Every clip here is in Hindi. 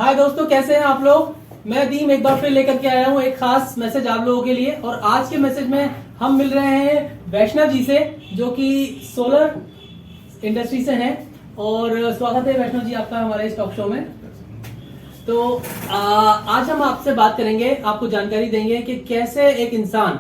हाय दोस्तों, कैसे हैं आप लोग। मैं दीम एक बार फिर लेकर के आया हूँ एक खास मैसेज आप लोगों के लिए। और आज के मैसेज में हम मिल रहे हैं वैष्णव जी से, जो कि सोलर इंडस्ट्री से हैं। और स्वागत है वैष्णव जी आपका हमारे इस टॉक शो में। तो आज हम आपसे बात करेंगे, आपको जानकारी देंगे कि कैसे एक इंसान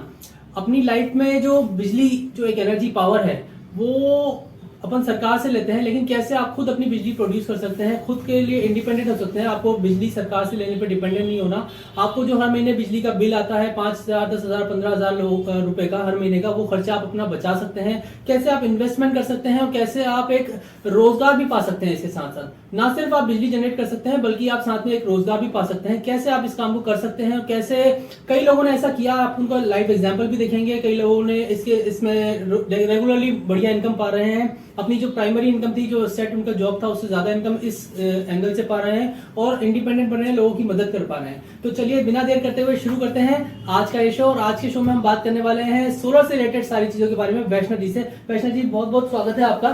अपनी लाइफ में जो बिजली, जो एक एनर्जी पावर है, वो अपन सरकार से लेते हैं, लेकिन कैसे आप खुद अपनी बिजली प्रोड्यूस कर सकते हैं, खुद के लिए इंडिपेंडेंट हो सकते हैं। आपको बिजली सरकार से लेने पर डिपेंडेंट नहीं होना। आपको जो हर महीने बिजली का बिल आता है 5,000, 10,000, 15,000 रुपए का हर महीने का, वो खर्चा आप अपना बचा सकते हैं। कैसे आप इन्वेस्टमेंट कर सकते हैं और कैसे आप एक रोजगार भी पा सकते हैं। इसके साथ साथ ना सिर्फ आप बिजली जनरेट कर सकते हैं, बल्कि आप साथ में एक रोजगार भी पा सकते हैं। कैसे आप इस काम को कर सकते हैं, कैसे कई लोगों ने ऐसा किया, आप उनका लाइव एग्जाम्पल भी देखेंगे। कई लोगों ने इसमें रेगुलरली बढ़िया इनकम पा रहे हैं। अपनी जो प्राइमरी इनकम थी, जो सेट उनका जॉब था, उससे ज्यादा इनकम इस एंगल से पा रहे हैं और इंडिपेंडेंट बन रहे हैं, लोगों की मदद कर पा रहे हैं। तो चलिए बिना देर करते हुए शुरू करते हैं आज का ये शो। और आज के शो में हम बात करने वाले हैं सोलर से रिलेटेड सारी चीजों के बारे में वैष्णव जी से। वैष्णव जी, बहुत बहुत स्वागत है आपका।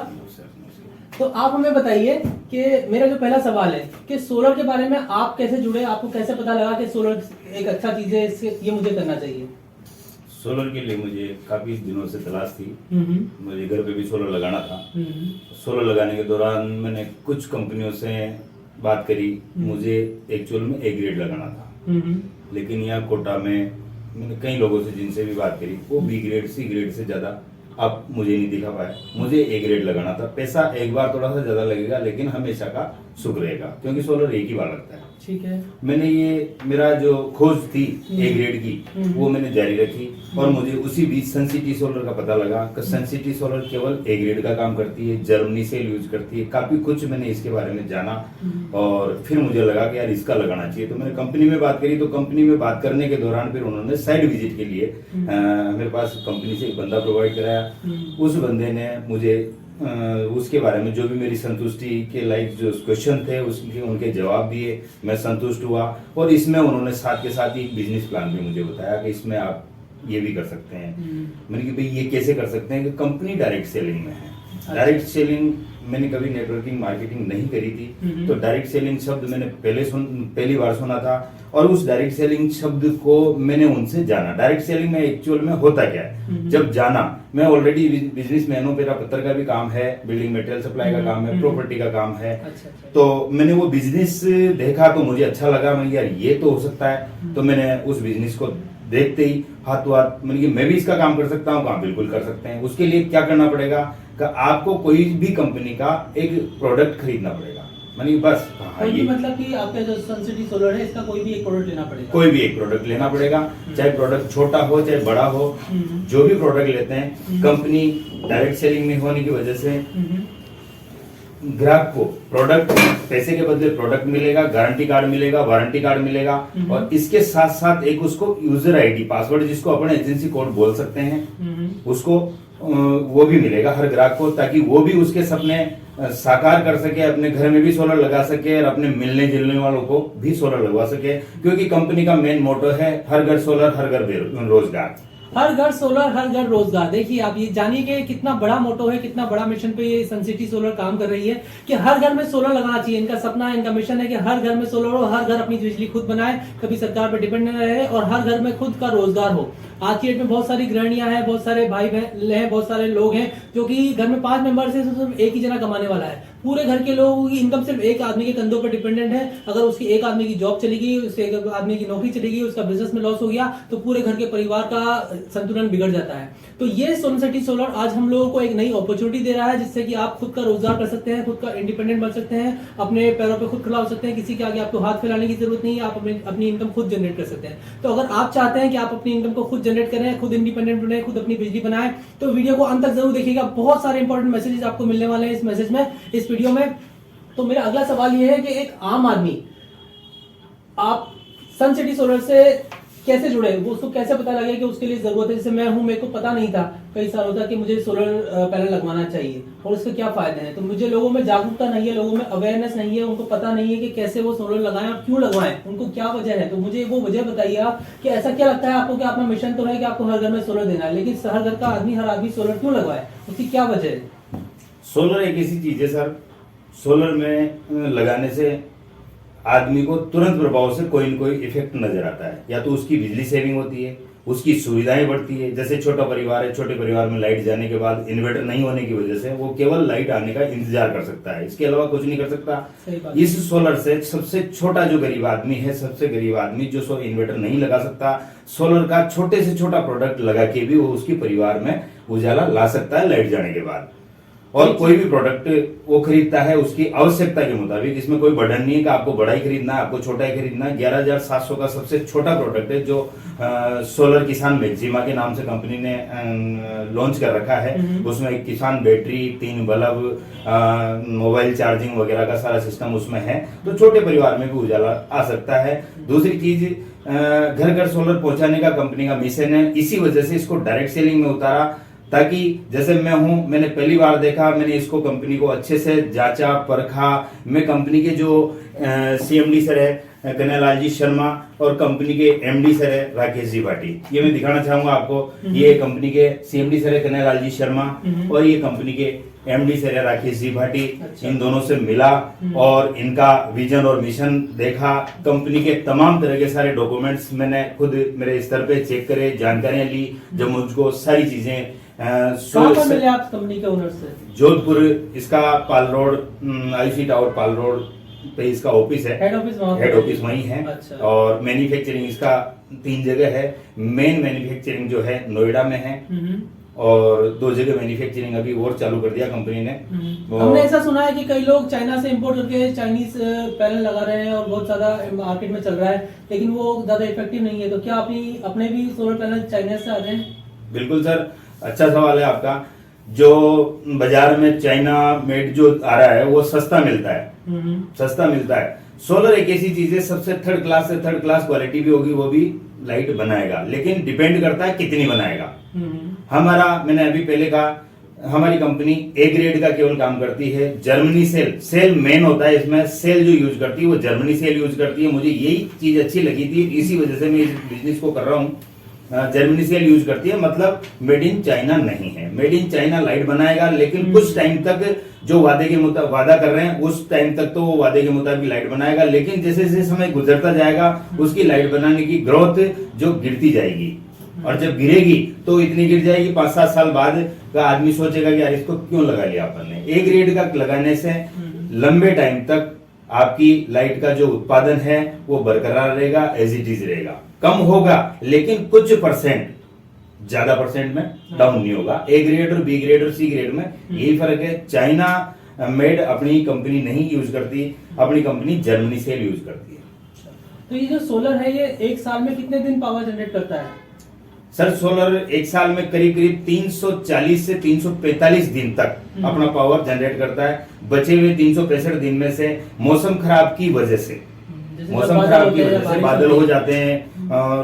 तो आप हमें बताइए कि मेरा जो पहला सवाल है कि सोलर के बारे में आप कैसे जुड़े, आपको कैसे पता लगा कि सोलर एक अच्छा चीज है, ये मुझे करना चाहिए। सोलर के लिए मुझे काफी दिनों से तलाश थी। मुझे घर पे भी सोलर लगाना था। सोलर लगाने के दौरान मैंने कुछ कंपनियों से बात करी। मुझे एक्चुअल में ए ग्रेड लगाना था, लेकिन यहाँ कोटा में मैंने कई लोगों से जिनसे भी बात करी, वो बी ग्रेड सी ग्रेड से ज्यादा अब मुझे नहीं दिखा पाया। मुझे ए ग्रेड लगाना था। पैसा एक बार थोड़ा सा ज्यादा लगेगा, लेकिन हमेशा का सुख रहेगा, क्योंकि सोलर एक ही बार लगता है। ठीक है। मैंने ये मेरा जो खोज थी ए ग्रेड की, वो मैंने जारी रखी। और मुझे उसी बीच सनसिटी सोलर का पता लगा कि सनसिटी सोलर केवल ए ग्रेड का काम करती है, जर्मनी से यूज करती है। काफी कुछ मैंने इसके बारे में जाना और फिर मुझे लगा कि यार इसका लगाना चाहिए। तो मैंने कंपनी में बात करी। तो कंपनी में बात करने के दौरान फिर उन्होंने साइड विजिट के लिए मेरे पास कंपनी से एक बंदा प्रोवाइड कराया। उस बंदे ने मुझे उसके बारे में जो भी मेरी संतुष्टि के लाइक जो क्वेश्चन थे उसके उनके जवाब दिए। मैं संतुष्ट हुआ। और इसमें उन्होंने साथ के साथ ही बिजनेस प्लान भी मुझे बताया कि इसमें आप ये भी कर सकते हैं। मैंने कि भाई ये कैसे कर सकते हैं, कि कंपनी डायरेक्ट सेलिंग में है। डायरेक्ट सेलिंग मैंने कभी नेटवर्किंग मार्केटिंग नहीं करी थी, तो डायरेक्ट सेलिंग शब्द मैंने पहली बार सुना था। और उस डायरेक्ट सेलिंग शब्द को मैंने उनसे जाना। डायरेक्ट सेलिंग में एक्चुअल में होता क्या है, जब जाना, मैं ऑलरेडी बिजनेसमैन हूँ, मेरा पत्र का भी काम है, बिल्डिंग मटेरियल सप्लाई का काम है, प्रॉपर्टी का काम है। अच्छा। तो मैंने वो बिजनेस देखा तो मुझे अच्छा लगा। मैं यार ये तो हो सकता है। तो मैंने उस बिजनेस को देखते ही हाथों हाथ मैंने कि मैं भी इसका काम कर सकता हूँ। काम बिल्कुल कर सकते हैं। उसके लिए क्या करना पड़ेगा कि आपको कोई भी कंपनी का एक प्रोडक्ट खरीदना पड़ेगा। मैंने बस ये मतलब कि आपका जो सनसिटी सोलर है, इसका कोई भी एक प्रोडक्ट लेना पड़ेगा। कोई भी एक प्रोडक्ट लेना पड़ेगा, चाहे प्रोडक्ट छोटा हो चाहे बड़ा हो। जो भी प्रोडक्ट लेते हैं, कंपनी डायरेक्ट सेलिंग में होने की वजह से ग्राहक को प्रोडक्ट, पैसे के बदले प्रोडक्ट मिलेगा, गारंटी कार्ड मिलेगा, वारंटी कार्ड मिलेगा। और इसके साथ साथ एक उसको यूजर आईडी पासवर्ड, जिसको अपने एजेंसी कोड बोल सकते हैं, उसको वो भी मिलेगा हर ग्राहक को, ताकि वो भी उसके सपने साकार कर सके, अपने घर में भी सोलर लगा सके और अपने मिलने जुलने वालों को भी सोलर लगवा सके। क्योंकि कंपनी का मेन मोटो है हर घर सोलर, हर घर रोजगार। हर घर सोलर, हर घर रोजगार। देखिए आप ये जानिए कि कितना बड़ा मोटो है, कितना बड़ा मिशन पे ये सनसिटी सोलर काम कर रही है कि हर घर में सोलर लगाना चाहिए। इनका सपना है, इनका मिशन है कि हर घर में सोलर हो, हर घर अपनी बिजली खुद बनाए, कभी सरकार पर डिपेंड न रहे और हर घर में खुद का रोजगार हो। आज की डेट में बहुत सारी गृहणियां हैं, बहुत सारे भाई बहन हैं, बहुत सारे लोग हैं जो कि घर में 5 मेंबर से सिर्फ एक ही जना कमाने वाला है। पूरे घर के लोगों की इनकम सिर्फ एक आदमी के कंधों पर डिपेंडेंट है। अगर उसकी एक आदमी की जॉब चली गई, उसके एक आदमी की नौकरी चली गई, उसका बिजनेस में लॉस हो गया, तो पूरे घर के परिवार का संतुलन बिगड़ जाता है। तो ये सनसिटी सोलर आज हम लोगों को एक नई अपॉर्चुनिटी दे रहा है, जिससे कि आप खुद का रोजगार कर सकते हैं, खुद का इंडिपेंडेंट बन सकते हैं, अपने पैरों पे खुद खड़ा हो सकते हैं। किसी के आगे आपको हाथ फैलाने की जरूरत नहीं है। आप अपनी इनकम खुद जनरेट कर सकते हैं। तो अगर आप चाहते हैं कि आप अपनी इनकम को खुद जनरेट करें, खुद इंडिपेंडेंट बने, खुद अपनी बिजली बनाएं, तो वीडियो को अंत तक जरूर देखिएगा। बहुत सारे इंपॉर्टेंट मैसेजेस आपको मिलने वाले हैं इस मैसेज में, इस वीडियो में। तो मेरा अगला सवाल यह है कि एक आम आदमी आप सनसिटी सोलर से कैसे जुड़े, वो उसको कैसे पता लगे कि उसके लिए जरूरत है। जैसे मैं हूं, मेरे को पता नहीं था कई सालों तक कि मुझे सोलर पैनल लगवाना चाहिए और उसके क्या फायदे हैं। तो मुझे लोगों में जागरूकता नहीं है, लोगों में अवेयरनेस नहीं है, उनको पता नहीं है कि कैसे वो सोलर लगाएं और क्यों लगवाएं, उनको क्या वजह है। तो मुझे वो वजह बताइए आप कि ऐसा क्या लगता है आपको कि अपना मिशन तो है कि आपको हर घर में सोलर देना है, लेकिन हर घर का आदमी, हर आदमी सोलर क्यों लगवाए, उसकी क्या वजह है। सोलर एक ऐसी चीज है सर, सोलर में लगाने से आदमी को तुरंत प्रभाव से कोई न कोई इफेक्ट नजर आता है। या तो उसकी बिजली सेविंग होती है, उसकी सुविधाएं बढ़ती है। जैसे छोटा परिवार है, छोटे परिवार में लाइट जाने के बाद इन्वर्टर नहीं होने की वजह से वो केवल लाइट आने का इंतजार कर सकता है, इसके अलावा कुछ नहीं कर सकता। इस सोलर से सबसे छोटा जो गरीब आदमी है, सबसे गरीब आदमी जो इन्वर्टर नहीं लगा सकता, सोलर का छोटे से छोटा प्रोडक्ट लगा के भी वो उसके परिवार में उजाला ला सकता है लाइट जाने के बाद। और कोई भी प्रोडक्ट वो खरीदता है उसकी आवश्यकता के मुताबिक, इसमें कोई बर्डन नहीं है कि आपको बड़ा ही खरीदना है, आपको छोटा ही खरीदना है। 11,700 का सबसे छोटा प्रोडक्ट है जो सोलर किसान मैक्सिमा के नाम से कंपनी ने लॉन्च कर रखा है। उसमें एक किसान बैटरी, 3 बल्ब, मोबाइल चार्जिंग वगैरह का सारा सिस्टम उसमें है, तो छोटे परिवार में भी उजाला आ सकता है। दूसरी चीज, घर घर सोलर पहुंचाने का कंपनी का मिशन है, इसी वजह से इसको डायरेक्ट सेलिंग में उतारा, ताकि जैसे मैं हूं, मैंने पहली बार देखा, मैंने इसको कंपनी को अच्छे से जांचा परखा। मैं कंपनी के जो CMD सर है कन्हैयालाल जी शर्मा और कंपनी के MD सर है राकेश जी भाटी, ये मैं दिखाना चाहूंगा आपको। ये कंपनी के CMD सर है कन्हैयालाल जी शर्मा और ये कंपनी के MD सर है राकेश जी भाटी। अच्छा। इन दोनों से मिला और इनका विजन और मिशन देखा। कंपनी के तमाम तरह के सारे डॉक्यूमेंट्स मैंने खुद मेरे स्तर पे चेक करे, जानकारियां ली, जब मुझको सारी चीजें कहाँ पर मिले आप कंपनी के ओनर से? जोधपुर, इसका पाल रोड, IC टावर पाल रोड पे इसका ऑफिस है। हेड ऑफिस वहीं है। अच्छा। और मैन्युफैक्चरिंग इसका 3 जगह है। मेन मैन्युफैक्चरिंग जो है नोएडा में है और 2 जगह मैन्युफैक्चरिंग अभी और चालू कर दिया कंपनी ने। हमने ऐसा सुना है कि कई लोग चाइना से इंपोर्ट करके चाइनीज पैनल लगा रहे हैं और बहुत ज्यादा मार्केट में चल रहा है, लेकिन वो ज्यादा इफेक्टिव नहीं है। तो क्या अपने भी सोलर पैनल चाइना से आ रहे हैं? बिल्कुल सर, अच्छा सवाल है आपका। जो बाजार में चाइना मेड जो आ रहा है वो सस्ता मिलता है। सोलर एक ऐसी चीज है, सबसे थर्ड क्लास से थर्ड क्लास क्वालिटी भी होगी, वो भी लाइट बनाएगा, लेकिन डिपेंड करता है कितनी बनाएगा। मैंने अभी पहले कहा, हमारी कंपनी A ग्रेड का केवल काम करती है। जर्मनी सेल मेन होता है इसमें, सेल जो यूज करती है वो जर्मनी सेल यूज करती है। मुझे यही चीज अच्छी लगी थी, इसी वजह से मैं इस बिजनेस को कर रहा हूँ। जर्मनी सेल यूज करती है, मतलब मेड इन चाइना नहीं है। मेड इन चाइना लाइट बनाएगा, लेकिन कुछ टाइम तक जो वादा कर रहे हैं उस टाइम तक तो वो वादे के मुताबिक लाइट बनाएगा, लेकिन जैसे जैसे समय गुजरता जाएगा उसकी लाइट बनाने की ग्रोथ जो गिरती जाएगी, और जब गिरेगी तो इतनी गिर जाएगी 5-7 साल बाद का आदमी सोचेगा कि यार इसको क्यों लगा लिया अपन ने। A ग्रेड का लगाने से लंबे टाइम तक आपकी लाइट का जो उत्पादन है वो बरकरार रहेगा, एज इट इज रहेगा। कम होगा लेकिन कुछ परसेंट, ज्यादा परसेंट में डाउन नहीं होगा। A ग्रेड और B ग्रेड और C ग्रेड में यही फर्क है। चाइना मेड अपनी कंपनी नहीं यूज करती, अपनी कंपनी जर्मनी सेल यूज करती है। तो ये जो सोलर है ये एक साल में कितने दिन पावर जनरेट करता है? सर सोलर एक साल में करीब 340 से 345 दिन तक अपना पावर जनरेट करता है। बचे हुए 365 दिन में से मौसम खराब की वजह से, बादल हो जाते हैं,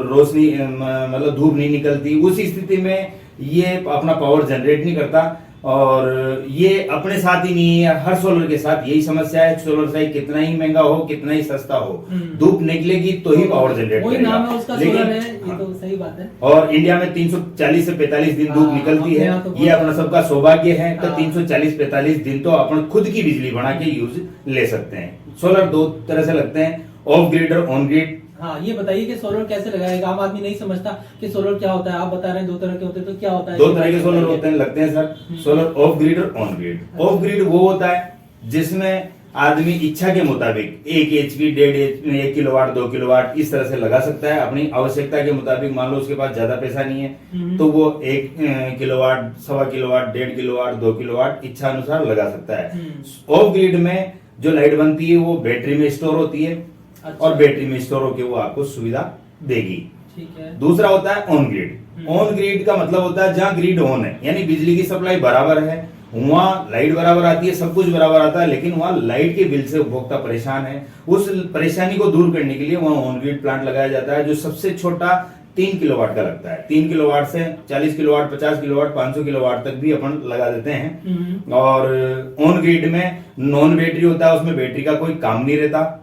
रोशनी मतलब धूप नहीं निकलती, उसी स्थिति में ये अपना पावर जनरेट नहीं करता। और ये अपने साथ ही नहीं है, हर सोलर के साथ यही समस्या है। सोलर चाहे कितना ही महंगा हो, कितना ही सस्ता हो, धूप निकलेगी तो ही पावर जनरेट करेगा। नाम है उसका, सोलर है, ये तो सही बात है। और इंडिया में 340 से 45 दिन धूप निकलती है, ये अपना सबका सौभाग्य है। तो 340-45 दिन तो अपन खुद की बिजली बना के यूज ले सकते हैं। सोलर 2 तरह से लगते हैं, ऑफ ग्रिड और ऑन ग्रिड। हाँ, ये बताइए कि सोलर कैसे लगाएगा? आम आदमी नहीं समझता कि सोलर क्या होता है। आप बता रहे हैं 2 तरह के होते हैं, तो क्या होता है? 2 तरह के सोलर होते हैं, लगते हैं सर। सोलर ऑफ ग्रिड और ऑन ग्रिड। ऑफ ग्रिड वो होता है जिसमें आदमी इच्छा के मुताबिक 1 HP, 1.5 HP, 1 किलोवाट, 2 किलोवाट इस तरह से लगा सकता है अपनी आवश्यकता के मुताबिक। मान लो उसके पास ज्यादा पैसा नहीं है तो वो 1 किलोवाट, 1.25 किलोवाट, 1.5 किलोवाट, 2 किलोवाट इच्छा अनुसार लगा सकता है। ऑफ ग्रिड में जो लाइट बनती है वो बैटरी में स्टोर होती है। अच्छा। और बैटरी में स्टोर होकर वो आपको सुविधा देगी। ठीक है। दूसरा होता है ऑन ग्रिड। ऑन ग्रिड का मतलब होता है जहां ग्रिड ऑन है, यानी बिजली की सप्लाई बराबर है, वहां लाइट बराबर आती है, सब कुछ बराबर आता है, लेकिन वहां लाइट के बिल से उपभोक्ता परेशान है। उस परेशानी को दूर करने के लिए वहां ऑन ग्रिड प्लांट लगाया जाता है, जो सबसे छोटा 3 किलोवाट का लगता है। 3 किलोवाट से 40 किलोवाट, 50 किलोवाट, 500 किलोवाट तक भी अपन लगा देते हैं। और ऑन ग्रिड में नॉन बैटरी होता है, उसमें बैटरी का कोई काम नहीं रहता,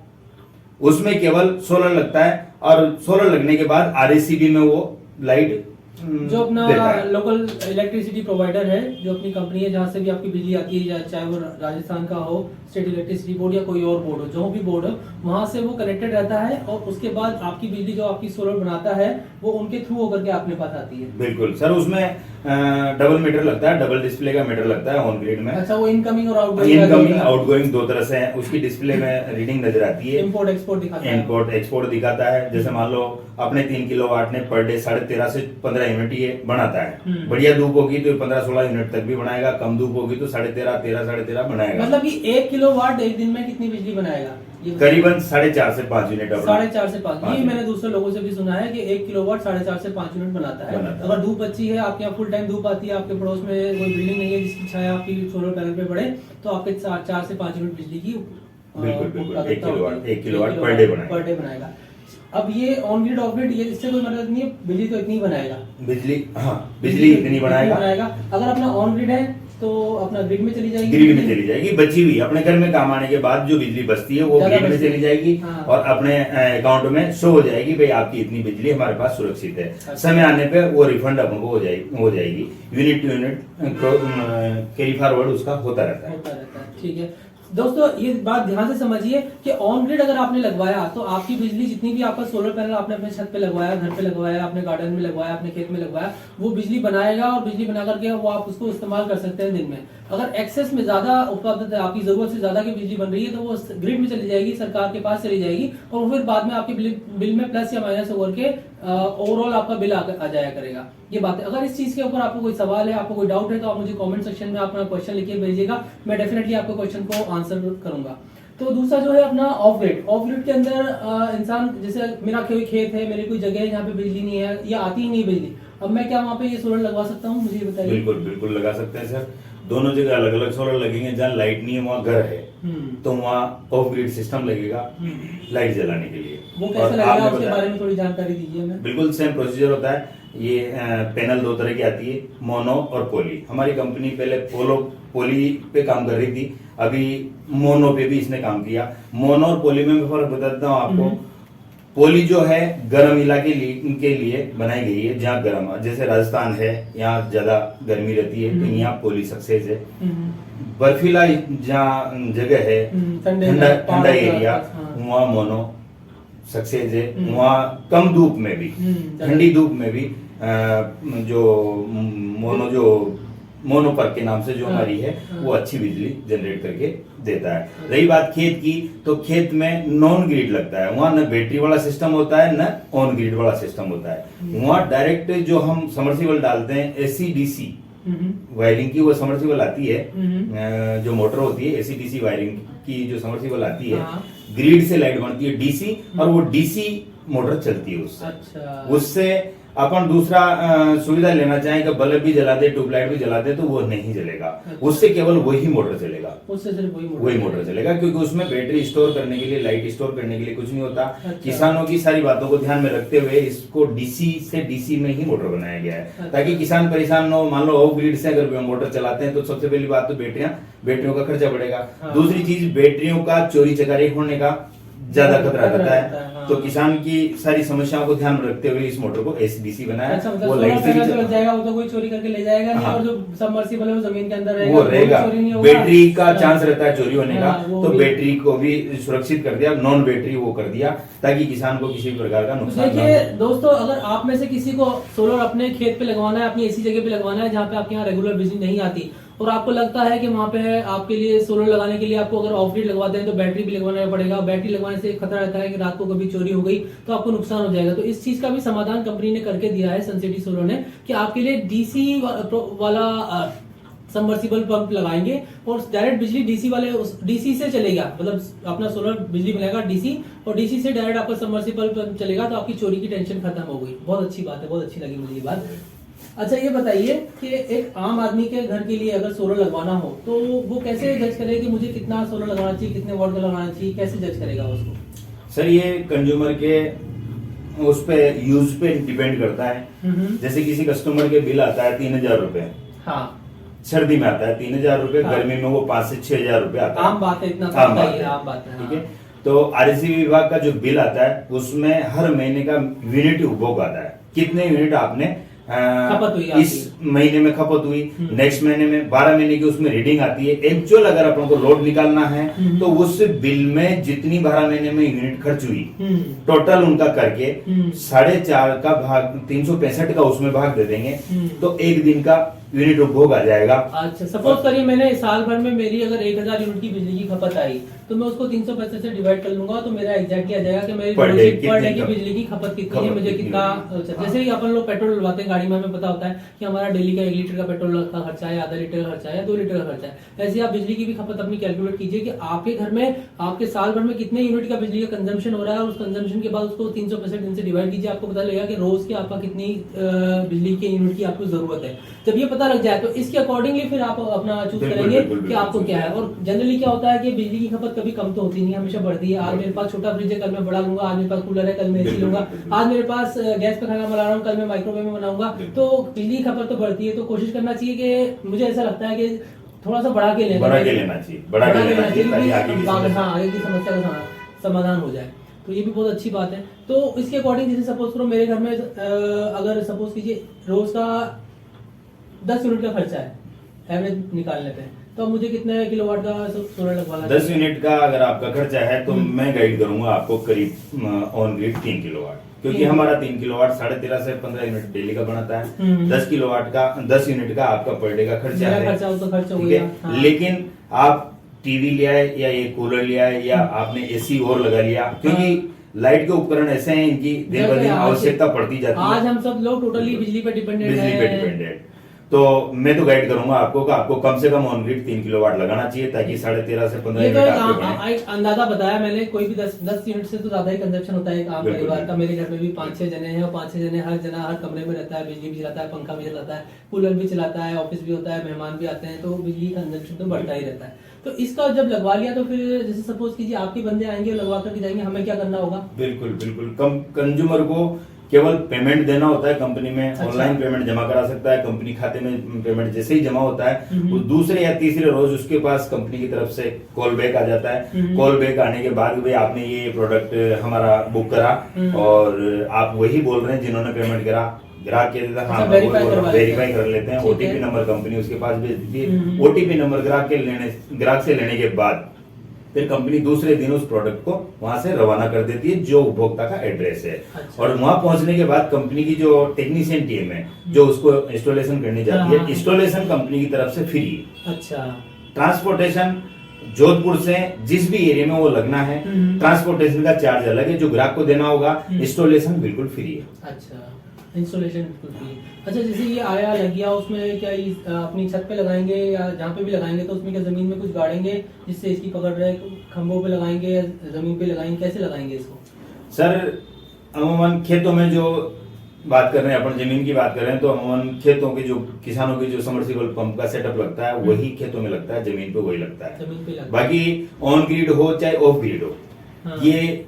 उसमें केवल सोलर लगता है। और सोलर लगने के बाद RACB में वो लाइट जो अपना देता है। लोकल इलेक्ट्रिसिटी प्रोवाइडर है, जो अपनी कंपनी है, जहाँ से भी आपकी बिजली आती है, चाहे वो राजस्थान का हो, स्टेट इलेक्ट्रिसिटी बोर्ड या कोई और बोर्ड हो, जो भी बोर्ड हो, वहां से वो कनेक्टेड रहता है और उसके बाद आपकी बिजली जो आपकी सोलर बनाता है वो उनके थ्रू होकर के अपने पास आती है। बिल्कुल सर, उसमें डबल मीटर लगता है, डबल डिस्प्ले का मीटर लगता है ऑन ग्रिड में। अच्छा, वो इनकमिंग और आउटगोइंग आउटगोइंग दो तरह से है, उसकी डिस्प्ले में रीडिंग नजर आती है। इंपोर्ट एक्सपोर्ट दिखाता है। इंपोर्ट एक्सपोर्ट दिखाता है। जैसे मान लो अपने 3 किलोवाट ने पर डे 13.5 से 15 यूनिट ये बनाता है। बढ़िया धूप होगी तो 15-16 यूनिट तक भी बनाएगा, कम धूप होगी तो 13.5 13.5 बनाएगा। मतलब कि 1 किलोवाट एक दिन में कितनी बिजली बनाएगा? करीबन 4.5 से 5 यूनिट। 4.5 से 5, ये मैंने दूसरे लोगों से भी सुना है कि 1 किलोवाट 4.5 से 5 यूनिट बनाता है। अगर धूप अच्छी है, आपके यहाँ फुल टाइम धूप आती है, आपके पड़ोस में कोई बिल्डिंग नहीं है जिसकी छाया आपकी सोलर पैनल पे पड़े, तो आपके 4 से 5 यूनिट बिजली की बिल्कुल 1 किलोवाट पर डे बनाएगा। अब ये ऑन ग्रिड ऑफ ग्रिड, ये इससे कोई मतलब नहीं है, बिजली तो इतनी बनाएगा। बिजली इतनी बनाएगा। अगर अपना ऑन ग्रिड है तो अपना ग्रिड में चली जाएगी, बची हुई अपने घर में काम आने के बाद जो बिजली बचती है वो ग्रिड में चली जाएगी। हाँ। और अपने अकाउंट में शो हो जाएगी, भाई आपकी इतनी बिजली हमारे पास सुरक्षित है। अच्छा। समय आने पे वो रिफंड अपन को हो जाएगी। Unit to unit carry forward उसका होता रहता है। ठीक है दोस्तों, ये बात ध्यान से समझिए कि ऑन ग्रिड अगर आपने लगवाया तो आपकी बिजली जितनी भी आपका सोलर पैनल आपने अपने छत पे लगवाया, घर पे लगवाया, अपने गार्डन में लगवाया, अपने खेत में लगवाया, वो बिजली बनाएगा और बिजली बना करके वो आप उसको इस्तेमाल कर सकते हैं दिन में। अगर एक्सेस में ज्यादा उपलब्ध है, आपकी जरूरत से ज्यादा की बिजली बन रही है, तो वो ग्रिड में चली जाएगी, सरकार के पास चली जाएगी और फिर बाद में आपके बिल में प्लस या माइनस होकर के ओवरऑल आपका बिल आ जाया करेगा। ये बात है। अगर इस चीज के ऊपर आपको कोई सवाल है, आपको कोई डाउट है, तो आप मुझे कमेंट सेक्शन में अपना क्वेश्चन लिख के भेजिएगा, मैं डेफिनेटली आपके क्वेश्चन को आंसर करूंगा। तो दूसरा जो है अपना ऑफ ग्रिड के अंदर इंसान, जैसे मेरा कोई खेत है, मेरी कोई जगह है जहाँ पे बिजली नहीं है या आती ही नहीं बिजली, अब मैं क्या वहाँ पे ये सोलर लगवा सकता हूँ? मुझे ये बताइए। बिल्कुल लगा सकते हैं सर। दोनों जगह अलग अलग सोलर लगेंगे। जहाँ लाइट नहीं है वहाँ घर है तो वहाँ ऑफ ग्रिड सिस्टम लगेगा लाइट जलाने के लिए। वो कैसे लगेगा, उसके बारे में थोड़ी जानकारी दीजिए हमें। बिल्कुल सेम प्रोसीजर होता है। ये पैनल 2 तरह की आती है, मोनो और पोली। हमारी कंपनी पहले पोली पे काम कर रही थी, अभी मोनो पे भी इसने काम किया। मोनो और पोली में फर्क बता देता हूँ आपको। पोली जो है गर्म इलाके के लिए बनाई गई है, जहाँ गर्म, जैसे राजस्थान है, यहाँ ज्यादा गर्मी रहती है, तो यहाँ पोली सक्सेस है। बर्फीला जहाँ जगह है, ठंडा एरिया, वहाँ मोनो सक्सेस है। वहाँ कम धूप में भी, ठंडी धूप में भी जो मोनो पर्क के नाम से जो हमारी है वो अच्छी बिजली जनरेट करके देता है। रही बात खेत की, तो खेत में नॉन ग्रिड लगता है। वहाँ न बैटरी वाला सिस्टम होता है, न ऑन ग्रिड वाला सिस्टम होता है। वहाँ डायरेक्ट जो हम समर्सिबल डालते हैं, AC/DC वायरिंग की वो समर्सिबल आती है, जो मोटर होती है AC/DC वायरिंग की जो समर्सिबल आती है, ग्रिड से लाइट बनती है DC, और वो DC मोटर चलती है उससे। अच्छा। उससे अपन दूसरा सुविधा लेना चाहें कि बल्ब भी जला दे, ट्यूबलाइट भी जला दे, तो वो नहीं जलेगा। उससे केवल वही मोटर चलेगा, उससे सिर्फ वही मोटर चलेगा, क्योंकि उसमें बैटरी स्टोर करने के लिए, लाइट स्टोर करने के लिए कुछ नहीं होता। अच्छा। किसानों की सारी बातों को ध्यान में रखते हुए इसको DC से DC में ही मोटर बनाया गया है। अच्छा। ताकि किसान परेशान न हो। मान लो ऑफ ग्रिड से अगर मोटर चलाते हैं तो सबसे पहली बात तो बैटरियों का खर्चा बढ़ेगा। हाँ। दूसरी चीज, बैटरियों का चोरी चकारी होने का ज्यादा खतरा रहता है। हाँ। तो किसान की सारी समस्याओं को ध्यान में रखते हुए इस मोटर को AC/DC बनाया। अच्छा, मतलब वो सोलर लाइट से पैनल भी जो लग जाएगा वो तो कोई चोरी करके ले जाएगा नहीं। हाँ। और जो सबमर्सिबल है वो जमीन के अंदर वो रहेगा। चोरी नहीं होगा। बैटरी का चांस रहता है चोरी होने का, हाँ, तो बैटरी को भी सुरक्षित कर दिया, नॉन बैटरी वो कर दिया, ताकि किसान को किसी प्रकार का नुकसान न देखिए हो। दोस्तों, अगर आप में से किसी को सोलर अपने खेत पे लगवाना है, अपनी ऐसी जगह पे लगवाना है जहाँ पे आपके यहाँ रेगुलर बिजली नहीं आती, और आपको लगता है कि वहाँ पे आपके लिए सोलर लगाने के लिए आपको अगर ऑफ ग्रिड लगवाते हैं तो बैटरी भी लगवाना पड़ेगा। बैटरी लगवाने से खतरा रहता है कि रात को कभी चोरी हो गई तो आपको नुकसान हो जाएगा। तो इस चीज का भी समाधान कंपनी ने करके दिया है, सनसिटी सोलर ने, कि आपके लिए DC वाला सबमर्सिबल पंप लगाएंगे और डायरेक्ट बिजली DC से चलेगा। मतलब अपना सोलर बिजली बनाएगा DC, और DC से डायरेक्ट आपका सबमर्सिबल पंप चलेगा, तो आपकी चोरी की टेंशन खत्म हो गई। बहुत अच्छी बात है, बहुत अच्छी लगी मुझे ये बात। अच्छा, ये बताइए कि एक आम आदमी के घर के लिए अगर सोलर लगवाना हो तो वो कैसे जज करेगा कि मुझे कितना सोलर लगाना चाहिए, कितने वोल्ट का लगाना चाहिए, कैसे जज करेगा उसको? सर, ये कंज्यूमर के उस पे यूज पे डिपेंड करता है। जैसे किसी कस्टमर के बिल आता है 3,000 रुपए, हाँ, सर्दी में आता है 3,000 रुपए, हाँ। गर्मी में वो 5 से 6,000 रुपए आता है। आम बात है, इतना आम बात है, आम बात है। ठीक है। तो REC विभाग का जो बिल आता है उसमें हर महीने का यूनिट उपभोग आता है, कितने यूनिट आपने खपत हुई इस महीने में खपत हुई, नेक्स्ट महीने में 12 महीने की उसमें रीडिंग आती है। एक्चुअल अगर अपन को लोड निकालना है तो उस बिल में जितनी 12 महीने में यूनिट खर्च हुई टोटल उनका करके 4.5 का भाग 365 का उसमें भाग दे देंगे तो एक दिन का यूनिट उपभोग आ जाएगा। अच्छा, सपोज करिए मैंने साल भर में मेरी अगर 1000 यूनिट की बिजली की खपत आई तो मैं उसको 365 से डिवाइड कर लूंगा तो मेरा एग्जैक्टली आ जाएगा कि मेरी पर डे की बिजली की खपत कितनी है, मुझे कितना। जैसे ही अपन लोग पेट्रोल डलवाते हैं गाड़ी में, हमें पता होता है कि हमारा डेली का 1 लीटर का पेट्रोल का खर्चा है, आधा लीटर का खर्चा है, 2 लीटर का खर्चा है। ऐसे आप बिजली की भी खपत अपनी कैलकुलेट कीजिए कि आपके घर में आपके साल भर में कितने यूनिट का बिजली का कंजम्पशन हो रहा है और उस कंजम्पशन के बाद उसको 365 दिन से डिवाइड कीजिए, आपको पता लगेगा कि रोज की आपका कितनी बिजली के यूनिट की आपको जरूरत है। जब ये पता लग जाए तो इसके अकॉर्डिंगली फिर आप अपना चूज करेंगे कि आपको क्या है। और जनरली क्या होता है कि बिजली की खपत कभी कम तो होती नहीं, हमेशा बढ़ती है। आज मेरे पास छोटा फ्रिज है, कल मैं बड़ा लूंगा। आज मेरे पास कूलर है, कल मैं एसी लूंगा। आज मेरे पास गैस पे खाना बना रहा हूँ, कल मैं माइक्रोवेव में बनाऊंगा। तो बिजली की खपत तो बढ़ती है, तो कोशिश करना चाहिए कि मुझे ऐसा लगता है कि थोड़ा सा बढ़ा के लेना चाहिए, आगे की समस्या का समाधान हो जाए। तो ये भी बहुत अच्छी बात है। तो इसके अकॉर्डिंग जैसे सपोज करो मेरे घर में अगर सपोज कीजिए रोज का 10 यूनिट का खर्चा है एवरेज निकाल लेते हैं, तो मुझे कितने किलोवाट का सोलर लगवाना है? 10 यूनिट का अगर आपका खर्चा है तो मैं गाइड करूंगा आपको करीब ऑन ग्रिड 3 किलोवाट, क्योंकि हमारा 3 किलोवाट 13.5 से 15 यूनिट डेली का बनाता है। 10 किलोवाट का 10 यूनिट का आपका पर डे का खर्चा है, खर्चा हो गया। लेकिन आप टीवी लिया है या ये कूलर लिया है या आपने एसी और लगा लिया, क्योंकि लाइट के उपकरण ऐसे हैं इनकी दिन ब दिन आवश्यकता पड़ती जाती है। आज हम सब लोग टोटली बिजली पे डिपेंडेंट हैं। तो मैं तो गाइड करूंगा आपको कि आपको कम से कम ऑन ग्रिड 3 किलोवाट लगाना चाहिए ताकि 13.5 से 15 यूनिट एक अंदाजा बताया मैंने। कोई भी 10 यूनिट से तो ज्यादा ही कंजप्शन होता है एक आम परिवार का। मेरे घर में भी 5-6 जने हैं और 5-6 जने हर कमरे में रहता है, बिजली भी चलाता है, पंखा भी चलाता है, कूलर भी चलाता है, ऑफिस भी होता है, मेहमान भी आते हैं, तो बिजली कंजप्शन तो बढ़ता ही रहता है। तो इसका जब लगवा लिया तो फिर जैसे सपोज कीजिए आपके बंदे आएंगे और लगवा करके जाएंगे, हमें क्या करना होगा? बिल्कुल कंज्यूमर को केवल पेमेंट देना होता है कंपनी में। अच्छा। ऑनलाइन पेमेंट जमा करा सकता है, कंपनी खाते में पेमेंट जैसे ही जमा होता है वो दूसरे या तीसरे रोज उसके पास कंपनी की तरफ से कॉल बैक आ जाता है। कॉल बैक आने के बाद भाई आपने ये प्रोडक्ट हमारा बुक करा और आप वही बोल रहे हैं जिन्होंने पेमेंट करा। ग्राहक के हाँ वेरीफाई कर लेते हैं, ओटीपी नंबर कंपनी उसके पास भेज दीजिए। ओटीपी नंबर ग्राहक से लेने के बाद फिर कंपनी दूसरे दिन उस प्रोडक्ट को वहां से रवाना कर देती है जो उपभोक्ता का एड्रेस है। अच्छा। और वहां पहुंचने के बाद कंपनी की जो टेक्नीशियन टीम है जो उसको इंस्टॉलेशन करने जाती है, इंस्टॉलेशन कंपनी की तरफ से फ्री। अच्छा। ट्रांसपोर्टेशन जोधपुर से जिस भी एरिया में वो लगना है ट्रांसपोर्टेशन का चार्ज अलग है, जो ग्राहक को देना होगा। इंस्टॉलेशन बिल्कुल फ्री है। अच्छा, इंस्टॉलेशन बिल्कुल फ्री है। अच्छा, जैसे ये आया लग गया, उसमें क्या अपनी छत पे लगाएंगे या जहाँ पे भी लगाएंगे तो उसमें क्या जमीन में कुछ गाड़ेंगे जिससे इसकी पकड़ रहे? खंभों पे लगाएंगे या जमीन पे लगाएंगे, कैसे लगाएंगे इसको? सर अमूमन खेतों में जो बात कर रहे हैं अपन, जमीन की बात कर रहे हैं तो अमूमन खेतों के जो किसानों के जो समर्सिबल पंप का सेटअप लगता है वही खेतों में लगता है, जमीन पे वही लगता है। जमीन पे लगता है। बाकी ऑन ग्रिड हो चाहे ऑफ ग्रिड हो, ये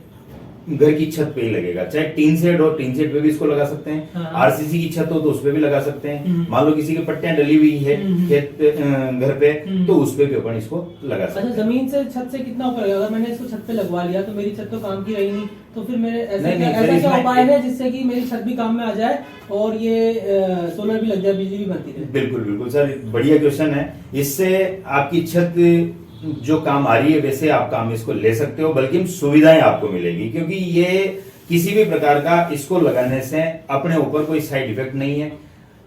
घर की छत पे ही लगेगा। चाहे टीन शेड हो, टीन शेड पे भी इसको लगा सकते हैं। आरसीसी की छत हो तो उस पे भी लगा सकते हैं। मान लो किसी की पट्टियां डली हुई है खेत पे घर पे तो उस पे भी अपन इसको लगा सकते हैं। अच्छा, जमीन से छत से कितना ऊपर? अगर मैंने इसको छत पे लगवा लिया तो मेरी छत तो काम की रही नहीं, तो फिर मेरे ऐसा क्या उपाय है जिससे कि मेरी छत भी काम में आ जाए और ये सोलर भी लग जाए, बिजली भी बनती है? बिल्कुल सर, बढ़िया क्वेश्चन है। इससे आपकी छत जो काम आ रही है वैसे आप काम इसको ले सकते हो, बल्कि सुविधाएं आपको मिलेगी, क्योंकि ये किसी भी प्रकार का इसको लगाने से अपने ऊपर कोई साइड इफेक्ट नहीं है।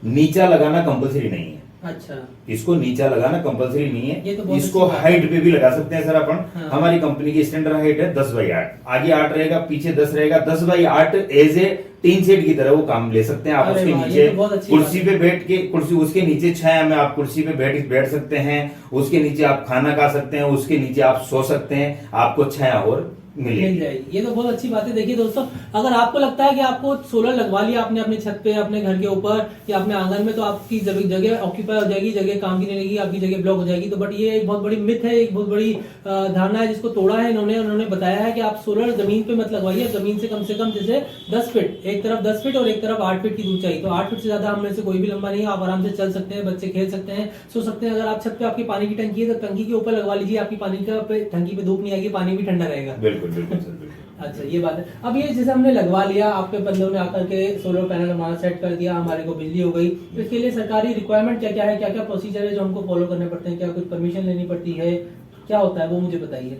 नीचा लगाना कंपलसरी नहीं है। अच्छा, इसको नीचा लगाना कंपलसरी नहीं है। तो इसको हाइट पे भी लगा सकते हैं सर अपन। हाँ। हमारी कंपनी की स्टैंडर्ड हाइट है 10x8, आगे 8 रहेगा, पीछे 10 रहेगा। 10x8 as a tin shed की तरह वो काम ले सकते हैं आप। उसके नीचे कुर्सी पे बैठ के, कुर्सी उसके नीचे छाया में आप कुर्सी पे बैठ सकते हैं, उसके नीचे आप खाना खा सकते हैं, उसके नीचे आप सो सकते हैं, आपको छाया और मिल जाएगी। ये तो बहुत अच्छी बात है। देखिए दोस्तों, अगर आपको लगता है कि आपको सोलर लगवा लिया आपने अपनी छत पे, अपने घर के ऊपर या अपने आंगन में, तो आपकी जगह ऑक्यूपाई हो जाएगी, जगह काम की नहीं लगेगी, आपकी जगह ब्लॉक हो जाएगी। तो बट ये एक बहुत बड़ी मिथ है, एक बहुत बड़ी धारणा है जिसको तोड़ा है उन्होंने बताया है कि आप सोलर जमीन पे मत लगवाइए। जमीन से कम जैसे 10 फीट, एक तरफ 10 फीट और एक तरफ 8 फीट की ऊंचाई। तो 8 फीट से ज्यादा हम में से कोई भी लंबा नहीं है। आप आराम से चल सकते हैं, बच्चे खेल सकते हैं, सो सकते हैं। अगर आप छत पे आपकी पानी की टंकी है तो टंकी के ऊपर लगवा लीजिए, आपकी पानी का टंकी पे धूप नहीं आएगी, पानी भी ठंडा रहेगा। बिल्कुल सर। अच्छा, ये बात है। अब ये जैसे हमने लगवा लिया, आपके बंदों ने आकर के सोलर पैनल हमारा सेट कर दिया, हमारे को बिजली हो गई, तो इसके लिए सरकारी रिक्वायरमेंट क्या क्या है, क्या क्या प्रोसीजर है जो हमको फॉलो करने पड़ते हैं, क्या कुछ परमिशन लेनी पड़ती है, क्या होता है वो मुझे बताइए।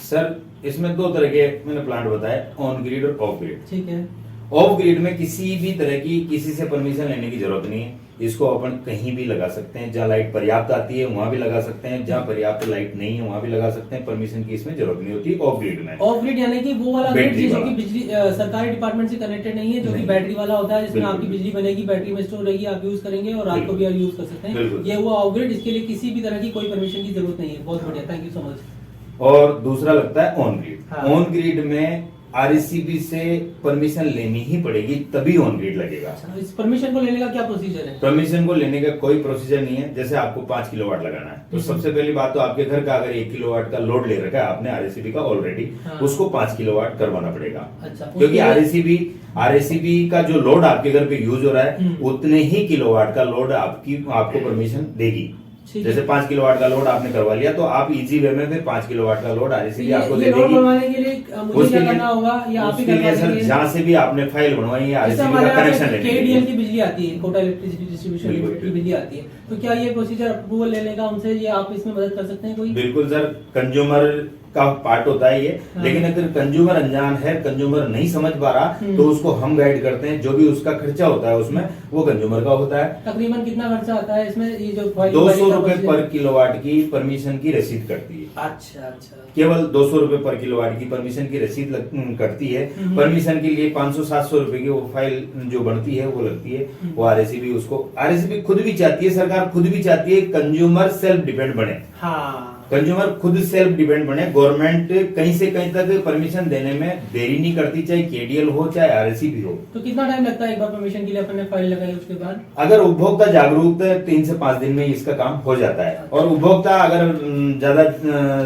सर इसमें दो तरह के मैंने प्लांट बताए, ऑन ग्रिड और ऑफ ग्रिड। ठीक है। ऑफ ग्रिड में किसी भी तरह की किसी से परमिशन लेने की जरूरत नहीं है, इसको अपन कहीं भी लगा सकते हैं, जहाँ लाइट पर्याप्त आती है वहां भी लगा सकते हैं, जहाँ पर्याप्त लाइट नहीं है वहां भी लगा सकते हैं, परमिशन की इसमें जरूरत नहीं होती ऑफ ग्रिड में। ऑफ ग्रिड यानी कि वो वाला ग्रिड बैटरी जो वाला। कि बिजली सरकारी डिपार्टमेंट से कनेक्टेड नहीं है, जो कि नहीं। बैटरी वाला होता है, जिसमें बिल्कुल। आपकी बिजली बनेगी, बैटरी में स्टोर रहेगी, आप यूज करेंगे और रात को बिल्कुल। भी यूज कर सकते हैं। बिल्कुल। ये हुआ ऑफ ग्रिड, इसके लिए किसी भी तरह की कोई परमिशन की जरूरत नहीं है। बहुत बढ़िया, थैंक यू सो मच। और दूसरा लगता है ऑन ग्रिड। हाँ। ऑन ग्रिड में आरसीबी से परमिशन लेनी ही पड़ेगी, तभी ऑन ग्रिड लगेगा। अच्छा, इस परमिशन को लेने का क्या प्रोसीजर है? परमिशन को लेने का कोई प्रोसीजर नहीं है। जैसे आपको 5 किलोवाट लगाना है तो सबसे पहली बात तो आपके घर का अगर 1 किलोवाट का लोड ले रखा है आपने आरसीबी का ऑलरेडी, हाँ। उसको 5 किलोवाट करवाना पड़ेगा। अच्छा, क्योंकि उसके आरसीबी का जो लोड आपके घर पे यूज हो रहा है हम्म। उतने ही किलोवाट का लोड आपको परमिशन देगी। ठीक है। जैसे 5 किलोवाट का लोड आपने करवा लिया तो आप इजी वे में फिर 5 किलोवाट का लोड आरसीबी आपको दे ये लोड देगी। बनवाने के लिए मुझे उसके क्या लिए- करना होगा या आप ही उसके लिए करवा सर देंगे? जहाँ से भी आपने फाइल बनवाई है जैसे आरसीबी हमारे का कनेक्शन यहाँ लेने के केडीएल लिए। की बिजली आती है, कोटा इलेक्ट्रिसिटी डिस्ट्रीब्यूशन बिल्कुल, लिमिटेड की बिजली आती है, तो क्या ये प्रोसीजर अप्रूवल लेने का उनसे, ये आप इसमें मदद कर सकते हैं कोई? बिल्कुल सर, कंज्यूमर का पार्ट होता है ये। हाँ। लेकिन अगर कंज्यूमर अनजान है, कंज्यूमर नहीं समझ पा रहा तो उसको हम गाइड करते हैं। जो भी उसका खर्चा होता है उसमें वो कंज्यूमर का होता है। तकरीबन कितना खर्चा आता है इसमें, ये जो 200 रुपए पर किलोवाट की परमिशन की रसीद कटती है। अच्छा अच्छा। केवल 200 रुपए पर किलोवाट की परमिशन की रसीद कटती है। परमिशन के लिए 500-700 रुपए की वो फाइल जो बनती है वो लगती है। वो आरएसीबी खुद भी चाहती है, सरकार खुद भी चाहती है कंज्यूमर सेल्फ डिपेंड बने। हाँ, कंज्यूमर खुद सेल्फ डिपेंड बने। गवर्नमेंट कहीं से कहीं तक परमिशन देने में देरी नहीं करती, चाहे केडीएल हो चाहे आरएसीबी हो। तो कितना टाइम लगता है एक बार परमिशन के लिए अपन ने फाइल लगाई उसके बाद? अगर उपभोक्ता जागरूक है 3 से 5 दिन में इसका काम हो जाता है। और उपभोक्ता अगर ज्यादा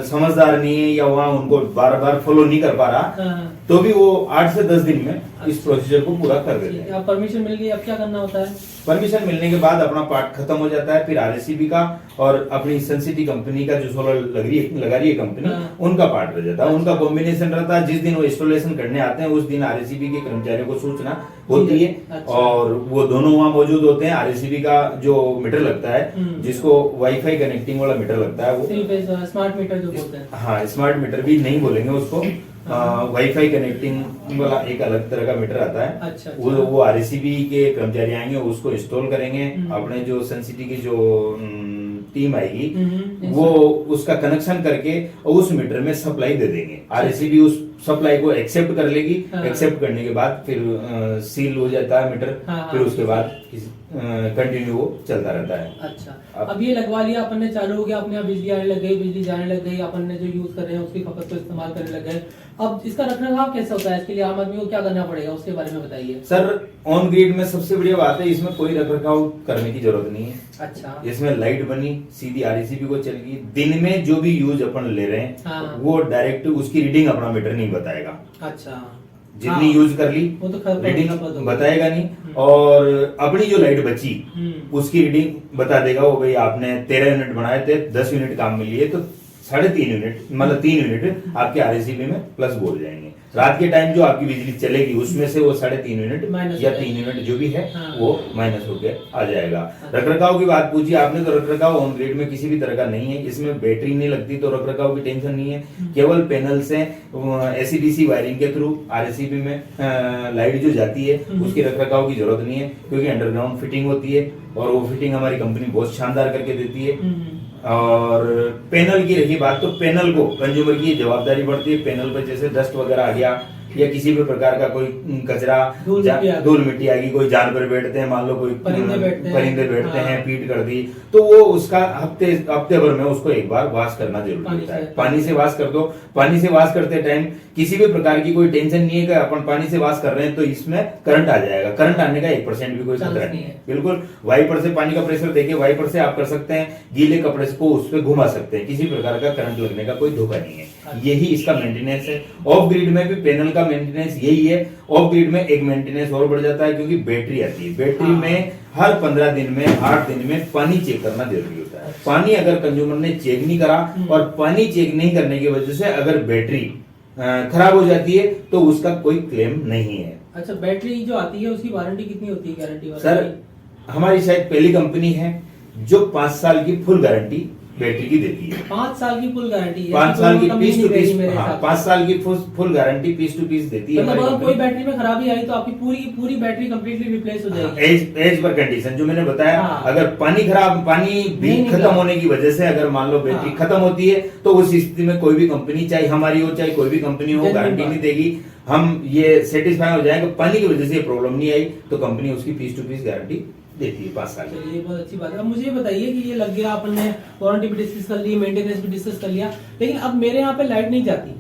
समझदार नहीं है या वहाँ उनको बार बार फॉलो नहीं कर पा रहा हाँ। तो भी वो 8 से 10 दिन में इस प्रोसीजर को पूरा कर देते हैं। अब परमिशन मिल गई, अब क्या करना होता है? परमिशन मिलने के बाद अपना पार्ट खत्म हो जाता है। फिर आरएसीबी का और अपनी सनसिटी कंपनी का जो सोलर लगा रही है कंपनी, हाँ। उनका पार्ट रह जाता है। उनका कॉम्बिनेशन रहता है। जिस दिन वो इंस्टॉलेशन करने आते हैं उस दिन आरएसीबी के कर्मचारियों को सूचना होती है। अच्छा। और वो दोनों वहाँ मौजूद होते हैं। आरएसीबी का जो मीटर लगता है, जिसको वाईफाई कनेक्टिंग वाला मीटर लगता है, वो स्मार्ट मीटर जो बोलते हैं। हाँ, स्मार्ट मीटर भी नहीं बोलेंगे उसको, वाईफाई कनेक्टिंग वाला एक अलग तरह का मीटर आता है। अच्छा, वो आरएसीबी के कर्मचारी आएंगे, उसको इंस्टॉल करेंगे। अपने जो सनसिटी की जो टीम आएगी वो उसका कनेक्शन करके और उस मीटर में सप्लाई दे देंगे। आरएसीबी उस सप्लाई को एक्सेप्ट कर लेगी। हाँ। एक्सेप्ट करने के बाद फिर सील हो जाता है मीटर। हाँ, हाँ। फिर उसके बाद कंटिन्यू वो चलता रहता है। अच्छा, अब ये लगवा लिया अपन ने, चालू हो गया, अपने यहाँ बिजली आने लग गई, बिजली जाने लग गई, अपन ने जो यूज कर रहे हैं उसकी खपत को इस्तेमाल करने लग गए। अब इसका रखरखाव कैसे होता है, इसके लिए आम आदमी को क्या करना पड़ेगा, उसके बारे में बताइए। सर ऑन ग्रिड में सबसे बढ़िया बात है, इसमें कोई रखरखाव करने की जरूरत नहीं है। अच्छा। इसमें लाइट बनी सीधी आरएसीबी को चलेगी। दिन में जो भी यूज अपन ले रहे हैं हाँ। वो डायरेक्ट उसकी रीडिंग अपना मीटर नहीं बताएगा। अच्छा, जितनी हाँ। यूज कर ली वो तो खबर रीडिंग होगी। बताएगा नहीं। और अपनी जो लाइट बची उसकी रीडिंग बता देगा। वो भाई आपने 13 यूनिट बनाए थे, 10 यूनिट काम में लिए तो 3.5 यूनिट मतलब 3 यूनिट आपके आरएसीबी में प्लस बोल जाएंगे। रात के टाइम जो आपकी बिजली चलेगी उसमें से वो 3.5 यूनिट माइनस या हो 3 यूनिट जो भी है हाँ। वो माइनस होके आ जाएगा। रखरखाव की बात पूछी आपने, तो रखरखाव ऑन ग्रिड में किसी भी तरह का नहीं है। इसमें बैटरी नहीं लगती तो रखरखाव की टेंशन नहीं है। केवल पैनल से एसीडीसी वायरिंग के थ्रू आरएसीबी में लाइट जो जाती है उसकी रखरखाव की जरूरत नहीं है, क्योंकि अंडरग्राउंड फिटिंग होती है और वो फिटिंग हमारी कंपनी बहुत शानदार करके देती है। और पैनल की रही बात, तो पैनल को कंज्यूमर की जवाबदारी पड़ती है। पैनल पर जैसे डस्ट वगैरह आ गया या किसी भी प्रकार का कोई कचरा, धूल मिट्टी आ गई, कोई जानवर बैठते हैं, मान लो कोई परिंदे बैठते हैं, पीट कर दी, तो वो उसका हफ्ते भर में उसको एक बार वॉश करना जरूरी होता है। पानी से वॉश कर दो। पानी से वॉश करते टाइम किसी भी प्रकार की कोई टेंशन नहीं है कि अपन पानी से वॉश कर रहे हैं तो इसमें करंट आ जाएगा। करंट आने का 1% भी कोई खतरा नहीं है। बिल्कुल वाइपर से पानी का प्रेशर देके वाइपर से आप कर सकते हैं, गीले कपड़े को उस पर घुमा सकते हैं, किसी प्रकार का करंट लगने का कोई धोखा नहीं है। यही इसका मेंटेनेंस है। ऑफ ग्रिड में भी पैनल का मेंटेनेंस यही है। ऑफ ग्रिड में एक मेंटेनेंस और बढ़ जाता है, क्योंकि बैटरी आती है। बैटरी में हर 15 दिन में 8 दिन में पानी चेक करना जरूरी होता है। पानी अगर कंज्यूमर ने चेक नहीं करा और पानी चेक नहीं करने की वजह से अगर बैटरी खराब हो जाती है तो उसका कोई क्लेम नहीं है। अच्छा, बैटरी जो आती है उसकी वारंटी कितनी होती है, गारंटी वारंटी? सर हमारी शायद पहली कंपनी है जो 5 साल की फुल गारंटी बैटरी की देती है। 5 साल की फुल गारंटी? 5 साल की पीस टू पीस, हाँ 5 5 साल की full guarantee piece to piece देती है। मतलब अगर कोई बैटरी में खराबी आई तो आपकी पूरी बैटरी कंप्लीटली रिप्लेस हो जाएगी? एज पर कंडीशन जो मैंने बताया, हाँ। अगर पानी भी नहीं खत्म निकला। होने की वजह से अगर मान लो बैटरी हाँ। खत्म होती है तो उस स्थिति में कोई भी कंपनी, चाहे हमारी हो चाहे कोई भी कंपनी हो, Genuine गारंटी बात। नहीं देगी। हम ये सेटिस्फाई हो जाएंगे पानी की वजह से ये प्रॉब्लम नहीं आई तो कंपनी उसकी पीस टू पीस गारंटी देती है 5 साल की। चलिए, बहुत अच्छी बात है। अब मुझे ये बताइए कि ये लग गया, अपन ने वारंटी भी डिस्कस कर ली, मेंटेनेंस भी डिस्कस कर लिया, लेकिन अब मेरे यहाँ पे लाइट नहीं जाती।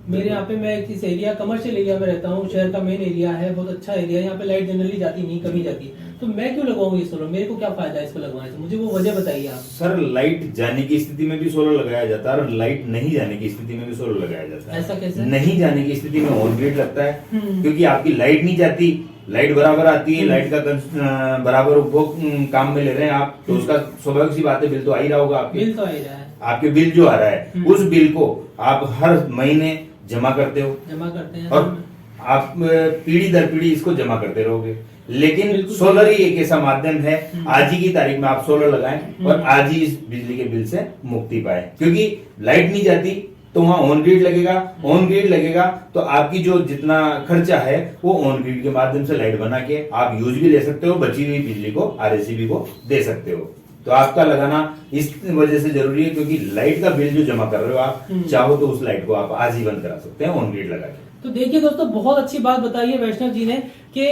मेरे यहाँ पे, मैं इस एरिया कमर्शियल एरिया में रहता हूँ, शहर का मेन एरिया है, बहुत अच्छा एरिया है, यहाँ पे लाइट जनरली जाती नहीं, कभी जाती। तो मैं क्यों लगाऊंगी ये सोलर? मेरे को क्या फायदा है इसको लगवाने से? मुझे वो वजह बताइए आप। सर लाइट जाने की स्थिति में भी सोलर लगाया जाता है और लाइट नहीं जाने की स्थिति में भी सोलर लगाया जाता है। ऐसा कैसे? नहीं जाने की स्थिति में ऑन ग्रिड लगता है हम्म। क्योंकि आपकी लाइट नहीं जाती, लाइट बराबर आती है, लाइट का बराबर उपभोग काम में ले रहे हैं आप, तो उसका स्वाभाविक सी बात है बिल तो आ ही रहा होगा आपके। बिल तो आ ही रहा है। आपके बिल जो आ रहा है उस बिल को आप हर महीने जमा करते हो जमा करते हैं और आप पीढ़ी दर पीढ़ी इसको जमा करते रहोगे। लेकिन बिल्कुल। सोलर ही एक ऐसा माध्यम है, आज ही की तारीख में आप सोलर लगाएं और आज ही इस बिजली के बिल से मुक्ति पाए, क्योंकि लाइट नहीं जाती तो वहां ऑन ग्रिड लगेगा, ऑन ग्रिड लगेगा तो आपकी जो जितना खर्चा है वो ऑन ग्रिड के माध्यम से लाइट बना के आप यूज भी ले सकते हो, बची हुई बिजली को आरएससीबी को दे सकते हो। तो आपका लगाना इस वजह से जरूरी है क्योंकि लाइट का बिल जो जमा कर रहे हो आप, चाहो तो उस लाइट को आप आज ही बंद करा सकते हैं ऑन ग्रिड लगा के। तो देखिए दोस्तों, बहुत अच्छी बात बताई है वैष्णव जी ने कि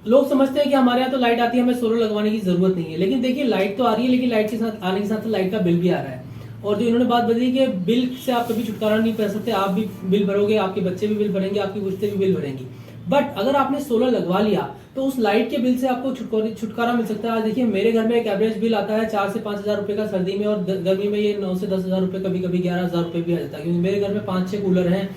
लोग समझते हैं कि हमारे यहाँ तो लाइट आती है, हमें सोलर लगवाने की जरूरत नहीं है। लेकिन देखिए, लाइट तो आ रही है, लेकिन लाइट के साथ आने के साथ लाइट का बिल भी आ रहा है। और जो इन्होंने बात बताई कि बिल से आप कभी छुटकारा नहीं पा सकते, आप भी बिल भरोगे, आपके बच्चे भी बिल भरेंगे, आपकी पुश्तें भी बिल भरेंगी। बट अगर आपने सोलर लगवा लिया तो उस लाइट के बिल से आपको छुटकारा मिल सकता है। आज देखिए, मेरे घर में एक एवरेज बिल आता है 4 से 5 हजार रुपए का सर्दी में, और गर्मी में ये 9 से 10 हजार रुपए, कभी कभी 11 हजार रुपए भी आ जाता है, क्योंकि मेरे घर में 5-6 कूलर हैं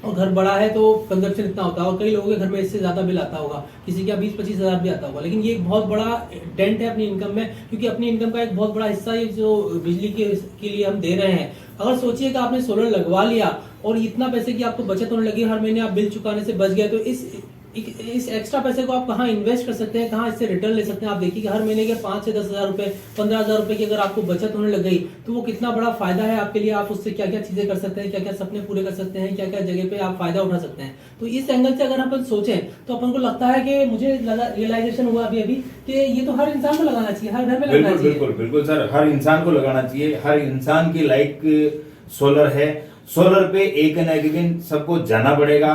और घर बड़ा है तो कंजप्शन इतना होता है। और कई लोगों के घर में इससे ज्यादा बिल आता होगा, किसी का 20-25 हजार भी आता होगा। लेकिन ये एक बहुत बड़ा डेंट है अपनी इनकम में, क्योंकि अपनी इनकम का एक बहुत बड़ा हिस्सा ये जो बिजली के लिए हम दे रहे हैं। अगर सोचिए कि आपने सोलर लगवा लिया और इतना पैसे की आपको बचत होने लगी, हर महीने आप बिल चुकाने से बच गए, तो इस एक्स्ट्रा पैसे को आप कहाँ इन्वेस्ट कर सकते हैं, कहाँ इससे रिटर्न ले सकते हैं? आप देखिए कि हर महीने के 5 से 10 हजार रुपए, 15 हजार रुपए की अगर आपको बचत होने लग गई तो वो कितना बड़ा फायदा है आपके लिए। आप उससे क्या क्या चीजें कर सकते हैं, क्या क्या सपने पूरे कर सकते हैं, क्या क्या जगह पे आप फायदा उठा सकते हैं। तो इस एंगल से अगर अपन सोचें तो अपन को लगता है कि मुझे रियलाइजेशन हुआ अभी कि ये तो हर इंसान को लगाना चाहिए, हर घर में लगाना चाहिए। बिल्कुल बिल्कुल सर, हर इंसान को लगाना चाहिए। हर इंसान की लाइक सोलर है। सोलर पे एक न एक दिन सबको जाना पड़ेगा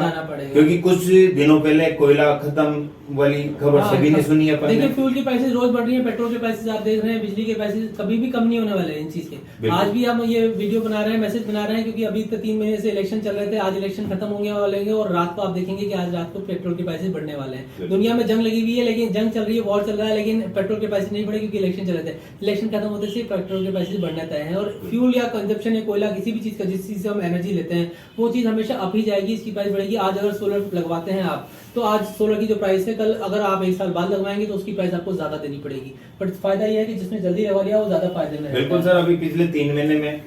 क्योंकि कुछ दिनों पहले कोयला खत्म वाली खबर सभी ने सुनी है। देखिए, फ्यूल की प्राइसेस रोज बढ़ रही है, पेट्रोल के प्राइसेस आप देख रहे हैं, बिजली के प्राइसेस कभी भी कम नहीं होने वाले हैं इन चीज के। आज भी हम ये वीडियो बना रहे हैं, मैसेज बना रहे हैं, क्योंकि अभी तक 3 महीने से इलेक्शन चल रहे थे। आज इलेक्शन खत्म होंगे वाले और रात को आप देखेंगे कि आज रात को पेट्रोल के प्राइसेस बढ़ने वाले हैं। दुनिया में जंग लगी हुई है, लेकिन जंग चल रही है, वॉर चल रहा है, लेकिन पेट्रोल के प्राइसेस नहीं बढ़े क्योंकि इलेक्शन चल रहे थे। इलेक्शन खत्म होते से पेट्रोल के प्राइसेस बढ़ने तय है। और फ्यूल या कंजप्शन या कोयला, किसी भी चीज का जिस चीज से हम एनर्जी लेते हैं, वो चीज हमेशा अप ही जाएगी, इसकी प्राइस बढ़ेगी। आज अगर सोलर लगवाते हैं आप, तो आज सोलर की जो प्राइस है, कल अगर आप 1 साल बाद लगवाएंगे तो उसकी प्राइस आपको ज्यादा देनी पड़ेगी। बट फायदा यह है कि जिसने जल्दी लगवा लिया वो ज्यादा फायदे में। बिल्कुल सर, अभी पिछले 3 महीने में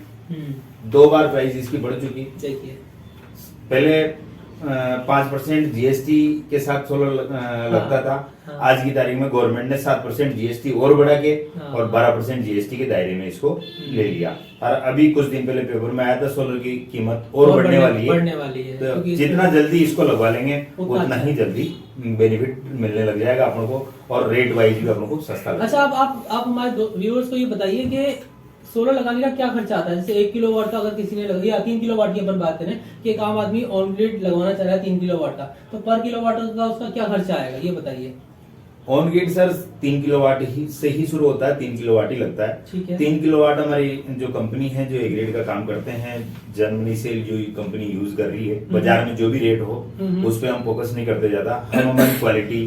2 बार प्राइस इसकी बढ़ चुकी। देखिए, पहले 5% जीएसटी के साथ सोलर लगता था। हाँ। आज की तारीख में गवर्नमेंट ने 7% जीएसटी और बढ़ा के हाँ। और 12% जीएसटी के दायरे में इसको ले लिया। और अभी कुछ दिन पहले पेपर में आया था सोलर की कीमत और बढ़ने वाली है। तो जितना जल्दी इसको लगवा लेंगे उतना ही जल्दी बेनिफिट मिलने लग जाएगा अपन को, और रेट वाइज भी अपन को सस्ता लगेगा। अच्छा, आप हमारे व्यूअर्स को ये बताइए कि सोलर लगाने का क्या खर्चा आता है? जैसे 1 किलोवाट का अगर किसी ने लगा दिया, 3 किलोवाट की अपन बात करें कि एक आम आदमी ऑन ग्रिड लगवाना चाह रहा है 3 किलोवाट का, तो पर किलोवाट का उसका क्या खर्चा आएगा, ये बताइए। ऑन ग्रिड सर 3 किलोवाट से ही शुरू होता है, 3 किलोवाट ही लगता है। ठीक है। 3 किलोवाट हमारी जो कंपनी है जो ग्रिड का काम करते हैं, जर्मनी से जो कंपनी यूज कर रही है, बाजार में जो भी रेट हो उस पर हम फोकस नहीं करते ज्यादा। हम हमारी क्वालिटी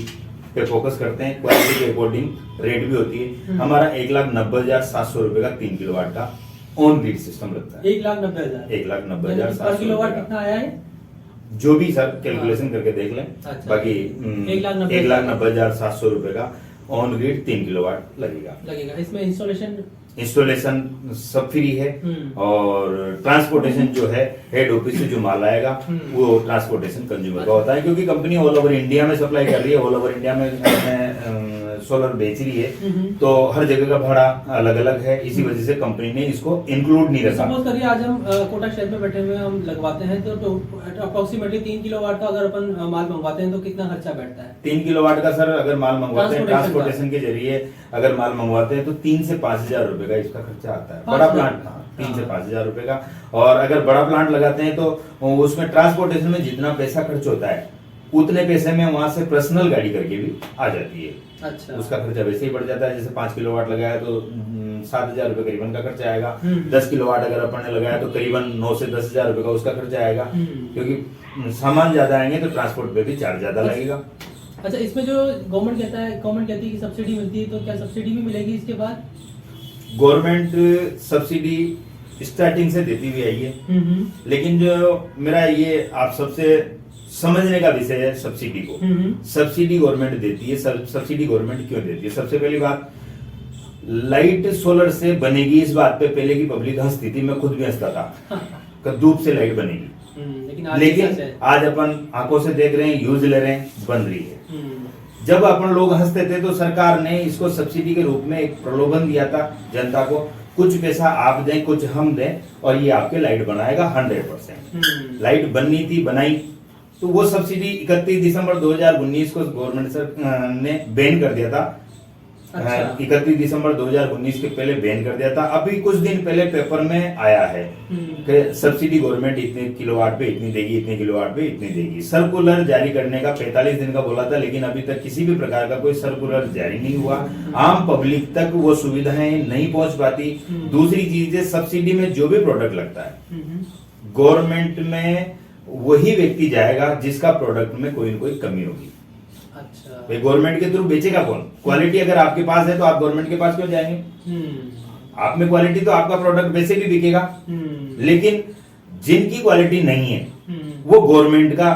पे फोकस करते हैं, क्वालिटी के अकॉर्डिंग रेट भी होती है। हमारा 1,90,700 रुपए का 3 किलोवाट का ऑन ग्रिड सिस्टम लगता है। 1,90,000 1,90,700 पर किलोवाट कितना आया है? जो भी सर कैलकुलेशन करके देख लें। अच्छा। बाकी 1,90,700 1,90,700 रुपए का ऑन ग्रिड 3 किलोवाट लगेगा। इसमें इंस्टॉलेशन इंस्टॉलेशन सब फ्री है और ट्रांसपोर्टेशन जो है हेड ऑफिस से जो माल आएगा वो ट्रांसपोर्टेशन कंज्यूमर का होता है, क्योंकि कंपनी ऑल ओवर इंडिया में सप्लाई कर रही है, ऑल ओवर इंडिया में सोलर बेच रही है, तो हर जगह का भाड़ा अलग अलग है, इसी वजह से कंपनी ने इसको इंक्लूड नहीं रखा। सपोज करिए आज हम कोटा शहर में बैठे हुए हम लगवाते हैं तो अप्रोक्सीमेटली 3 किलोवाट का अगर अपन माल मंगवाते हैं तो कितना खर्चा बैठता है? 3 किलोवाट का सर अगर माल मंगवाते हैं ट्रांसपोर्टेशन के जरिए अगर माल मंगवाते हैं तो 3 से 5,000 रुपए का इसका खर्चा आता है, बड़ा प्लांट। 3 से 5,000 रुपए का। और अगर बड़ा प्लांट लगाते हैं तो उसमें ट्रांसपोर्टेशन में जितना पैसा खर्च होता है उतने पैसे में वहां से पर्सनल गाड़ी करके भी आ जाती है। अच्छा। उसका खर्चा वैसे ही बढ़ जाता है। जैसे 5 किलोवाट लगाया तो 7,000 रुपए करीबन का खर्चा आएगा। 10 किलोवाट अगर अपन ने लगाया तो करीबन 9 से 10,000 रुपए का उसका खर्चा आएगा, क्योंकि सामान ज्यादा आएंगे तो ट्रांसपोर्ट पे भी चार्ज ज्यादा लगेगा। अच्छा, इसमें जो गवर्नमेंट कहती है कि सब्सिडी मिलती है, तो क्या सब्सिडी भी मिलेगी इसके बाद? गवर्नमेंट सब्सिडी स्टार्टिंग से देती हुई आई है, लेकिन जो मेरा ये आप सबसे समझने का विषय है सब्सिडी को। सब्सिडी गवर्नमेंट देती है। सब्सिडी गवर्नमेंट क्यों देती है? सबसे पहली बात, लाइट सोलर से बनेगी इस बात पे पहले की पब्लिक हंसती थी, मैं खुद भी हंसता था कि धूप से लाइट बनेगी, लेकिन आज अपन आंखों से देख रहे हैं, यूज ले रहे हैं, बन रही है। जब अपन लोग हंसते थे तो सरकार ने इसको सब्सिडी के रूप में एक प्रलोभन दिया था जनता को, कुछ पैसा आप दें कुछ हम दें और ये आपके लाइट बनाएगा 100%। लाइट बननी थी, बनाई, तो वो सब्सिडी 31 दिसंबर 2019 को गवर्नमेंट सर ने बैन कर दिया था। अच्छा। 31 दिसंबर 2019 के पहले बैन कर दिया था। अभी कुछ दिन पहले पेपर में आया है कि सब्सिडी गवर्नमेंट इतने किलोवाट पे इतनी देगी, इतने किलोवाट पे इतनी देगी। सर्कुलर जारी करने का 45 दिन का बोला था, लेकिन अभी तक किसी भी प्रकार का कोई सर्कुलर जारी नहीं हुआ। आम पब्लिक तक वो सुविधाएं नहीं पहुंच पाती। दूसरी चीज है, सब्सिडी में जो भी प्रोडक्ट लगता है गवर्नमेंट में वही व्यक्ति जाएगा जिसका प्रोडक्ट में कोई न कोई कमी होगी। अच्छा। गवर्नमेंट के थ्रू बेचेगा कौन? क्वालिटी अगर आपके पास है तो आप गवर्नमेंट के पास क्यों जाएंगे? आप में क्वालिटी तो आपका प्रोडक्ट वैसे भी बिकेगा, लेकिन जिनकी क्वालिटी नहीं है वो गवर्नमेंट का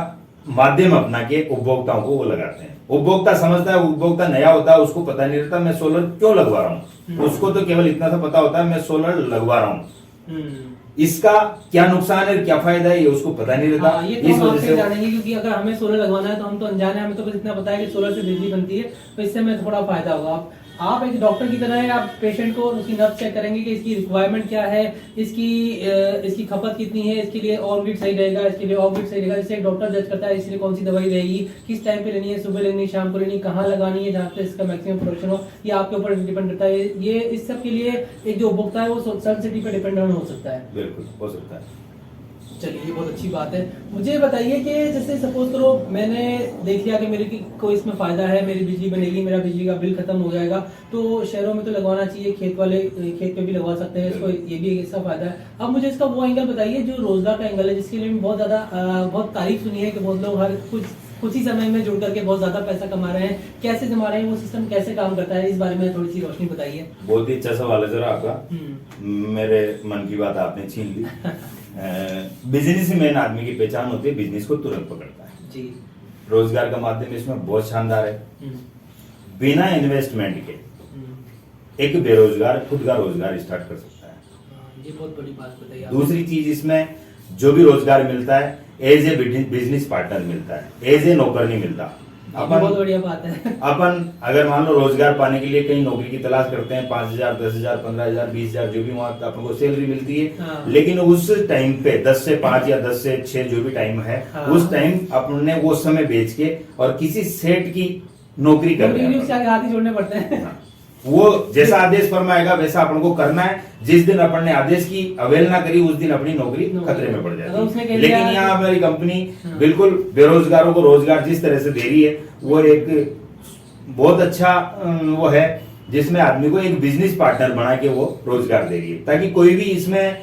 माध्यम अपना के उपभोक्ताओं को वो लगाते हैं। उपभोक्ता समझता है, उपभोक्ता नया होता है, उसको पता नहीं रहता मैं सोलर क्यों लगवा रहा हूँ। उसको तो केवल इतना सा पता होता है मैं सोलर लगवा रहा हूँ, इसका क्या नुकसान है क्या फायदा है ये उसको पता नहीं रहता। ये तो इस हम वजह से जानेंगे, क्योंकि अगर हमें सोलर लगवाना है तो हम तो अनजान है, हमें तो बस इतना पता है कि सोलर से बिजली बनती है, तो इससे हमें थोड़ा फायदा होगा। आप एक डॉक्टर की तरह है, आप पेशेंट को उसकी नब्ज चेक करेंगे कि इसकी रिक्वायरमेंट क्या है, इसकी खपत कितनी है, इसके लिए ऑन बीट सही रहेगा, इसके लिए ऑफ बीट सही रहेगा। जैसे एक डॉक्टर जज करता है इसलिए कौन सी दवाई रहेगी, किस टाइम पे लेनी है, सुबह लेनी है, शाम को लेनी है, कहाँ लगानी है जहाँ पे इसका मैक्सिमम प्रोडक्शन हो, ये आपके ऊपर डिपेंड करता है। ये इस सब के लिए एक जो उपभोक्ता है वो सब्सिडी पे डिपेंडेंट हो सकता है। बिल्कुल हो सकता है। चलिए, ये बहुत अच्छी बात है। मुझे बताइए कि जैसे सपोज करो मैंने देख लिया कि मेरे को इसमें फायदा है, मेरी बिजली बनेगी, मेरा बिजली का बिल खत्म हो जाएगा, तो शहरों में तो लगवाना चाहिए, खेत पे भी लगवा सकते हैं इसको, ये भी इसका फायदा है। अब मुझे इसका वो एंगल बताइए जो रोजगार का एंगल है, जिसके लिए बहुत बहुत तारीफ सुनी है कि बहुत लोग हर कुछ ही समय में जुड़ करके बहुत ज्यादा पैसा कमा रहे हैं। कैसे कमा रहे हैं, वो सिस्टम कैसे काम करता है, इस बारे में थोड़ी सी रोशनी बताइए। बहुत ही अच्छा सवाल है जरा आपका, मेरे मन की बात आपने छीन ली। बिजनेसमैन आदमी की पहचान होती है बिजनेस को तुरंत पकड़ता है जी। रोजगार का माध्यम इसमें बहुत शानदार है। बिना इन्वेस्टमेंट के एक बेरोजगार खुद का रोजगार स्टार्ट कर सकता है। ये बहुत बड़ी बात बताई आपने। दूसरी चीज, इसमें जो भी रोजगार मिलता है एज ए बिजनेस पार्टनर मिलता है, एज ए नौकर नहीं मिलता। बहुत बढ़िया बात है। अपन अगर मान लो रोजगार पाने के लिए कहीं नौकरी की तलाश करते हैं, 5,000, 10,000, 15,000, 20,000 जो भी वहां अपन को सैलरी मिलती है। हाँ। लेकिन उस टाइम पे 10 से 5 या 10 से 6 जो भी टाइम है, हाँ। उस टाइम अपने वो समय बेच के और किसी सेठ की नौकरी करनी हाथ ही जोड़ने पड़ते हैं। हाँ। वो जैसा आदेश फरमाएगा वैसा अपन को करना है। जिस दिन अपन ने आदेश की अवहेलना करी उस दिन अपनी नौकरी खतरे में पड़ जाती है। लेकिन यहाँ हमारी कंपनी बिल्कुल बेरोजगारों को रोजगार जिस तरह से दे रही है वो एक बहुत अच्छा वो है, जिसमें आदमी को एक बिजनेस पार्टनर बना के वो रोजगार दे रही है, ताकि कोई भी इसमें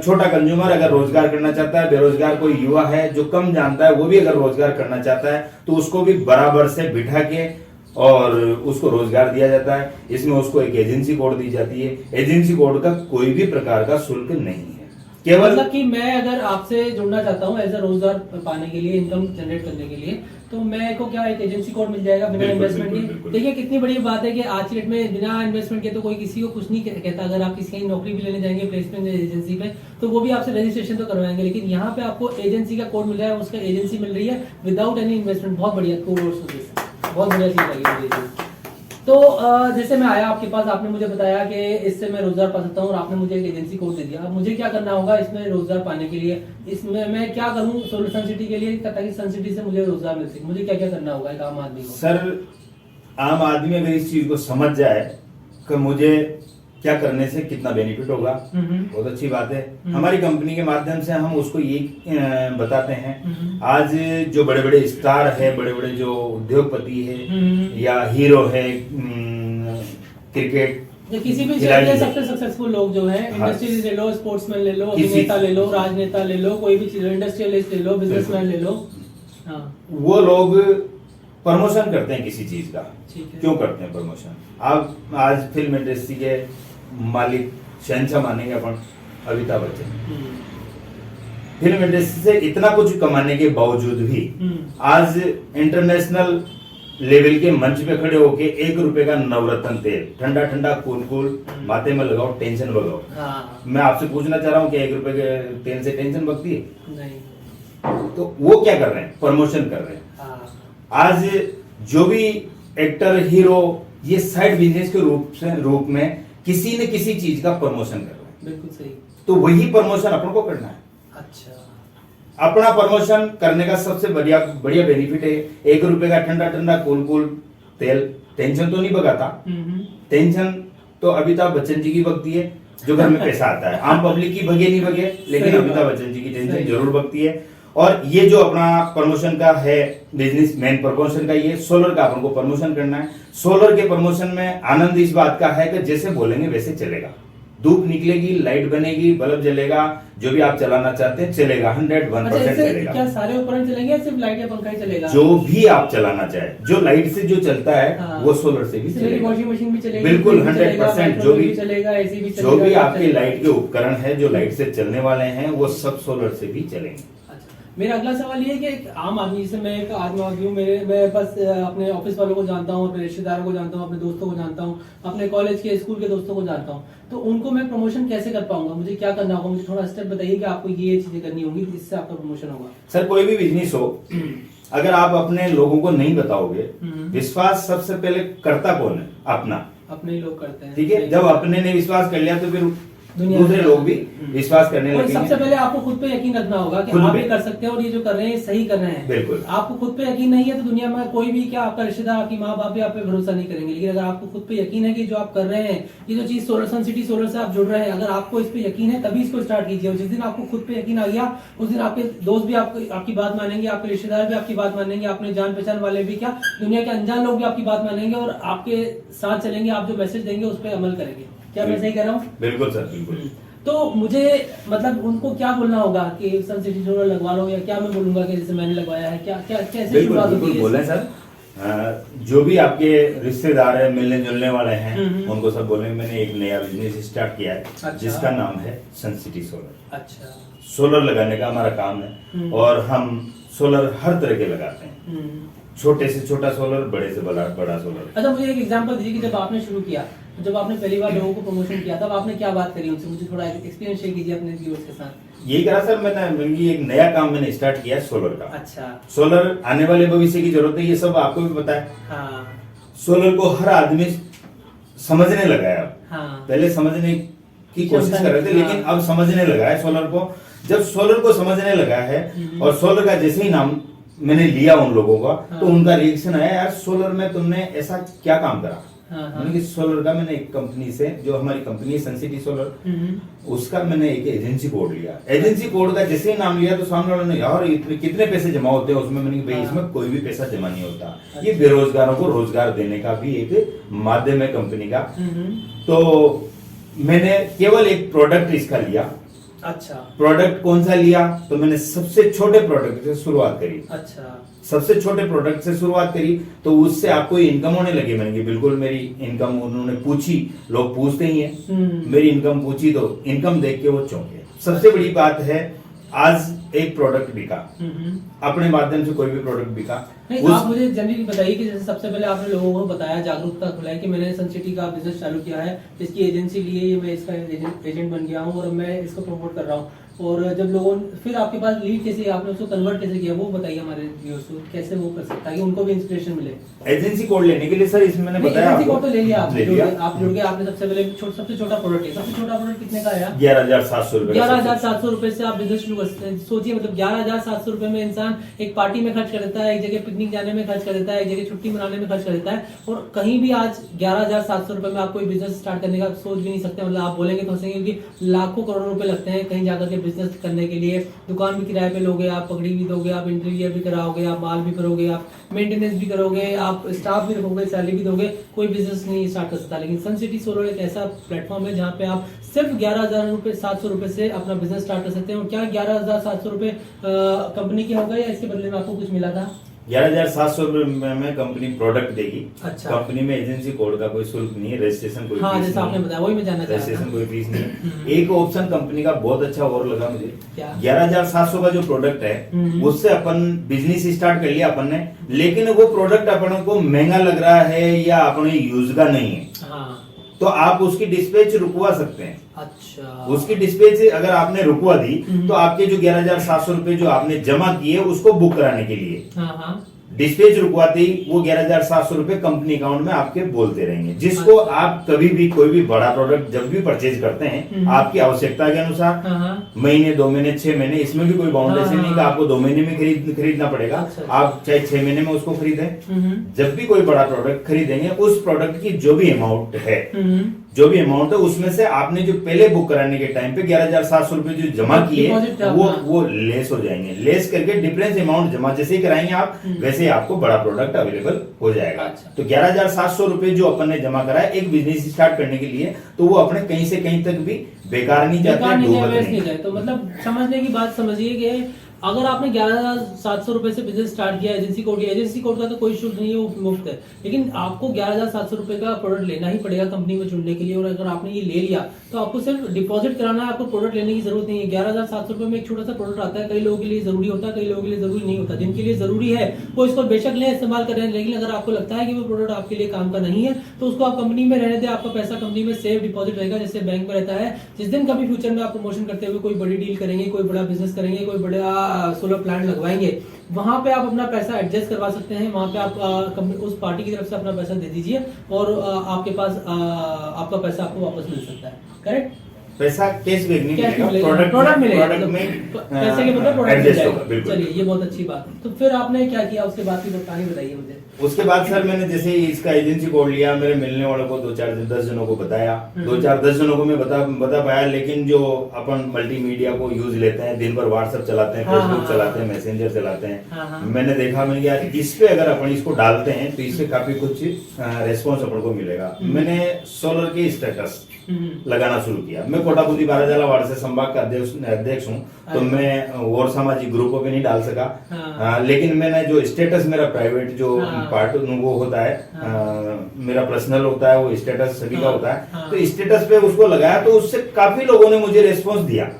छोटा कंज्यूमर अगर रोजगार करना चाहता है, बेरोजगार कोई युवा है जो कम जानता है वो भी अगर रोजगार करना चाहता है तो उसको भी बराबर से बिठा के और उसको रोजगार दिया जाता है। इसमें उसको एक एजेंसी कोड दी जाती है। एजेंसी कोड का कोई भी प्रकार का शुल्क नहीं है। केवल मतलब कि मैं अगर आपसे जुड़ना चाहता हूँ एज अ रोजगार पाने के लिए, इनकम जनरेट करने के लिए, तो मैं को क्या एक एजेंसी कोड मिल जाएगा बिना बिल्कुल, इन्वेस्टमेंट बिल्कुल, के? बिल्कुल। देखिए कितनी बड़ी बात है कि आज की डेट में बिना इन्वेस्टमेंट के तो कोई किसी को कुछ नहीं कहता। अगर आप किसी की नौकरी भी लेने जाएंगे प्लेसमेंट एजेंसी पे, तो वो भी आपसे रजिस्ट्रेशन तो करवाएंगे, लेकिन यहाँ पे आपको एजेंसी का कोड मिल रहा है, उसका एजेंसी मिल रही है विदाउट एनी इन्वेस्टमेंट। बहुत बढ़िया, बहुत बढ़िया चीज लगी मुझे। तो जैसे मैं आया आपके पास, आपने मुझे बताया कि इससे मैं रोजगार पा सकता हूँ, और आपने मुझे एक एजेंसी कोड दे दिया। अब मुझे क्या करना होगा इसमें रोजगार पाने के लिए? इसमें मैं क्या करूँ सोलर सन सिटी के लिए, ताकि सन सिटी से मुझे रोजगार मिल सके? मुझे क्या क्या करना होगा एक आम आदमी को? सर, आम आदमी अगर इस चीज को समझ जाए कि मुझे क्या करने से कितना बेनिफिट होगा, बहुत अच्छी बात है। हमारी कंपनी के माध्यम से हम उसको ये बताते हैं। आज जो बड़े बड़े स्टार है, बड़े बड़े जो उद्योगपति है या हीरो है, क्रिकेट किसी भी खिलाड़ी है, सबसे सक्सेसफुल लोग जो हैं, हाँ, इंडस्ट्रियलिस्ट ले लो, स्पोर्ट्समैन ले लो, किसी- अभिनेता ले लो, राजनेता ले लो, कोई भी चीज, इंडस्ट्रियलिस्ट ले लो, बिजनेसमैन ले लो, हाँ वो लोग प्रमोशन करते हैं किसी चीज का। ठीक है। क्यों करते हैं प्रमोशन? आप आज फिल्म इंडस्ट्री के मालिक, शहंशाह मानेंगे अपन अमिताभ बच्चन। फिल्म इंडस्ट्री से इतना कुछ कमाने के बावजूद भी आज इंटरनेशनल लेवल के मंच पे खड़े होके 1 रुपए का नवरत्न तेल ठंडा ठंडा कूल कूल माथे में लगाओ, टेंशन भगाओ। हाँ। मैं आपसे पूछना चाह रहा हूँ कि 1 रुपए के तेल से टेंशन भगती है? नहीं। तो वो क्या कर रहे हैं? प्रमोशन कर रहे हैं। हाँ। आज जो भी एक्टर, हीरो, ये साइड बिजनेस के रूप में किसी न किसी चीज का प्रमोशन कर रहे हैं। बिल्कुल सही। तो वही प्रमोशन अपन को करना है। अच्छा। अपना प्रमोशन करने का सबसे बढ़िया बेनिफिट है 1 रुपए का ठंडा ठंडा कूल कूल तेल। टेंशन तो नहीं भगाता, टेंशन तो अमिताभ बच्चन जी की भगती है, जो घर में पैसा आता है। आम पब्लिक की भगे नहीं भगे, लेकिन अमिताभ बच्चन जी की टेंशन जरूर भगती है। और ये जो अपना प्रमोशन का है बिजनेस, मेन प्रमोशन का ये सोलर का अपन को प्रमोशन करना है। सोलर के प्रमोशन में आनंद इस बात का है कि जैसे बोलेंगे वैसे चलेगा। धूप निकलेगी, लाइट बनेगी, बल्ब जलेगा, जो भी आप चलाना चाहते हैं चलेगा, 101% चलेगा। क्या सारे उपकरण चलेंगे या सिर्फ लाइट या पंखा ही चलेगा? जो भी आप चलाना चाहे, जो लाइट से जो चलता है हाँ। वो सोलर से भी चलेगा। वॉशिंग मशीन भी चलेगी, बिल्कुल फ्रिज भी चलेगा, 100%। जो भी चलेगा, एसी भी चलेगा, जो भी सब आपके चलेगा। लाइट के उपकरण है, जो लाइट से चलने वाले हैं, वो सब सोलर से भी चलेंगे। मेरा अगला सवाल ये है कि एक आम आदमी, जैसे मैं एक आदमी हूँ, मैं बस अपने ऑफिस वालों को जानता हूँ, अपने रिश्तेदारों को जानता हूँ, अपने दोस्तों को जानता हूँ, अपने कॉलेज के स्कूल के दोस्तों को जानता हूँ, तो उनको मैं प्रमोशन कैसे कर पाऊंगा? मुझे क्या करना होगा? मुझे थोड़ा स्टेप बताइए कि आपको ये चीजें करनी होंगी जिससे आपका प्रमोशन होगा। सर, कोई भी बिजनेस हो, अगर आप अपने लोगों को नहीं बताओगे, विश्वास सबसे पहले करता कौन है? अपने ही लोग करते हैं। ठीक है। जब अपने ने विश्वास कर लिया तो फिर दुनिया दूसरे में लोग भी विश्वास करने और लगेंगे। सबसे पहले आपको खुद पे यकीन रखना होगा कि खुद आप पे। ये कर सकते हैं और ये जो कर रहे हैं सही कर रहे हैं। बिल्कुल। आपको खुद पे यकीन नहीं है तो दुनिया में कोई भी, क्या आपका रिश्तेदार, आपकी माँ बाप भी आप पे भरोसा नहीं करेंगे। लेकिन अगर आपको खुद पे यकीन है कि जो आप कर रहे हैं, ये जो चीज सोलर सन सिटी सोलर से आप जुड़ रहे हैं, अगर आपको इस पे यकीन है तभी इसको स्टार्ट कीजिए। और जिस दिन आपको खुद पे यकीन आ गया, उस दिन आपके दोस्त भी आपकी बात मानेंगे, आपके रिश्तेदार भी आपकी बात मानेंगे, अपने जान पहचान वाले भी, क्या दुनिया के अनजान लोग भी आपकी बात मानेंगे और आपके साथ चलेंगे। आप जो मैसेज देंगे उस पर अमल करेंगे। क्या मैं सही कह रहा हूँ? बिल्कुल सर, बिल्कुल। तो मुझे मतलब उनको क्या बोलना होगा कि सन सिटी सोलर लगवा लो, या क्या मैं बोलूंगा कि जैसे मैंने लगवाया है? क्या क्या कैसे बिल्कुल शुरुआत बिल्कुल होती है? बोले सर। जो भी आपके रिश्तेदार है, मिलने जुलने वाले हैं, उनको सब बोले मैंने एक नया बिजनेस स्टार्ट किया है। अच्छा। जिसका नाम है सन सिटी सोलर। अच्छा। सोलर लगाने का हमारा काम है और हम सोलर हर तरह के लगाते हैं, छोटे से छोटा सोलर, बड़े से बड़ा सोलर। अच्छा, मुझे एक एग्जांपल दीजिए कि जब आपने शुरू किया, जब आपने पहली बार लोगों को प्रमोशन किया, तब आपने क्या बात करी उनसे? मुझे थोड़ा एक्सपीरियंस शेयर कीजिए अपने व्यूअर्स के साथ। यही करा सर, मैंने एक नया काम मैंने स्टार्ट किया है सोलर का। अच्छा। सोलर आने वाले भविष्य की जरूरत है, ये सब आपको भी पता है। हाँ। सोलर को हर आदमी समझने लगा है अब। हाँ। पहले समझने की कोशिश कर रहे थे, लेकिन अब समझने लगा है सोलर को। जब सोलर को समझने लगा है और सोलर का जैसे ही नाम मैंने लिया उन लोगों का, तो उनका रिएक्शन आया, यार सोलर में तुमने ऐसा क्या काम करा? मैंने कि सोलर का मैंने एक कंपनी से, जो हमारी कंपनी है सन सिटी सोलर, उसका मैंने एक एजेंसी कोड लिया। एजेंसी कोड का जैसे ही नाम लिया तो सामने वालों ने, यार कितने पैसे जमा होते हैं उसमें? मैंने भाई इसमें कोई भी पैसा जमा नहीं होता, ये बेरोजगारों को रोजगार देने का भी एक माध्यम है कंपनी का। तो मैंने केवल एक प्रोडक्ट इसका लिया। अच्छा। प्रोडक्ट कौन सा लिया? तो मैंने सबसे छोटे प्रोडक्ट से शुरुआत करी। अच्छा। सबसे छोटे प्रोडक्ट से शुरुआत करी तो उससे आपको इनकम होने लगी। मैंने बिल्कुल मेरी इनकम उन्होंने पूछी, लोग पूछते ही हैं, मेरी इनकम पूछी तो इनकम देख के वो चौंके। सबसे बड़ी बात है, आज एक प्रोडक्ट बिका, अपने माध्यम से कोई भी प्रोडक्ट बिका, नहीं आप मुझे जनरली बताइए कि जैसे सबसे पहले आपने लोगों को बताया, जागरूकता फैलाई कि मैंने सनसिटी का बिजनेस चालू किया है, इसकी एजेंसी ली है, ये मैं इसका एजेंट बन गया हूँ और मैं इसको प्रमोट कर रहा हूँ। और जब लोगों फिर आपके पास लीड कैसे, आपने उसको कन्वर्ट कैसे किया, वो बताइए हमारे व्यूअर्स को, कैसे वो कर सकता है कि उनको भी इंस्पिरेशन मिले। एजेंसी कोड लेने के लिए सर इसमें मैंने बताया, एजेंसी कोड तो ले लिया, आप जुड़ गए, आपने सबसे पहले सबसे छोटा प्रोडक्ट है, सबसे छोटा प्रोडक्ट कितने का आया? 11,700 रुपए। 11,700 रुपए से आप बिजनेस शुरू कर सकते हैं। सोचिए मतलब 11,700 रुपए में इंसान एक पार्टी में खर्च कर देता है, एक जगह पिकनिक जाने में खर्च कर देता है, एक जगह छुट्टी मनाने में खर्च कर देता है, और कहीं भी आज 11,700 रुपए में आप कोई बिजनेस स्टार्ट करने का सोच भी नहीं सकते। मतलब आप बोलेंगे तो हंसेंगे, क्योंकि लाखों करोड़ों रुपए लगते हैं कहीं जाकर के बिजनेस करने के लिए। दुकान भी किराए पे लोगे, आप पगड़ी भी दोगे, आप इंटीरियर भी कराओगे, आप माल भी करोगे, आप मेंटेनेंस भी करोगे, आप स्टाफ भी रखोगे, सैलरी भी दोगे, कोई बिजनेस नहीं स्टार्ट कर सकता। लेकिन सनसिटी सोलर एक ऐसा प्लेटफॉर्म है जहाँ पे आप सिर्फ 11,700 रुपए से अपना बिजनेस स्टार्ट कर सकते हैं। और क्या 11,700 रुपए कंपनी की होगा या इसके बदले में आपको कुछ मिला था? 11,700 रुपए में कंपनी प्रोडक्ट देगी। अच्छा। कंपनी में एजेंसी कोड का कोई शुल्क नहीं है, रजिस्ट्रेशन कोई हाँ, फीस जैसा नहीं आपने बताया वही मैं जानना चाह रहा था। रजिस्ट्रेशन कोई फीस नहीं है। एक ऑप्शन कंपनी का बहुत अच्छा और लगा मुझे, क्या? 11,700 का जो प्रोडक्ट है उससे अपन बिजनेस स्टार्ट कर लिया अपन ने, लेकिन वो प्रोडक्ट अपन को महंगा लग रहा है या अपने यूज का नहीं है, हाँ, तो आप उसकी डिस्पैच रुकवा सकते हैं। अच्छा। उसकी डिस्पैच अगर आपने रुकवा दी तो आपके जो 11,700 रुपए जो आपने जमा किए उसको बुक कराने के लिए हाँ, डिस्पैच रुकवाते ही वो 11,700 रुपए कंपनी अकाउंट में आपके बोलते रहेंगे, जिसको आप कभी भी कोई भी बड़ा प्रोडक्ट जब भी परचेज करते हैं आपकी आवश्यकता के अनुसार, महीने 2 महीने 6 महीने, इसमें भी कोई बाउंडेशन नहीं कि आपको 2 महीने में खरीदना पड़ेगा। अच्छा। आप चाहे 6 महीने में उसको खरीदें, जब भी कोई बड़ा प्रोडक्ट खरीदेंगे उस प्रोडक्ट की जो भी अमाउंट है उसमें से आपने जो पहले बुक कराने के टाइम पे 11,700 रुपए जो जमा किए वो लेस हो जाएंगे। लेस करके डिफरेंस अमाउंट जमा जैसे ही कराएंगे आप वैसे ही आपको बड़ा प्रोडक्ट अवेलेबल हो जाएगा। अच्छा। तो 11,700 रुपए जो अपन ने जमा कराया एक बिजनेस स्टार्ट करने के लिए, तो वो अपने कहीं से कहीं तक भी बेकार नहीं जाते। तो मतलब समझने की बात समझिए कि अगर आपने 11,700 रुपए से बिजनेस स्टार्ट किया, एजेंसी कोड का तो कोई शुल्क नहीं है, वो मुफ्त है, लेकिन आपको 11,700 रुपए का प्रोडक्ट लेना ही पड़ेगा कंपनी में जुड़ने के लिए। और अगर आपने ये ले लिया तो आपको सिर्फ डिपॉजिट कराना है, आपको प्रोडक्ट लेने की जरूरत नहीं है। 11,700 रुपए में एक छोटा सा प्रोडक्ट आता है, कई लोगों के लिए जरूरी होता है, कई लोगों के लिए जरूरी नहीं होता। जिनके लिए जरूरी है वो इसको बेशक लें, इस्तेमाल करें, लेकिन अगर आपको लगता है कि वो प्रोडक्ट आपके लिए काम का नहीं है तो उसको आप कंपनी में रहने दें, आपका पैसा कंपनी में सेफ डिपॉजिट रहेगा, जैसे बैंक में रहता है। जिस दिन कभी फ्यूचर में आप प्रमोशन करते हुए कोई बड़ी डील करेंगे, कोई बड़ा बिजनेस करेंगे, कोई बड़ा सोलर प्लांट लगवाएंगे, वहां पे आप अपना पैसा एडजस्ट करवा सकते हैं। वहां पे आप उस पार्टी की तरफ से अपना पैसा दे दीजिए और आपके पास आपका पैसा आपको वापस मिल सकता है। करेक्ट? पैसा कैशबैक नहीं मिलेगा, प्रोडक्ट मिलेगा, प्रोडक्ट में पैसे के बदले प्रोडक्ट एडजस्ट होगा। बिल्कुल। चलिए ये बहुत अच्छी बात है। तो फिर आपने क्या किया उसके बाद की कहानी बताइए मुझे। उसके बाद सर मैंने जैसे ही इसका एजेंसी कोड लिया, मेरे मिलने वालों को 2-4-10 जनों को बताया, 2-4-10 जनों को मैं बता पाया। लेकिन जो अपन मल्टीमीडिया को यूज लेते हैं, दिन भर व्हाट्सएप चलाते हैं, फेसबुक चलाते हैं, मैसेंजर चलाते हैं, मैंने देखा मैंने यार इस पे अगर अपन इसको डालते हैं तो इससे काफी कुछ रेस्पॉन्स अपन को मिलेगा। मैंने सोलर के स्टेटस लगाना शुरू किया। मैं कोटापुती बाराजाला वार्ड से संभाग का अध्यक्ष हूँ, तो मैं और सामाजिक ग्रुपों पे नहीं डाल सका। लेकिन मैंने जो स्टेटस मेरा प्राइवेट जो पार्ट वो होता है, मेरा पर्सनल होता है, वो स्टेटस सभी का होता है, तो स्टेटस पे उसको लगाया तो उससे काफी लोगों ने मुझे रेस्पॉन्स दिया।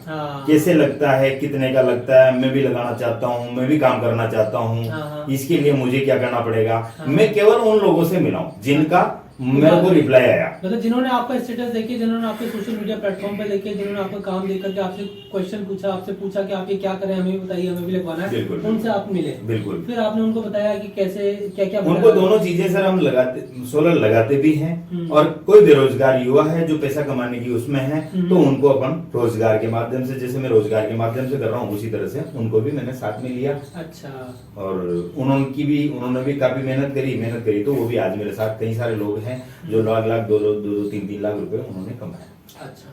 कैसे लगता है, कितने का लगता है, मैं भी लगाना चाहता हूँ, मैं भी काम करना चाहता हूँ, इसके लिए मुझे क्या करना पड़ेगा। मैं केवल उन लोगों से मिला हूँ जिनका मेरे को रिप्लाई आया, मतलब जिन्होंने आपका स्टेटस देखे, जिन्होंने आपके सोशल मीडिया प्लेटफॉर्म पे देखे, जिन्होंने आपका काम देख करके आपसे क्वेश्चन पूछा, आपसे पूछा कि आप ये क्या करें, हमें भी बताइए, हमें भी लगवाना है, उनसे आप मिले। बिल्कुल। फिर आपने उनको बताया कि कैसे क्या क्या उनको दोनों चीजें सर हम लगाते, सोलर लगाते भी हैं, और कोई बेरोजगार युवा है जो पैसा कमाने की उसमें है तो उनको अपन रोजगार के माध्यम से, जैसे मैं रोजगार के माध्यम से कर रहा हूँ उसी तरह से उनको भी मैंने साथ में लिया। अच्छा। और उन्होंने भी काफी मेहनत करी तो वो भी आज मेरे साथ कई सारे लोग हैं जो लाख 2-3 लाख रुपए उन्होंने कमाया। अच्छा,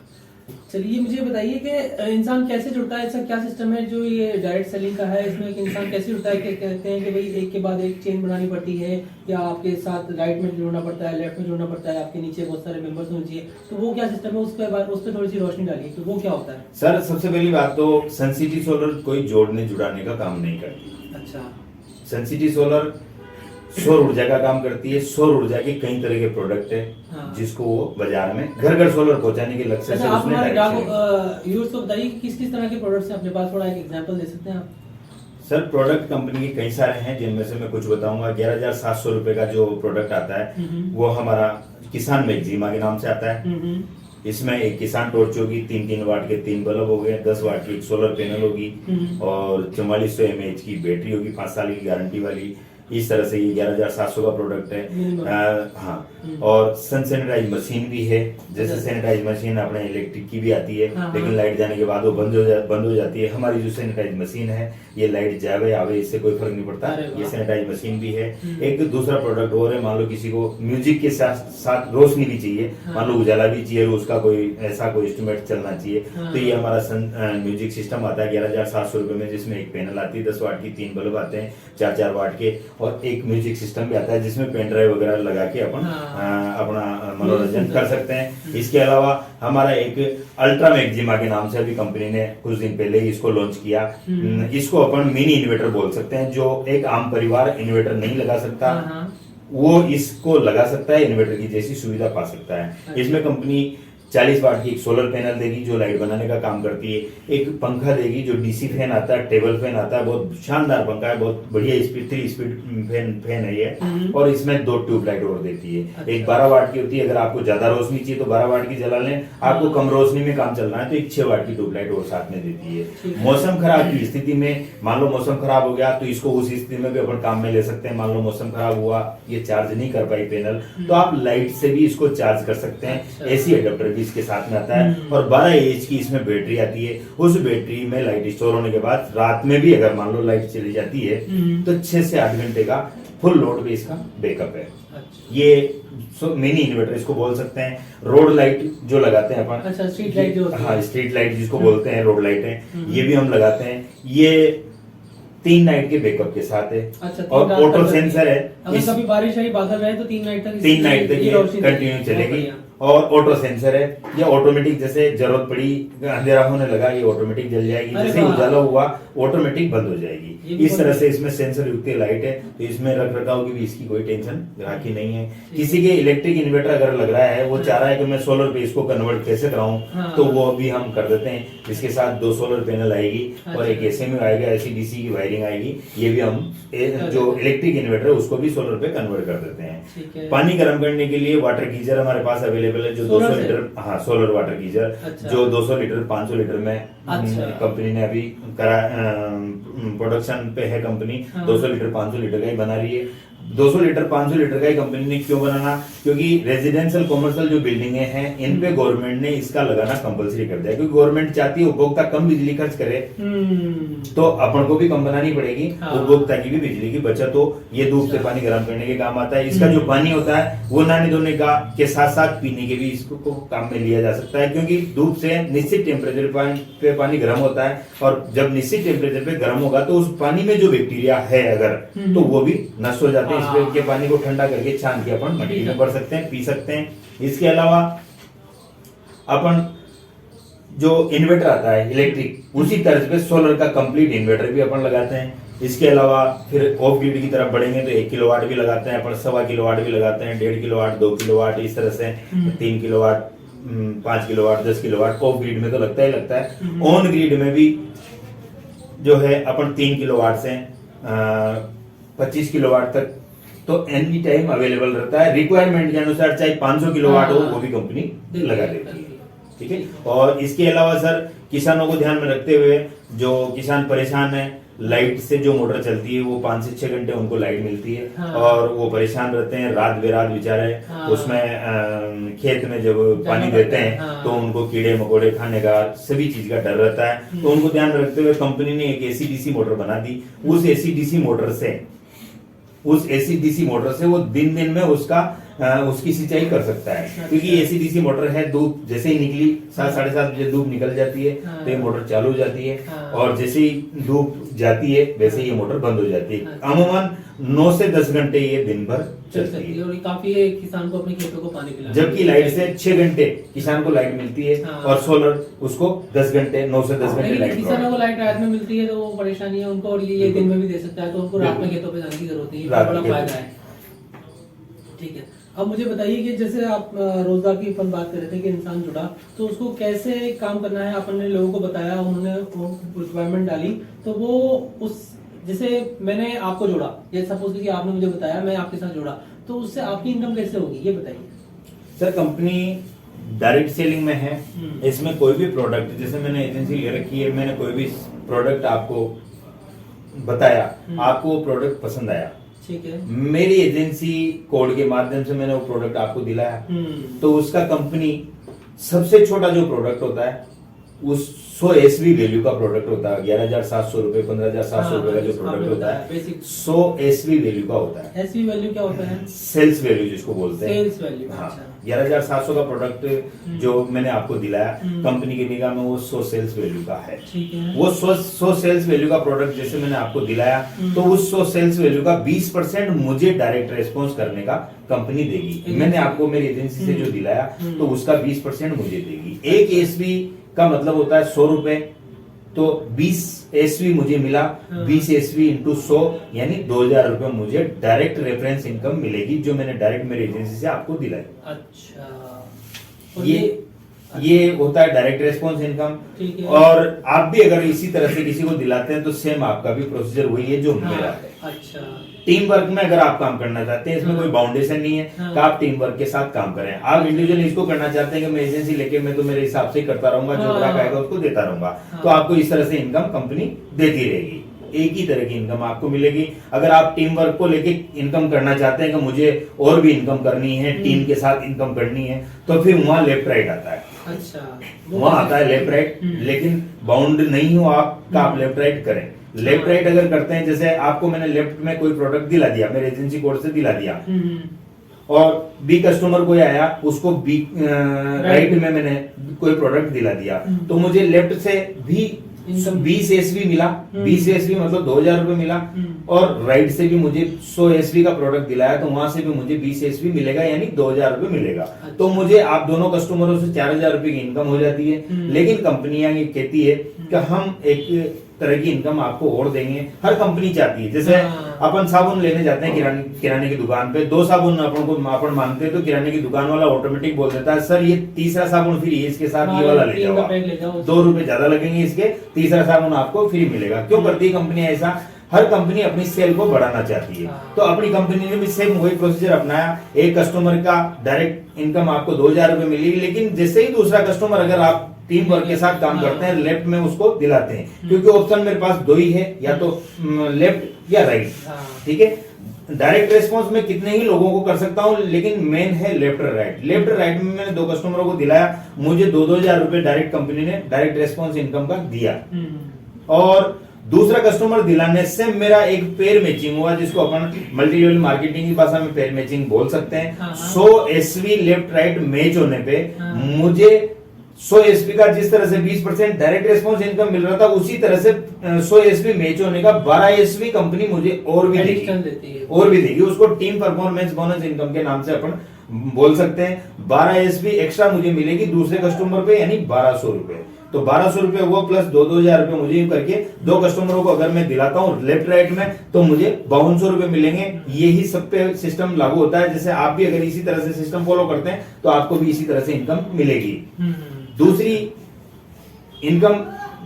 चलिए मुझे बताइए कि इंसान कैसे जुड़ता है, इसका क्या सिस्टम है जो ये डायरेक्ट सेलिंग का है, इसमें एक इंसान कैसे जुड़ता है? कि कहते हैं कि भाई एक के बाद एक चेन बनानी पड़ती है, या आपके साथ राइट में जुड़ना पड़ता है, लेफ्ट में जुड़ना पड़ता है, आपके नीचे बहुत सारे मेंबर्स होने चाहिए, तो वो क्या सिस्टम है, उस पर थोड़ी सी रोशनी डालिए कि वो क्या होता है। सर सबसे पहली बात तो सनसिटी सोलर कोई जोड़ने जुड़ाने का काम नहीं करती। अच्छा। सनसिटी सोलर सौर ऊर्जा का काम करती है। सौर ऊर्जा के कई तरह के प्रोडक्ट है हाँ। जिसको वो बाजार में घर घर सोलर पहुंचाने के लक्ष्य से अच्छा, आप उसने हमारे डायरेक्शन यूज को बताइए कि किस किस तरह के प्रोडक्ट्स हैं अपने पास, थोड़ा एक एग्जांपल दे सकते हैं आप? सर प्रोडक्ट कंपनी के कई सारे हैं जिनमें से मैं कुछ बताऊंगा। 11,700 रुपए का जो प्रोडक्ट आता है वो हमारा किसान मैक्सिमा के नाम से आता है। इसमें एक किसान टॉर्च होगी, 3-3 वाट के 3 बल्ब हो गए, 10 वाट की एक सोलर पैनल होगी और 4400 mAh की बैटरी होगी 5 साल की गारंटी वाली। इस तरह से ये 11,700 का प्रोडक्ट है। हाँ, और सन सैनिटाइज मशीन भी है। जैसे सैनिटाइज मशीन अपने इलेक्ट्रिक की भी आती है, लेकिन लाइट जाने के बाद वो बंद हो जाती है। हमारी जो सैनिटाइज मशीन है ये लाइट जावे आवे इससे कोई फर्क नहीं पड़ता, ये सैनिटाइज मशीन भी है। एक दूसरा प्रोडक्ट और है, मान लो किसी को म्यूजिक के साथ साथ रोशनी भी चाहिए, मान लो उजाला भी चाहिए, उसका कोई ऐसा कोई इंस्ट्रूमेंट चलना चाहिए, तो ये हमारा म्यूजिक सिस्टम आता है 11,700 रुपए में, जिसमें एक पैनल आती है 10 वाट की, 3 बल्ब आते हैं 4-4 वाट के, और एक म्यूजिक सिस्टम भी आता है जिसमें पेन ड्राइव वगैरह लगा के अपन अपना मनोरंजन कर सकते हैं। इसके अलावा हमारा एक अल्ट्रा मैक्सिमा के नाम से अभी कंपनी ने कुछ दिन पहले ही इसको लॉन्च किया। इसको अपन मिनी इन्वर्टर बोल सकते हैं, जो एक आम परिवार इन्वर्टर नहीं लगा सकता वो इसको लगा सकता है, इन्वर्टर की जैसी सुविधा पा सकता है। इसमें कंपनी 40 वाट की एक सोलर पैनल देगी जो लाइट बनाने का काम करती है, एक पंखा देगी जो डीसी फैन आता है, टेबल फैन आता है, बहुत शानदार पंखा है, बहुत बढ़िया स्पीड 3 स्पीड फैन है ये, और इसमें 2 ट्यूबलाइट और देती है। अच्छा। एक 12 वाट की होती है, अगर आपको ज्यादा रोशनी चाहिए तो 12 वाट की जला लें, आपको कम रोशनी में काम चलना है तो एक 6 वाट की ट्यूबलाइट और साथ में देती है। मौसम खराब की स्थिति में, मान लो मौसम खराब हो गया तो इसको उस स्थिति में भी अपन काम में ले सकते हैं। मान लो मौसम खराब हुआ, ये चार्ज नहीं कर पाई पैनल, तो आप लाइट से भी इसको चार्ज कर सकते हैं। एसी अडेप्टर भी इसके साथ में आता है, और 12 एच की इसमें बैटरी आती है। उस बैटरी में लाइट स्टोर होने के बाद रात में भी अगर मान लो लाइट चली जाती है तो 6 से 8 घंटे का फुल लोड पे इसका बैकअप है। ये मिनी इन्वर्टर इसको बोल सकते हैं। रोड लाइट जो लगाते हैं अपन, अच्छा, स्ट्रीट लाइट जो होती है। हाँ, स्ट्रीट लाइट जिसको बोलते हैं, रोड लाइट है, ये भी हम लगाते हैं। ये 3 नाइट के बैकअप के साथ है। अच्छा, और ऑटो सेंसर है, अगर कभी बारिश आई, बादल रहे तो 3 नाइट तक 3 नाइट तक ये कंटिन्यू चलेगी। और ऑटो सेंसर है, ये ऑटोमेटिक जैसे जरूरत पड़ी, अंधेरा होने लगा, ये ऑटोमेटिक जल जाएगी, जैसे उजाला हुआ ऑटोमेटिक बंद हो जाएगी। इस तरह से इसमें सेंसर युक्त लाइट है, तो इसमें रख रखाव की भी इसकी कोई टेंशन ग्राहकी नहीं है। किसी के इलेक्ट्रिक इन्वर्टर अगर लग रहा है, वो चाह रहा है कि मैं सोलर पे इसको कन्वर्ट कैसे कराऊं, तो वो भी हम कर देते हैं। इसके साथ 2 सोलर पैनल आएगी और एक एसएमयू आएगा, एसी-डीसी की वायरिंग आएगी। ये भी हम जो इलेक्ट्रिक इन्वर्टर है उसको भी सोलर पे कन्वर्ट कर देते हैं। पानी गर्म करने के लिए वाटर गीजर हमारे पास अवेलेबल है, जो 200 लीटर, हाँ, सोलर वाटर गीजर। अच्छा। जो 200 लीटर 500 लीटर में कंपनी ने अभी करा, प्रोडक्शन पे है कंपनी। 200 लीटर 500 लीटर का ही बना रही है। 200 लीटर 500 लीटर का ही कंपनी ने क्यों बनाना, क्योंकि रेजिडेंशियल कमर्शियल जो बिल्डिंगें हैं इन पे गवर्नमेंट ने इसका लगाना कंपलसरी कर दिया, क्योंकि गवर्नमेंट चाहती है उपभोक्ता कम बिजली खर्च करे, तो अपन को भी कम बनानी पड़ेगी, उपभोक्ता की भी बिजली की बचत हो। ये धूप से पानी गर्म करने के काम आता है। इसका जो पानी होता है वो नहाने धोने का के साथ साथ पीने के भी इसको काम में लिया जा सकता है, क्योंकि धूप से निश्चित टेम्परेचर पे पानी गर्म होता है, और जब निश्चित टेम्परेचर पे गर्म होगा तो उस पानी में जो बैक्टीरिया है अगर, तो वो भी नष्ट हो जाते हैं। इसके पानी को ठंडा करके छान के अपन मट्टी में भर सकते हैं, पी सकते हैं। इसके अलावा अपन जो इन्वर्टर आता है इलेक्ट्रिक, उसी तर्ज पे सोलर का कंप्लीट इन्वर्टर भी अपन लगाते हैं। इसके अलावा फिर ऑफ ग्रिड की तरफ बढ़ेंगे तो 1 किलोवाट भी लगाते हैं अपन, 1.25 किलोवाट भी लगाते हैं, 1.5 किलोवाट, 2 किलोवाट, इस तरह से 3 kilowatt, 5 kilowatt, 10 kilowatt. Of grid में तो लगता ही लगता है। ऑन ग्रिड में भी जो है अपन 3 किलोवाट से 25 किलोवाट तक तो एनी टाइम अवेलेबल रहता है। रिक्वायरमेंट के अनुसार चाहे 500 किलोवाट हो वो भी कंपनी लगा देती है। ठीक है। और इसके अलावा सर, किसानों को ध्यान में रखते हुए, जो किसान परेशान है, लाइट से जो मोटर चलती है वो 5 से 6 घंटे उनको लाइट मिलती है, और वो परेशान रहते हैं रात बेरात बेचारे। उसमें खेत में जब पानी देते हैं तो उनको कीड़े मकोड़े खाने का सभी चीज का डर रहता है। तो उनको ध्यान रखते हुए कंपनी ने एक एसी-डीसी मोटर बना दी। उस एसी-डीसी मोटर से वो दिन में उसकी सिंचाई कर सकता है, क्योंकि एसी-डीसी मोटर है, धूप जैसे ही निकली 7-7:30 बजे धूप निकल जाती है तो ये मोटर चालू हो जाती है, और जैसे ही धूप जाती है वैसे ही ये मोटर बंद हो जाती है। अमूमन 9 से 10 घंटे ये दिन भर चलती है, और काफी किसान को अपने खेतों को पानी पिलाती है। जबकि लाइट से 6 घंटे किसान को लाइट मिलती है, और सोलर उसको 10 घंटे, 9 से 10 घंटे लाइट। किसानों को लाइट रात में मिलती है तो वो परेशानी है उनको, और ये दिन में भी दे सकता है, तो उनको रात में खेतों पे जाने की जरूरत नहीं है, बड़ा फायदा है। ठीक है। अब मुझे बताइए कि जैसे आप रोजगार की अपन बात कर रहे थे कि इंसान जुड़ा, तो उसको कैसे काम करना है, आपने लोगों को बताया, उन्होंने रिक्वायरमेंट डाली, तो वो उस जैसे मैंने आपको जोड़ा, ये सपोज कि आपने मुझे बताया, मैं आपके साथ जुड़ा, तो उससे आपकी इनकम कैसे होगी ये बताइए। सर कंपनी डायरेक्ट सेलिंग में है, इसमें कोई भी प्रोडक्ट, जैसे मैंने एजेंसी ले रखी है, मैंने कोई भी प्रोडक्ट आपको बताया, आपको वो प्रोडक्ट पसंद आया, ठीक है, मेरी एजेंसी कोड के माध्यम से मैंने वो प्रोडक्ट आपको दिलाया, तो उसका कंपनी सबसे छोटा जो प्रोडक्ट होता है उस 100 एसवी वैल्यू का प्रोडक्ट होता है, 11,700 रुपए, 15,700 रुपए का जो प्रोडक्ट होता है 100 एसवी वैल्यू का होता है। एसवी वैल्यू क्या होता है? सेल्स वैल्यू जिसको बोलते हैं, सेल्स वैल्यू। हाँ, अच्छा। 11,700 का प्रोडक्ट जो मैंने आपको दिलाया, कंपनी की निगाह में वो 100 सेल्स वैल्यू का है। ठीक है। वो 100 सेल्स वैल्यू का प्रोडक्ट जैसे मैंने आपको दिलाया, तो उस 100 सेल्स वैल्यू का 20% मुझे डायरेक्ट रेस्पॉन्स करने का कंपनी देगी। मैंने आपको मेरी एजेंसी से जो दिलाया, तो उसका 20% मुझे देगी। एक एसवी का मतलब होता है 100 रुपए, तो 20 एसवी मुझे मिला, 20 एसवी इंटू 100 यानी 2,000 रुपए मुझे डायरेक्ट रेफरेंस इनकम मिलेगी, जो मैंने डायरेक्ट मेरी एजेंसी से आपको दिलाई। अच्छा, और ये होता है डायरेक्ट रेस्पॉन्स इनकम। ठीक है। और आप भी अगर इसी तरह से किसी को दिलाते हैं तो सेम आपका भी प्रोसीजर वही है जो मेरा है। अच्छा, टीम वर्क में अगर आप काम करना चाहते हैं, इसमें कोई बाउंडेशन नहीं है कि आप टीम वर्क के साथ काम करें। आप इंडिविजुअली इसको करना चाहते हैं कि मैं एजेंसी लेके मैं तो मेरे हिसाब से ही करता रहूंगा, जो ग्राहक आएगा उसको देता रहूंगा, तो आपको इस तरह से इनकम कंपनी देती रहेगी, एक ही तरह की इनकम आपको मिलेगी। अगर आप टीम वर्क को लेके इनकम करना चाहते हैं कि मुझे और भी इनकम करनी है, टीम के साथ इनकम करनी है, तो फिर वहां लेफ्ट राइट आता है। अच्छा, वहां आता है लेफ्ट राइट, लेकिन बाउंड नहीं हो आपका, आप लेफ्ट राइट करें। लेफ्ट राइट अगर करते हैं, जैसे आपको मैंने लेफ्ट में कोई प्रोडक्ट दिला दिया, मेरे एजेंसी कोड से दिला दिया, और बी कस्टमर कोई आया, उसको बी राइट में मैंने कोई प्रोडक्ट दिला दिया, तो मुझे लेफ्ट से भी 20 एसवी मिला, 20 एसवी मतलब 2,000 रुपए मिला, और राइट से भी मुझे 100 एसवी का प्रोडक्ट दिलाया, तो वहां से भी मुझे 20 एसवी मिलेगा, यानी 2,000 रुपए मिलेगा। तो मुझे आप दोनों कस्टमरों से 4,000 रुपए की इनकम हो जाती है। लेकिन कंपनियां ये कहती है कि हम एक तरह की इनकम आपको और देंगे, हर कंपनी चाहती है। जैसे अपन साबुन लेने जाते हैं किराने की दुकान पे, 2 साबुन अपन मांगते हैं, तो किराने की दुकान वाला ऑटोमेटिक बोल देता है, सर ये तीसरा साबुन फ्री है, इसके साथ ये वाला ले जाओ, 2 रुपए ज्यादा लगेंगे इसके, तीसरा साबुन आपको फ्री मिलेगा। क्यों करती है कंपनी ऐसा? हर कंपनी अपनी सेल को बढ़ाना चाहती है, तो अपनी कंपनी ने भी सेम वही प्रोसीजर अपनाया। एक कस्टमर का डायरेक्ट इनकम आपको 2,000 रुपए मिलेगी, लेकिन जैसे ही दूसरा कस्टमर, अगर आप टीम वर्क के साथ काम करते हैं, लेफ्ट में उसको दिलाते हैं, क्योंकि ऑप्शन मेरे पास 2 ही है, या तो लेफ्ट या राइट। ठीक है, डायरेक्ट रेस्पॉन्स में कितने ही लोगों को कर सकता हूं, लेकिन मेन है लेफ्ट राइट। लेफ्ट राइट में मैंने 2 कस्टमरों को दिलाया, मुझे 2,000 रुपए डायरेक्ट कंपनी ने डायरेक्ट रेस्पॉन्स इनकम का दिया, और दूसरा कस्टमर दिलाने से मेरा एक पेयर मैचिंग हुआ, जिसको अपन मल्टी लेवल मार्केटिंग की भाषा में पेयर मैचिंग बोल सकते हैं। 100 एसवी लेफ्ट राइट मैच होने पे मुझे 100 एसपी का जिस तरह से 20% डायरेक्ट रेस्पॉन्स इनकम मिल रहा था, उसी तरह से 100 एसपी मैच होने का 12 एसपी कंपनी मुझे और भी देगी, उसको टीम परफॉर्मेंस बोनस इनकम के नाम से अपन बोल सकते हैं। 12 एसपी एक्स्ट्रा मुझे मिलेगी दूसरे कस्टमर पे, यानी 1,200 रुपए। तो 1,200 रुपए हुआ, प्लस 2,000 रुपए मुझे करके 2 कस्टमरों को अगर मैं दिलाता हूँ लेफ्ट राइट में, तो मुझे 5,200 रुपए मिलेंगे। यही सब पे सिस्टम लागू होता है। जैसे आप भी अगर इसी तरह से सिस्टम फॉलो करते हैं, तो आपको भी इसी तरह से इनकम मिलेगी। दूसरी इनकम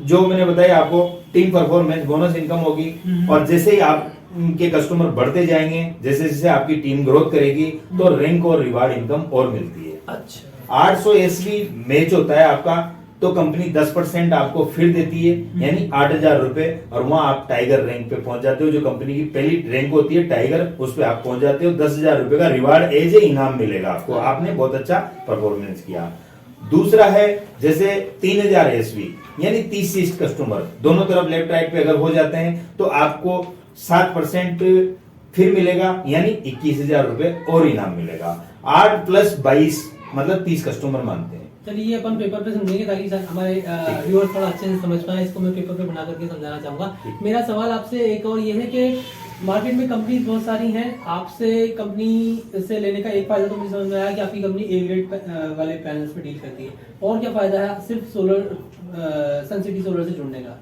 जो मैंने बताया आपको, टीम परफॉर्मेंस बोनस इनकम होगी, और जैसे ही आप के कस्टमर बढ़ते जाएंगे, जैसे जैसे आपकी टीम ग्रोथ करेगी, तो रैंक और रिवार्ड इनकम और मिलती है। अच्छा, 800 एसवी मैच होता है आपका, तो कंपनी 10% आपको फिर देती है, यानी 8,000 रुपए, और वहां आप टाइगर रैंक पे पहुंच जाते हो। जो कंपनी की पहली रैंक होती है टाइगर, उस पे आप पहुंच जाते हो। 10,000 रुपए का रिवार्ड एज ए इनाम मिलेगा आपको, आपने बहुत अच्छा परफॉर्मेंस किया। दूसरा है जैसे 3,000 एसवी, यानी 30 कस्टमर दोनों तरफ लेफ्ट राइट पे अगर हो जाते हैं, तो आपको 7% फिर मिलेगा, यानी 21,000 रुपए और इनाम मिलेगा। 8 + 22 मतलब 30 कस्टमर मानते हैं। चलिए अपन पेपर पे समझेंगे, ताकि हमारे व्यूअर्स थोड़ा अच्छे से समझ पाए। इसको मैं पेपर पे बना करके समझाना चाहूंगा। मेरा सवाल आपसे एक और ये है कि मार्केट में कंपनी बहुत सारी हैं, आपसे कंपनी से लेने का एक फायदा तो मुझे समझ में आया कि आपकी कंपनी ए ग्रेड वाले पैनल्स पे डील करती है, और क्या फायदा है सिर्फ सोलर सन सिटी सोलर से जुड़ने का?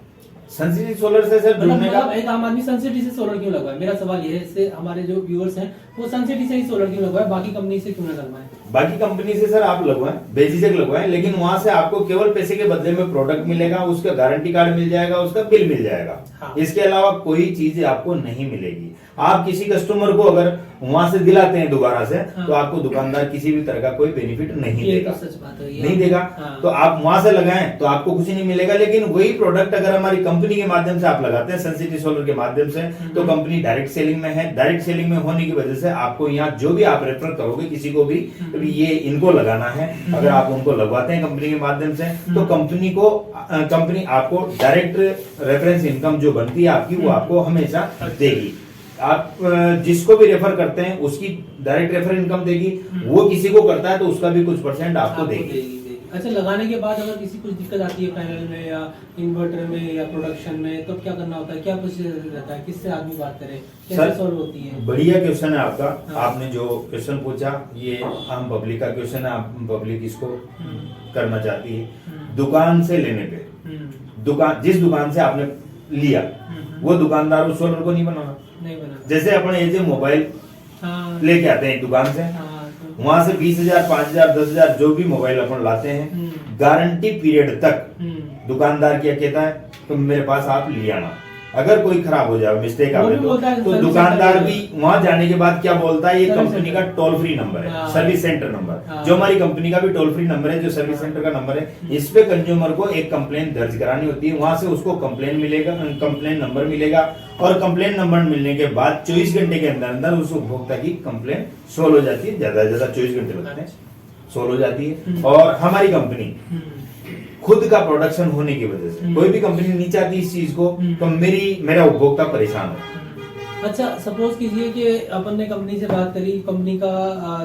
सन सिटी सोलर से सर जुड़ने का, मतलब एक आम आदमी सन सिटी से सोलर क्यों लगवाए? मेरा सवाल ये है, इससे हमारे जो व्यूअर्स हैं वो सन सिटी से ही सोलर क्यों लगवाए, बाकी कंपनी से क्यों ना लगवाए? बाकी कंपनी से सर आप लगवाएं, बेझिझक लगवाएं, लेकिन वहां से आपको केवल पैसे के बदले में प्रोडक्ट मिलेगा, उसका गारंटी कार्ड मिल जाएगा, उसका बिल मिल जाएगा। हाँ। इसके अलावा कोई चीज आपको नहीं मिलेगी। आप किसी कस्टमर को अगर वहां से दिलाते हैं दोबारा से, हाँ। तो आपको दुकानदार किसी भी तरह का कोई बेनिफिट नहीं ये देगा, तो सच बात है, ये नहीं देगा। हाँ। तो आप वहां से लगाएं तो आपको कुछ नहीं मिलेगा, लेकिन वही प्रोडक्ट अगर हमारी कंपनी के माध्यम से आप लगाते हैं, सन सिटी सोलर के माध्यम से, तो कंपनी डायरेक्ट सेलिंग में है। डायरेक्ट सेलिंग में होने की वजह से आपको यहाँ जो भी आप रेफर करोगे किसी को भी, तो ये इनको लगाना है, अगर आप उनको लगवाते हैं कंपनी के माध्यम से, तो कंपनी आपको डायरेक्ट रेफरेंस इनकम जो बनती है आपकी, वो आपको हमेशा देगी। आप जिसको भी रेफर करते हैं उसकी डायरेक्ट रेफर इनकम देगी, वो किसी को करता है तो उसका भी कुछ परसेंट आपको देगी। अच्छा, लगाने के बाद अगर किसी कुछ दिक्कत आती है पैनल में या इन्वर्टर में या प्रोडक्शन में, तो क्या करना होता है, क्या प्रोसीजर रहता है, किससे आदमी बात करे, कैसे सॉल्व होती है? बढ़िया क्वेश्चन है आपका। हाँ। आपने जो क्वेश्चन पूछा ये आम पब्लिक का क्वेश्चन है, आम पब्लिक इसको करना चाहती है। दुकान से लेने पे, जिस दुकान से आपने लिया वो दुकानदार उस सोलर को नहीं बनाना। नहीं बना। जैसे अपन ये मोबाइल हाँ। लेके आते हैं दुकान से, हाँ, तो वहां से 20,000 5,000 10,000 जो भी मोबाइल अपन लाते हैं, गारंटी पीरियड तक दुकानदार क्या कहता है, तो मेरे पास आप ले आना। अगर कोई खराब हो जाए, मिस्टेक वो भी आवे बोलता है, तो सर्विस दुकानदार सेंटर भी वहां जाने के बाद क्या बोलता है, ये सर्विस कंपनी का सेंटर। टोल फ्री नंबर है, हाँ। सर्विस सेंटर नंबर, हाँ। जो हमारी कंपनी का भी टोल फ्री नंबर है, जो सर्विस सेंटर का नंबर है। इस पे कंज्यूमर को एक कंप्लेन दर्ज करानी होती है, वहां से उसको कंप्लेन मिलेगा, कंप्लेन नंबर मिलेगा, और कंप्लेन नंबर मिलने के बाद 24 घंटे के अंदर अंदर उस उपभोक्ता की कंप्लेन सोल्व हो जाती है। ज्यादा से ज्यादा 24 घंटे लगते हैं, सोल्व हो जाती है। और हमारी कंपनी खुद का प्रोडक्शन होने की वजह से कोई भी कंपनी नहीं चाहती इस चीज को, तो मेरा उपभोक्ता परेशान है। अच्छा, सपोज कीजिए कि अपन ने कंपनी से बात करी, कंपनी का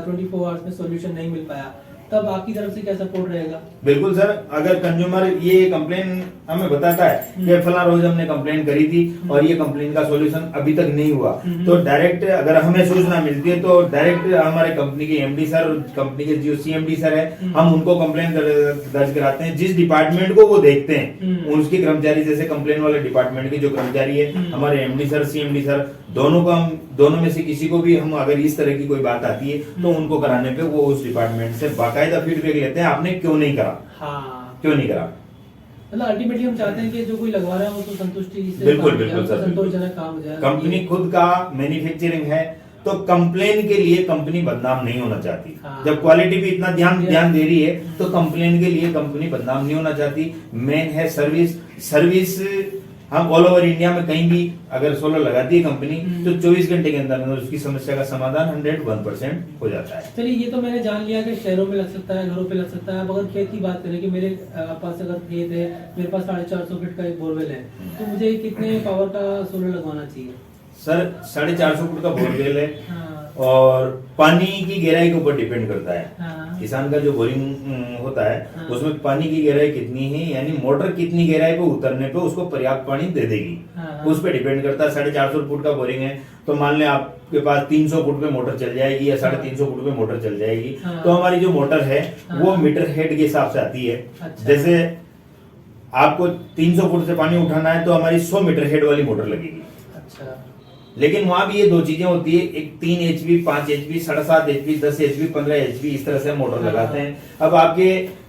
24 आवर्स में सॉल्यूशन नहीं मिल पाया, तब आपकी तरफ से क्या सपोर्ट रहेगा? बिल्कुल सर, अगर कंज्यूमर ये कंप्लेन हमें बताता है कि फला रोज हमने कंप्लेन करी थी और ये कंप्लेन का सॉल्यूशन अभी तक नहीं हुआ, तो डायरेक्ट अगर हमें सूचना मिलती है तो डायरेक्ट हमारे कंपनी के एमडी सर, कंपनी के जो सीएमडी सर है, हम उनको कंप्लेन दर्ज कराते हैं। जिस डिपार्टमेंट को वो देखते हैं उसके कर्मचारी, जैसे कंप्लेन वाले डिपार्टमेंट के जो कर्मचारी है, हमारे एमडी सर सीएमडी सर, दोनों में से किसी को भी हम अगर इस तरह की कोई बात आती है तो उनको कराने पे वो उस डिपार्टमेंट से बाकायदा फीडबैक लेते हैं, आपने क्यों नहीं करा, हाँ, क्यों नहीं करा। मतलब अल्टीमेटली हम चाहते हैं कि जो कोई लगवा रहा है वो तो संतुष्टि से बिल्कुल काम बिल्कुल हो जाए, सर, संतोषजनक काम हो जाए। कंपनी खुद का मैन्युफैक्चरिंग है तो कंप्लेन के लिए कंपनी बदनाम नहीं होना चाहती। हाँ। जब क्वालिटी भी इतना ध्यान दे रही है तो कंप्लेन के लिए कंपनी बदनाम नहीं होना चाहती। मेन है सर्विस हम ऑल ओवर इंडिया में कहीं भी अगर सोलर लगाती है कंपनी तो 24 घंटे के अंदर अंदर उसकी समस्या का समाधान 101% हो जाता है। चलिए, ये तो मैंने जान लिया कि शहरों में लग सकता है, घरों पे लग सकता है। अब अगर खेत की बात करें कि मेरे पास अगर खेत है, मेरे पास 450 फीट का एक बोरवेल है, तो मुझे कितने पावर का सोलर लगवाना चाहिए? सर 450 फुट का बोरवेल है, हाँ। और पानी की गहराई के ऊपर डिपेंड करता है। हाँ। किसान का जो बोरिंग होता है, हाँ। उसमें पानी की गहराई कितनी है, यानी मोटर कितनी गहराई पे उतरने पे उसको पर्याप्त पानी दे देगी, हाँ। उस पे डिपेंड करता है। 450 फुट का बोरिंग है तो मान लें आपके पास 300 फुट पे मोटर चल जाएगी या 350 फुट पे मोटर चल जाएगी। हाँ। तो हमारी जो मोटर है हाँ। वो मीटर हेड के हिसाब से आती है। अच्छा। जैसे आपको 300 फुट से पानी उठाना है तो हमारी 100 मीटर हेड वाली मोटर लगेगी। अच्छा। लेकिन वहां भी ये दो चीजें होती है, एक 3 HP 5 HP 7.5 HP 10 HP 15 HP इस तरह से मोटर लगाते हैं। अब आपके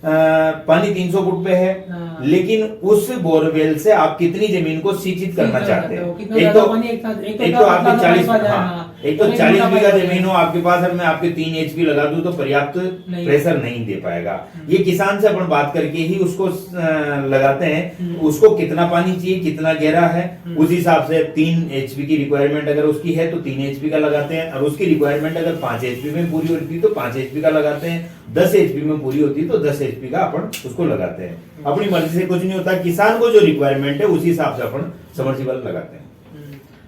पानी 300 फुट पे है, हाँ। लेकिन उस बोरवेल से आप कितनी जमीन को सिंचित करना चाहते हैं। कितना एक ज्यादा तो पानी एक आपके 40 हाँ। एक तो 40 बीघा जमीन हो आपके पास और मैं आपके 3 HP लगा दूं तो पर्याप्त नहीं। प्रेशर नहीं दे पाएगा। ये किसान से अपन बात करके ही उसको लगाते हैं, उसको कितना पानी चाहिए, कितना गहरा है, उस हिसाब से 3 HP की रिक्वायरमेंट अगर उसकी है तो 3 HP का लगाते हैं, और उसकी रिक्वायरमेंट अगर 5 HP में पूरी होती है तो 5 HP का लगाते हैं, 10 HP में पूरी होती है तो 10 HP का अपन उसको लगाते हैं। अपनी मर्जी से कुछ नहीं होता, किसान को जो रिक्वायरमेंट है उसी हिसाब से अपन सबमर्सिबल लगाते हैं।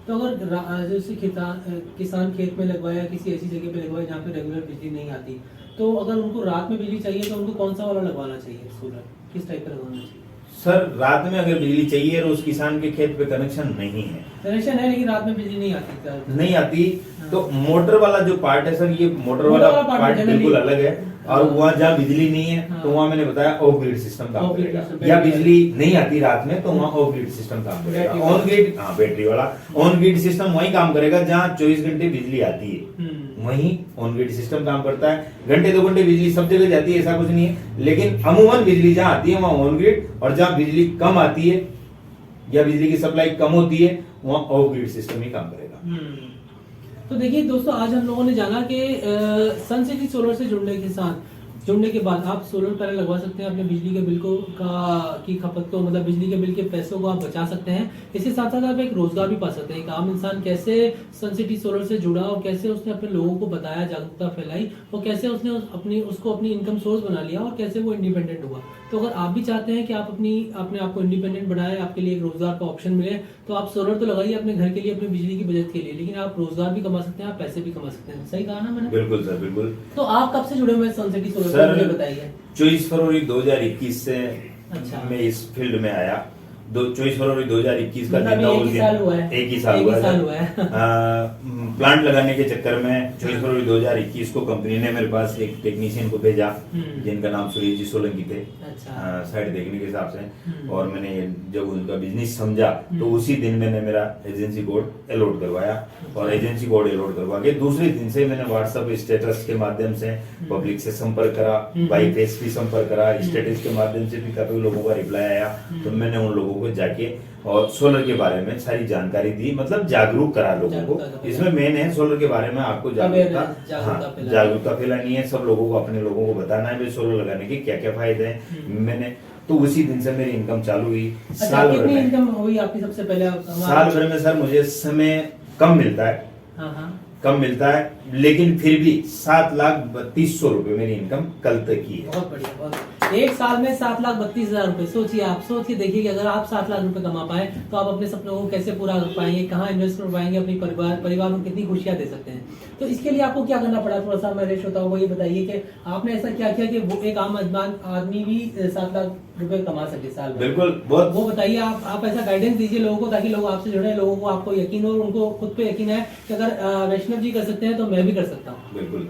तो अगर जैसे किसान खेत में लगवाया, किसी ऐसी जगह पे लगवाया जहाँ पे रेगुलर बिजली नहीं आती, तो अगर उनको रात में बिजली चाहिए तो उनको कौन सा वाला लगवाना चाहिए सोलर, किस टाइप का लगवाना चाहिए? सर रात में अगर बिजली चाहिए और उस किसान के खेत पे कनेक्शन नहीं है, कनेक्शन है लेकिन रात में बिजली नहीं आती, नहीं आती, तो मोटर वाला जो पार्ट है सर, ये मोटर वाला पार्ट बिल्कुल अलग है। और वहाँ जहाँ बिजली नहीं है तो वहाँ मैंने बताया ऑफ ग्रिड सिस्टम काम करेगा, या बिजली नहीं आती रात में तो वहाँ ऑफ ग्रिड सिस्टम काम करेगा। ऑन ग्रिड, हाँ बैटरी वाला ऑन ग्रिड सिस्टम वही काम करेगा जहाँ 24 घंटे बिजली आती है, वहीं ऑन ग्रिड सिस्टम काम करता है। घंटे 2 घंटे बिजली सब जगह जाती है ऐसा कुछ नहीं है, लेकिन अमूमन बिजली जहाँ आती है वहाँ ऑन ग्रिड, और जहाँ बिजली कम आती है या बिजली की सप्लाई कम होती है वहाँ ऑफ ग्रिड सिस्टम ही काम करेगा। तो देखिए दोस्तों, आज हम लोगों ने जाना कि सन सिटी सोलर से जुड़ने के बाद आप सोलर पैनल लगवा सकते हैं, अपने बिजली के बिल की खपत को, मतलब बिजली के बिल के पैसों को आप बचा सकते हैं। इसके साथ साथ आप एक रोजगार भी पा सकते हैं। एक आम इंसान कैसे सन सिटी सोलर से जुड़ा और कैसे उसने अपने लोगों को बताया, जागरूकता फैलाई, और कैसे उसने उसको अपनी इनकम सोर्स बना लिया और कैसे वो इंडिपेंडेंट हुआ। तो अगर आप भी चाहते हैं कि आप अपने आप को इंडिपेंडेंट बनाए, आपके लिए एक रोजगार का ऑप्शन मिले, तो आप सोलर तो लगाइए अपने घर के लिए, अपनी बिजली की बचत के लिए, लेकिन आप रोजगार भी कमा सकते हैं, आप पैसे भी कमा सकते हैं। सही कहा ना मैंने? बिल्कुल सर, बिल्कुल। तो आप कब से जुड़े हुए हैं सन सिटी सोलर? सर बताइए। 24 फरवरी 2021 से अच्छा। मैं इस फील्ड में आया। 24 फरवरी 2021 का दिन था, एक ही साल हुआ है। एक ही साल हुआ है। प्लांट लगाने के चक्कर में 24 फरवरी 2021 को कंपनी ने मेरे पास एक टेक्नीशियन को भेजा, जिनका नाम सुरेश जी सोलंकी थे, साइट देखने के हिसाब से। और मैंने जब उनका बिजनेस समझा तो उसी दिन मैंने मेरा एजेंसी कोड अलॉट करवाया, और एजेंसी कोड अलॉट करवा के दूसरे दिन से मैंने व्हाट्सएप स्टेटस के माध्यम से पब्लिक से संपर्क करा, बाई फेस भी संपर्क करा, स्टेटस के माध्यम से भी काफी लोगों का रिप्लाई आया। तो मैंने उन लोगों को जाके और सोलर के बारे में सारी जानकारी दी, मतलब जागरूक करा लोगों को। इसमें मेन है सोलर के बारे में आपको जागरूकता फैलानी है, सब लोगों को, अपने लोगों को बताना है भाई सोलर लगाने के क्या क्या फायदे हैं। मैंने तो उसी दिन से मेरी इनकम चालू हुई। साल भर में इनकम हुई आपकी सबसे पहले? साल भर में सर मुझे समय कम मिलता है, कम मिलता है, लेकिन फिर भी 7,32,000 रुपए मेरी इनकम कल तक की है। बहुत बढ़िया, बहुत। एक साल में 7,32,000 रुपए। सोचिए, आप सोचिए, देखिए कि अगर आप 7 लाख रुपए कमा पाए तो आप अपने सपनों को कैसे पूरा कर पाएंगे, कहाँ इन्वेस्ट कर पाएंगे, अपनी परिवार को कितनी खुशियां दे सकते हैं। तो इसके लिए आपको क्या करना पड़ा, थोड़ा सा मेरे श्रोताओं को ये बताइए कि आपने ऐसा क्या किया कि वो एक आम आदमी भी 7 लाख रुपए कमा सके साल में? बिल्कुल, बहुत। वो बताइए, आप ऐसा गाइडेंस दीजिए लोगों को, ताकि लोग आपसे जुड़े, लोगों को आपको यकीन हो और उनको खुद पे यकीन है कि अगर वैष्णव जी कर सकते हैं तो मैं भी कर सकता हूँ। बिल्कुल,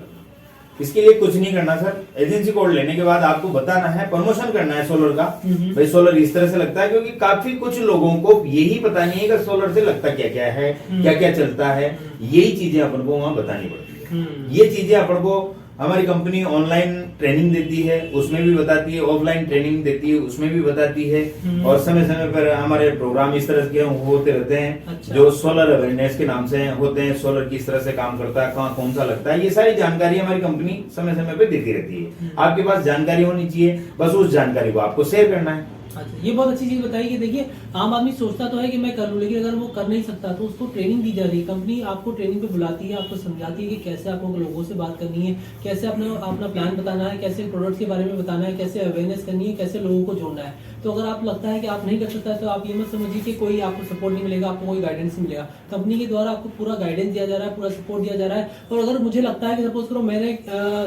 इसके लिए कुछ नहीं करना सर। एजेंसी कोड लेने के बाद आपको बताना है, प्रमोशन करना है सोलर का, भाई सोलर इस तरह से लगता है, क्योंकि काफी कुछ लोगों को यही पता नहीं है कि सोलर से लगता क्या क्या है, क्या क्या चलता है। यही चीजें अपन को वहाँ बतानी पड़ती है। ये चीजें अपन को हमारी कंपनी ऑनलाइन ट्रेनिंग देती है, उसमें भी बताती है, ऑफलाइन ट्रेनिंग देती है, उसमें भी बताती है। और समय समय पर हमारे प्रोग्राम इस तरह के होते रहते हैं। अच्छा। जो सोलर अवेयरनेस के नाम से होते हैं, सोलर किस तरह से काम करता है, कहाँ कौन सा लगता है, ये सारी जानकारी हमारी कंपनी समय समय पे देती रहती है। आपके पास जानकारी होनी चाहिए, बस उस जानकारी को आपको शेयर करना है। अच्छा, ये बहुत अच्छी चीज बताई कि देखिए आम आदमी सोचता तो है कि मैं कर लूं, लेकिन अगर वो कर नहीं सकता तो उसको ट्रेनिंग दी जा रही है। कंपनी आपको ट्रेनिंग पे बुलाती है, आपको समझाती है कि कैसे आपको लोगों से बात करनी है, कैसे अपना प्लान बताना है, कैसे प्रोडक्ट्स के बारे में बताना है, कैसे अवेयरनेस करनी है, कैसे लोगों को जोड़ना है। तो अगर आप लगता है कि आप नहीं कर सकता तो आप ये मत समझिए कि कोई आपको सपोर्ट नहीं मिलेगा, आपको कोई गाइडेंस नहीं मिलेगा। कंपनी के द्वारा आपको पूरा गाइडेंस दिया जा रहा है, पूरा सपोर्ट दिया जा रहा है। और अगर मुझे लगता है कि सपोज करो मैंने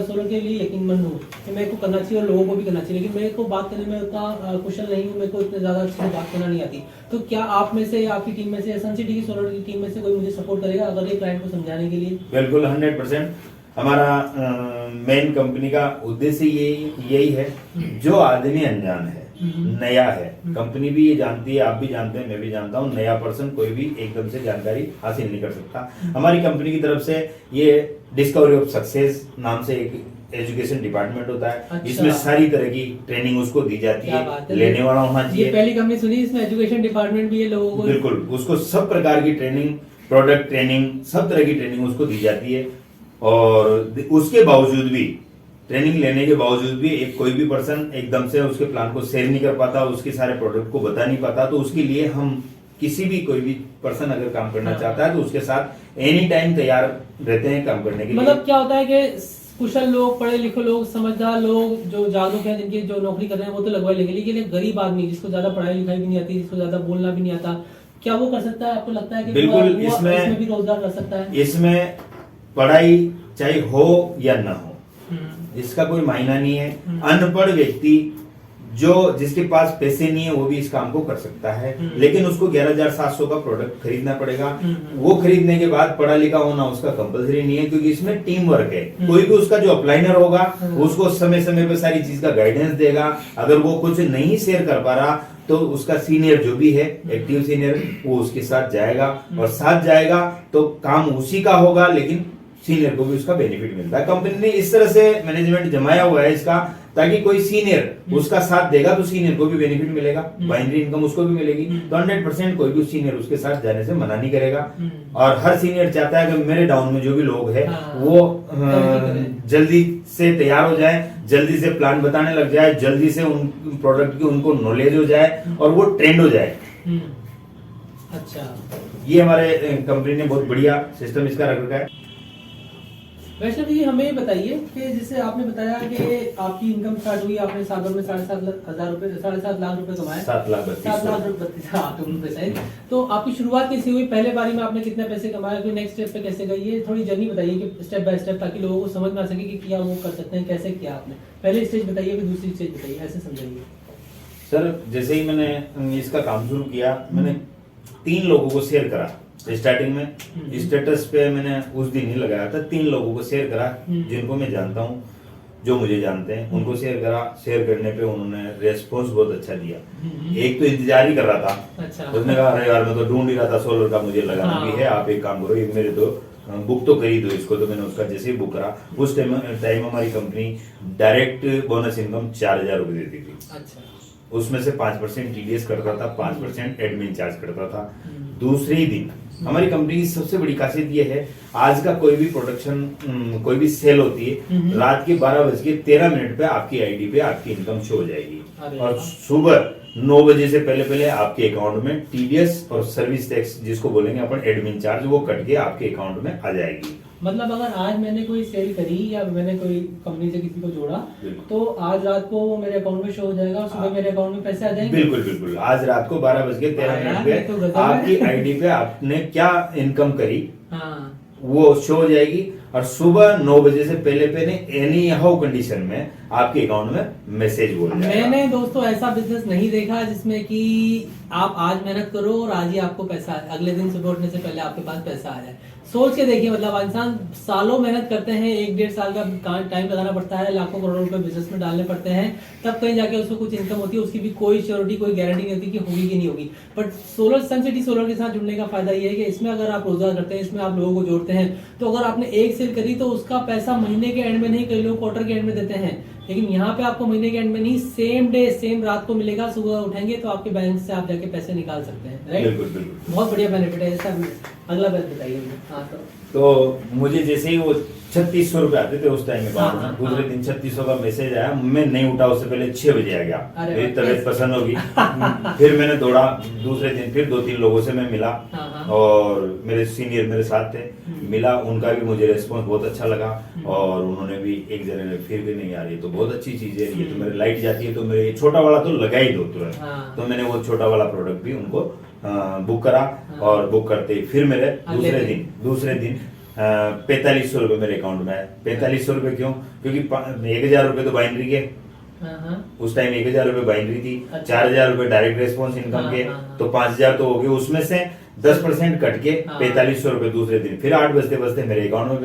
सोलर के लिए यकीनमंद हूँ कि मेरे को करना चाहिए और लोगों को भी करना चाहिए, लेकिन मेरे को बात करने में उतना कुशल नहीं हूँ, मेरे को इतने ज्यादा अच्छे से बात करना नहीं आती, तो क्या आप में से या आपकी टीम में से, सन सिटी की सोलर की टीम में से कोई मुझे सपोर्ट करेगा अगर ये क्लाइंट को समझाने के लिए? बिल्कुल, 100%। हमारा मेन कंपनी का उद्देश्य यही है। जो आदमी अनजान है, नया है, कंपनी भी ये जानती है, आप भी जानते हैं, मैं भी जानता हूँ, नया पर्सन कोई भी एकदम से जानकारी हासिल नहीं कर सकता। हमारी कंपनी की तरफ से ये डिस्कवरी ऑफ सक्सेस नाम से एक एजुकेशन डिपार्टमेंट होता है। अच्छा। इसमें सारी तरह की ट्रेनिंग उसको दी जाती है, लेने वाला होना चाहिए। ये पहली कंपनी सुनी इसमें एजुकेशन डिपार्टमेंट भी है लोगों को? बिल्कुल, उसको सब प्रकार की ट्रेनिंग, प्रोडक्ट ट्रेनिंग, सब तरह की ट्रेनिंग उसको दी जाती है। और उसके बावजूद भी, ट्रेनिंग लेने के बावजूद भी एक कोई भी पर्सन एकदम से उसके प्लान को शेयर नहीं कर पाता, उसके सारे प्रोडक्ट को बता नहीं पाता। तो उसके लिए हम कोई भी पर्सन अगर काम करना चाहता है तो उसके साथ एनी टाइम तैयार रहते हैं काम करने के लिए। मतलब क्या होता है कि कुशल लोग, पढ़े लिखे लोग, समझदार लोग, जो जागरूक हैं, जिनकी जो नौकरी कर रहे हैं वो तो लगवा लेंगे, लेकिन एक गरीब आदमी जिसको ज्यादा पढ़ाई लिखाई भी नहीं आती, जिसको ज्यादा बोलना भी नहीं आता, क्या वो कर सकता है? आपको लगता है कि बिल्कुल, इसमें भी रोजगार कर सकता है? इसमें पढ़ाई चाहे हो या ना हो, इसका कोई मायना नहीं है। अनपढ़ व्यक्ति जो जिसके पास पैसे नहीं है वो भी इस काम को कर सकता है, लेकिन उसको 11,700 का प्रोडक्ट खरीदना पड़ेगा। वो खरीदने के बाद पढ़ा लिखा होना उसका कंपलसरी नहीं है, क्योंकि इसमें टीम वर्क है। कोई भी उसका जो अपलाइनर होगा उसको समय समय पे सारी चीज का गाइडेंस देगा। अगर वो कुछ नहीं शेयर कर पा रहा तो उसका सीनियर जो भी है, एक्टिव सीनियर, वो उसके साथ जाएगा, और साथ जाएगा तो काम उसी का होगा, लेकिन सीनियर को भी उसका बेनिफिट मिलता है। कंपनी ने इस तरह से मैनेजमेंट जमाया हुआ है इसका, ताकि कोई सीनियर उसका साथ देगा तो सीनियर को भी बेनिफिट मिलेगा, बाइनरी इनकम उसको भी मिलेगी। तो 100% कोई भी सीनियर उसके साथ जाने से मना नहीं करेगा। और हर सीनियर चाहता है कि मेरे डाउन में जो भी लोग हैं वो जल्दी से तैयार हो जाए, जल्दी से प्लान बताने लग जाए, जल्दी से उन प्रोडक्ट की उनको नॉलेज हो जाए और वो ट्रेंड हो जाए। अच्छा, ये हमारे कंपनी ने बहुत बढ़िया सिस्टम इसका रख रखा है। वैष्णव जी हमें बताइए कि जैसे आपने बताया कि आपकी इनकम स्टार्ट हुई, आपने सालों में 7,500 रुपए 7.5 लाख रुपए कमाए, 7,32,000 शायद। तो आपकी शुरुआत कैसे हुई, पहले बारी में आपने कितने पैसे कमाए, फिर नेक्स्ट स्टेप पे कैसे गई, ये थोड़ी जर्नी बताइए कि स्टेप बाय स्टेप, ताकि लोगों को समझ में आ सके कि क्या वो कर सकते हैं, कैसे किया आपने। पहले स्टेज बताइए, फिर दूसरी स्टेज बताइए, ऐसे समझाइए। सर जैसे ही मैंने इसका काम शुरू किया, मैंने 3 लोगों को शेयर करा। स्टार्टिंग में स्टेटस पे मैंने उस दिन ही लगाया था, 3 लोगों को शेयर करा जिनको मैं जानता हूँ, जो मुझे जानते हैं, उनको शेयर करा। शेयर करने पे उन्होंने रेस्पॉन्स बहुत अच्छा दिया। एक तो इंतजार ही कर रहा था, अच्छा। उसने कहा अरे यार मैं तो ढूंढ ही रहा था, सोलर का मुझे लगाना भी है, आप एक काम करो, ये मेरे तो बुक तो कर ही दो इसको। तो मैंने उसका जैसे ही बुक करा, उस टाइम हमारी कंपनी डायरेक्ट बोनस इनकम 4,000 रुपए देती थी। अच्छा। उसमें से 5% टीडीएस करता था, 5% एडमिन चार्ज करता था। दूसरे ही दिन हमारी कंपनी की सबसे बड़ी खासियत ये है, आज का कोई भी प्रोडक्शन, कोई भी सेल होती है, रात के 12:13 पे आपकी आईडी पे आपकी इनकम शो हो जाएगी, और सुबह 9 बजे से पहले पहले आपके अकाउंट में टीडीएस और सर्विस टैक्स जिसको बोलेंगे अपन एडमिन चार्ज, वो कट के आपके अकाउंट में आ जाएगी। मतलब अगर आज मैंने कोई सेल करी या मैंने कोई कंपनी से किसी को जोड़ा, तो आज रात को वो मेरे अकाउंट में शो हो जाएगा और सुबह मेरे अकाउंट में पैसे आ जाएंगे। बिल्कुल बिल्कुल, आज रात को 12:13 पे आपकी आईडी पे आपने क्या इनकम करी वो शो हो जाएगी, और सुबह 9 बजे से पहले पहले एनी हाउ कंडीशन में आपके अकाउंट में मैसेज बोल जाएगा। मैंने दोस्तों ऐसा बिजनेस नहीं देखा जिसमें कि आप आज मेहनत करो और आज ही आपको पैसा, अगले दिन सुबह उठने से पहले आपके पास पैसा आ जाए। सोच के देखिए, मतलब इंसान सालों मेहनत करते हैं, 1-1.5 साल का टाइम लगाना पड़ता है, लाखों करोड़ों रुपए बिजनेस में डालने पड़ते हैं, तब कहीं जाके उसको कुछ इनकम होती है। उसकी भी कोई श्योरिटी, कोई गारंटी नहीं होती कि होगी कि नहीं होगी। But solar, Sun City Solar के साथ जुड़ने का फायदा ये है कि इसमें अगर आप रोजगार करते हैं, इसमें आप लोगों को जोड़ते हैं, तो अगर आपने एक सेल करी तो उसका पैसा महीने के एंड में नहीं, कई लोग क्वार्टर के एंड में देते हैं, लेकिन यहाँ पे आपको महीने के एंड में नहीं, सेम डे सेम रात को मिलेगा। सुबह उठेंगे तो आपके बैंक से आप जाके पैसे निकाल सकते हैं, राइट? बिल्कुल बिल्कुल, बहुत बढ़िया बेनिफिट है इसका। अगला बात बताइए। हाँ, तो मुझे जैसे ही वो 3600 रुपए आते थे उस टाइम में, दूसरे दिन 3600 का मैसेज आया, मैं नहीं उठा, उससे पहले 6 बजे आ गया, मेरी तबीयत पसंद होगी। फिर मैंने दौड़ा, दूसरे दिन फिर 2-3 लोगों से मैं मिला, और मेरे सीनियर मेरे साथ थे, मिला, उनका भी मुझे रेस्पॉन्स बहुत अच्छा लगा, और उन्होंने भी एक जने ने फिर भी नहीं आ रही तो बहुत अच्छी चीज है, ये तो मेरे लाइट जाती है, तो मेरे छोटा वाला तो लगा ही दो तुरंत। तो मैंने वो छोटा वाला प्रोडक्ट भी उनको बुक करा, और बुक करते ही फिर मेरे दूसरे दिन 4500 रुपए मेरे अकाउंट में आए। 4500 रुपए क्यों? क्योंकि 1,000 रुपए तो बाइनरी के, उस टाइम 1,000 रुपए बाइनरी थी, 4,000 रुपए डायरेक्ट रेस्पॉन्स इनकम के, तो 5,000 तो हो गए, उसमें से 10% कट के 4500 रुपए दूसरे दिन फिर 8 बजते मेरे अकाउंट में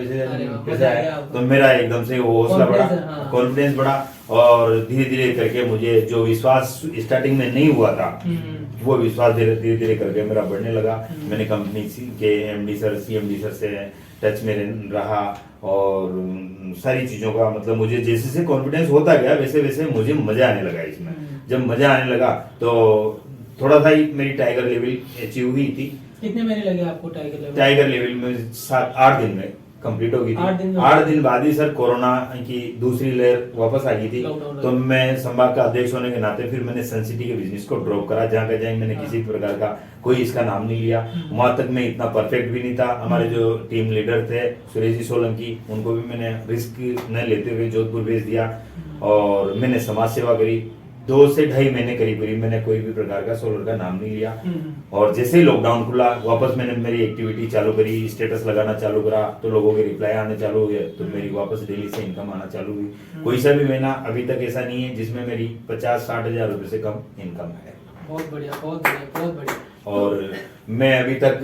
पैसे आए। तो मेरा एकदम से वो हौसला बढ़ा, कॉन्फिडेंस बढ़ा, और धीरे धीरे करके मुझे जो विश्वास स्टार्टिंग में नहीं हुआ था, वो विश्वास धीरे धीरे करके मेरा बढ़ने लगा। मैंने कंपनी के एमडी सर, सीएमडी सर से टच में रहा, और सारी चीजों का मतलब मुझे जैसे जैसे कॉन्फिडेंस होता गया, वैसे वैसे मुझे मजा आने लगा इसमें। जब मजा आने लगा तो थोड़ा सा ही मेरी टाइगर लेवल अचीव हुई थी। कितने महीने लगे आपको टाइगर लेवल? टाइगर लेवल में 7-8 दिन में कंप्लीट हो गई थी। 8 दिन बाद ही सर कोरोना की दूसरी लहर वापस आ गई थी, तो मैं संभाग का अध्यक्ष होने के नाते फिर मैंने सन सिटी के बिजनेस को ड्रॉप करा। जहाँ का जाए मैंने किसी प्रकार का कोई इसका नाम नहीं लिया। वहां तक मैं इतना परफेक्ट भी नहीं था। हमारे जो टीम लीडर थे सुरेश जी सोलंकी, उनको भी मैंने रिस्क न लेते हुए जोधपुर भेज दिया, और मैंने समाज सेवा करी। 2 से 2.5 महीने करीब मैंने कोई भी प्रकार का सोलर का नाम नहीं लिया। और जैसे ही लॉकडाउन खुला वापस मैंने मेरी एक्टिविटी चालू करी, स्टेटस लगाना चालू करा तो लोगों के रिप्लाई आने चालू हुए, तो मेरी वापस डेली से इनकम आना चालू हुई। कोई सा भी महीना अभी तक ऐसा नहीं है जिसमें मेरी 50-60 हजार रुपए से कम इनकम है। बहुत बढ़िया, बहुत बढ़िया, बहुत बढ़िया। और मैं अभी तक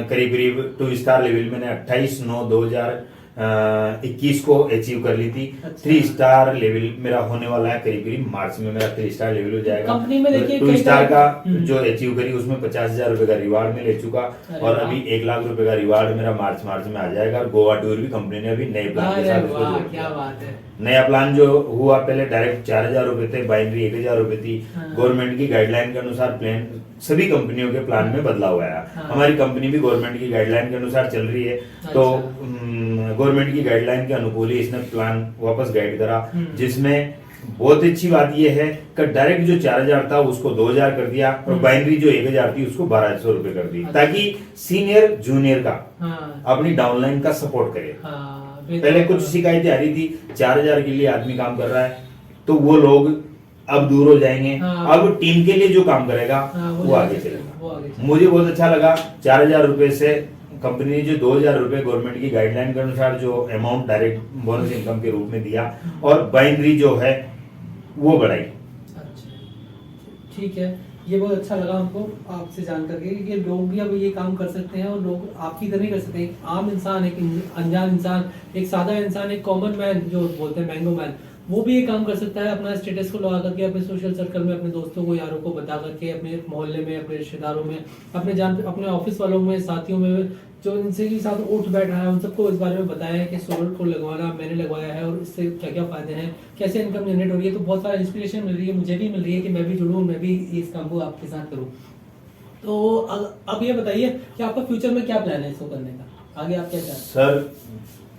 करीब 2 स्टार लेवल मैंने 28/9/2021 को अचीव कर ली थी। अच्छा। 3 स्टार लेवल मेरा होने वाला है, करीब मार्च में मेरा 3 स्टार लेवल हो जाएगा। कंपनी में देखिए 2 स्टार का जो हम्म। अचीव करी उसमें 50,000 रुपए का रिवार्ड में ले चुका, अरे और वाह। अभी 1 लाख रुपए का रिवार्ड मेरा मार्च में आ जाएगा। और गोवा टूर भी कंपनी ने अभी नए प्लान के अरे साथ उसको वाह, जोड़ क्या दिया। बात है। नया प्लान जो हुआ पहले डायरेक्ट 4,000 रुपए थे, बाइनरी 1,000 रुपए थी। हाँ। गवर्नमेंट की गाइडलाइन के अनुसार प्लान सभी कंपनियों के प्लान में बदलाव आया। हाँ। हमारी कंपनी भी गवर्नमेंट की गाइडलाइन के अनुसार चल रही है, तो अच्छा। गवर्नमेंट की गाइडलाइन के अनुकूल ही इसने प्लान वापस गाइड करा, हम्म। जिसमें बहुत अच्छी बात यह है कि डायरेक्ट जो 4,000 था उसको 2,000 कर दिया, और बाइनरी जो 1,000 थी उसको 1,200 रुपए कर दी, अच्छा। ताकि सीनियर जूनियर का हाँ अपनी डाउनलाइन का सपोर्ट करे। हाँ, पहले कुछ शिकायतें आ रही थी 4,000 के लिए आदमी काम कर रहा है, तो वो लोग अब दूर हो जाएंगे। हाँ। अब टीम के लिए जो काम करेगा हाँ, वो आगे वो चलेगा। आगे चलेगा। मुझे बहुत अच्छा लगा 4,000 रुपए से कंपनी ने जो 2,000 रुपए गवर्नमेंट की गाइडलाइन के अनुसार जो अमाउंट डायरेक्ट बोनस इनकम के रूप में दिया, और बाइनरी जो है वो बढ़ाई। अच्छा, ठीक है, ये बहुत अच्छा लगा हमको आपसे जान करके कि लोग भी अब ये काम कर सकते हैं, और लोग आपकी तरह नहीं कर सकते। एक आम इंसान, एक अनजान इंसान, एक सादा इंसान, एक कॉमन मैन जो बोलते हैं मैंगो मैन, वो भी ये काम कर सकता है। अपना स्टेटस को लगा करके अपने सोशल सर्कल में अपने दोस्तों को, यारों को बता करके, अपने मोहल्ले में, अपने रिश्तेदारों में, अपने ऑफिस वालों में, साथियों में, जो इनसे के साथ उठ बैठ रहा है, उन सबको इस बारे में बताया है कि सोलर को लगवाना मैंने लगवाया है और इससे क्या क्या फायदे हैं, कैसे इनकम जनरेट हो रही है। तो बहुत सारा इंस्पिरेशन मिल रही है, मुझे भी मिल रही है कि मैं भी जुड़ूं, मैं भी इस काम को आपके साथ करूं। तो अब ये बताइए कि आपका फ्यूचर में क्या प्लान है इसको करने का, आगे आप क्या चाहते हैं? सर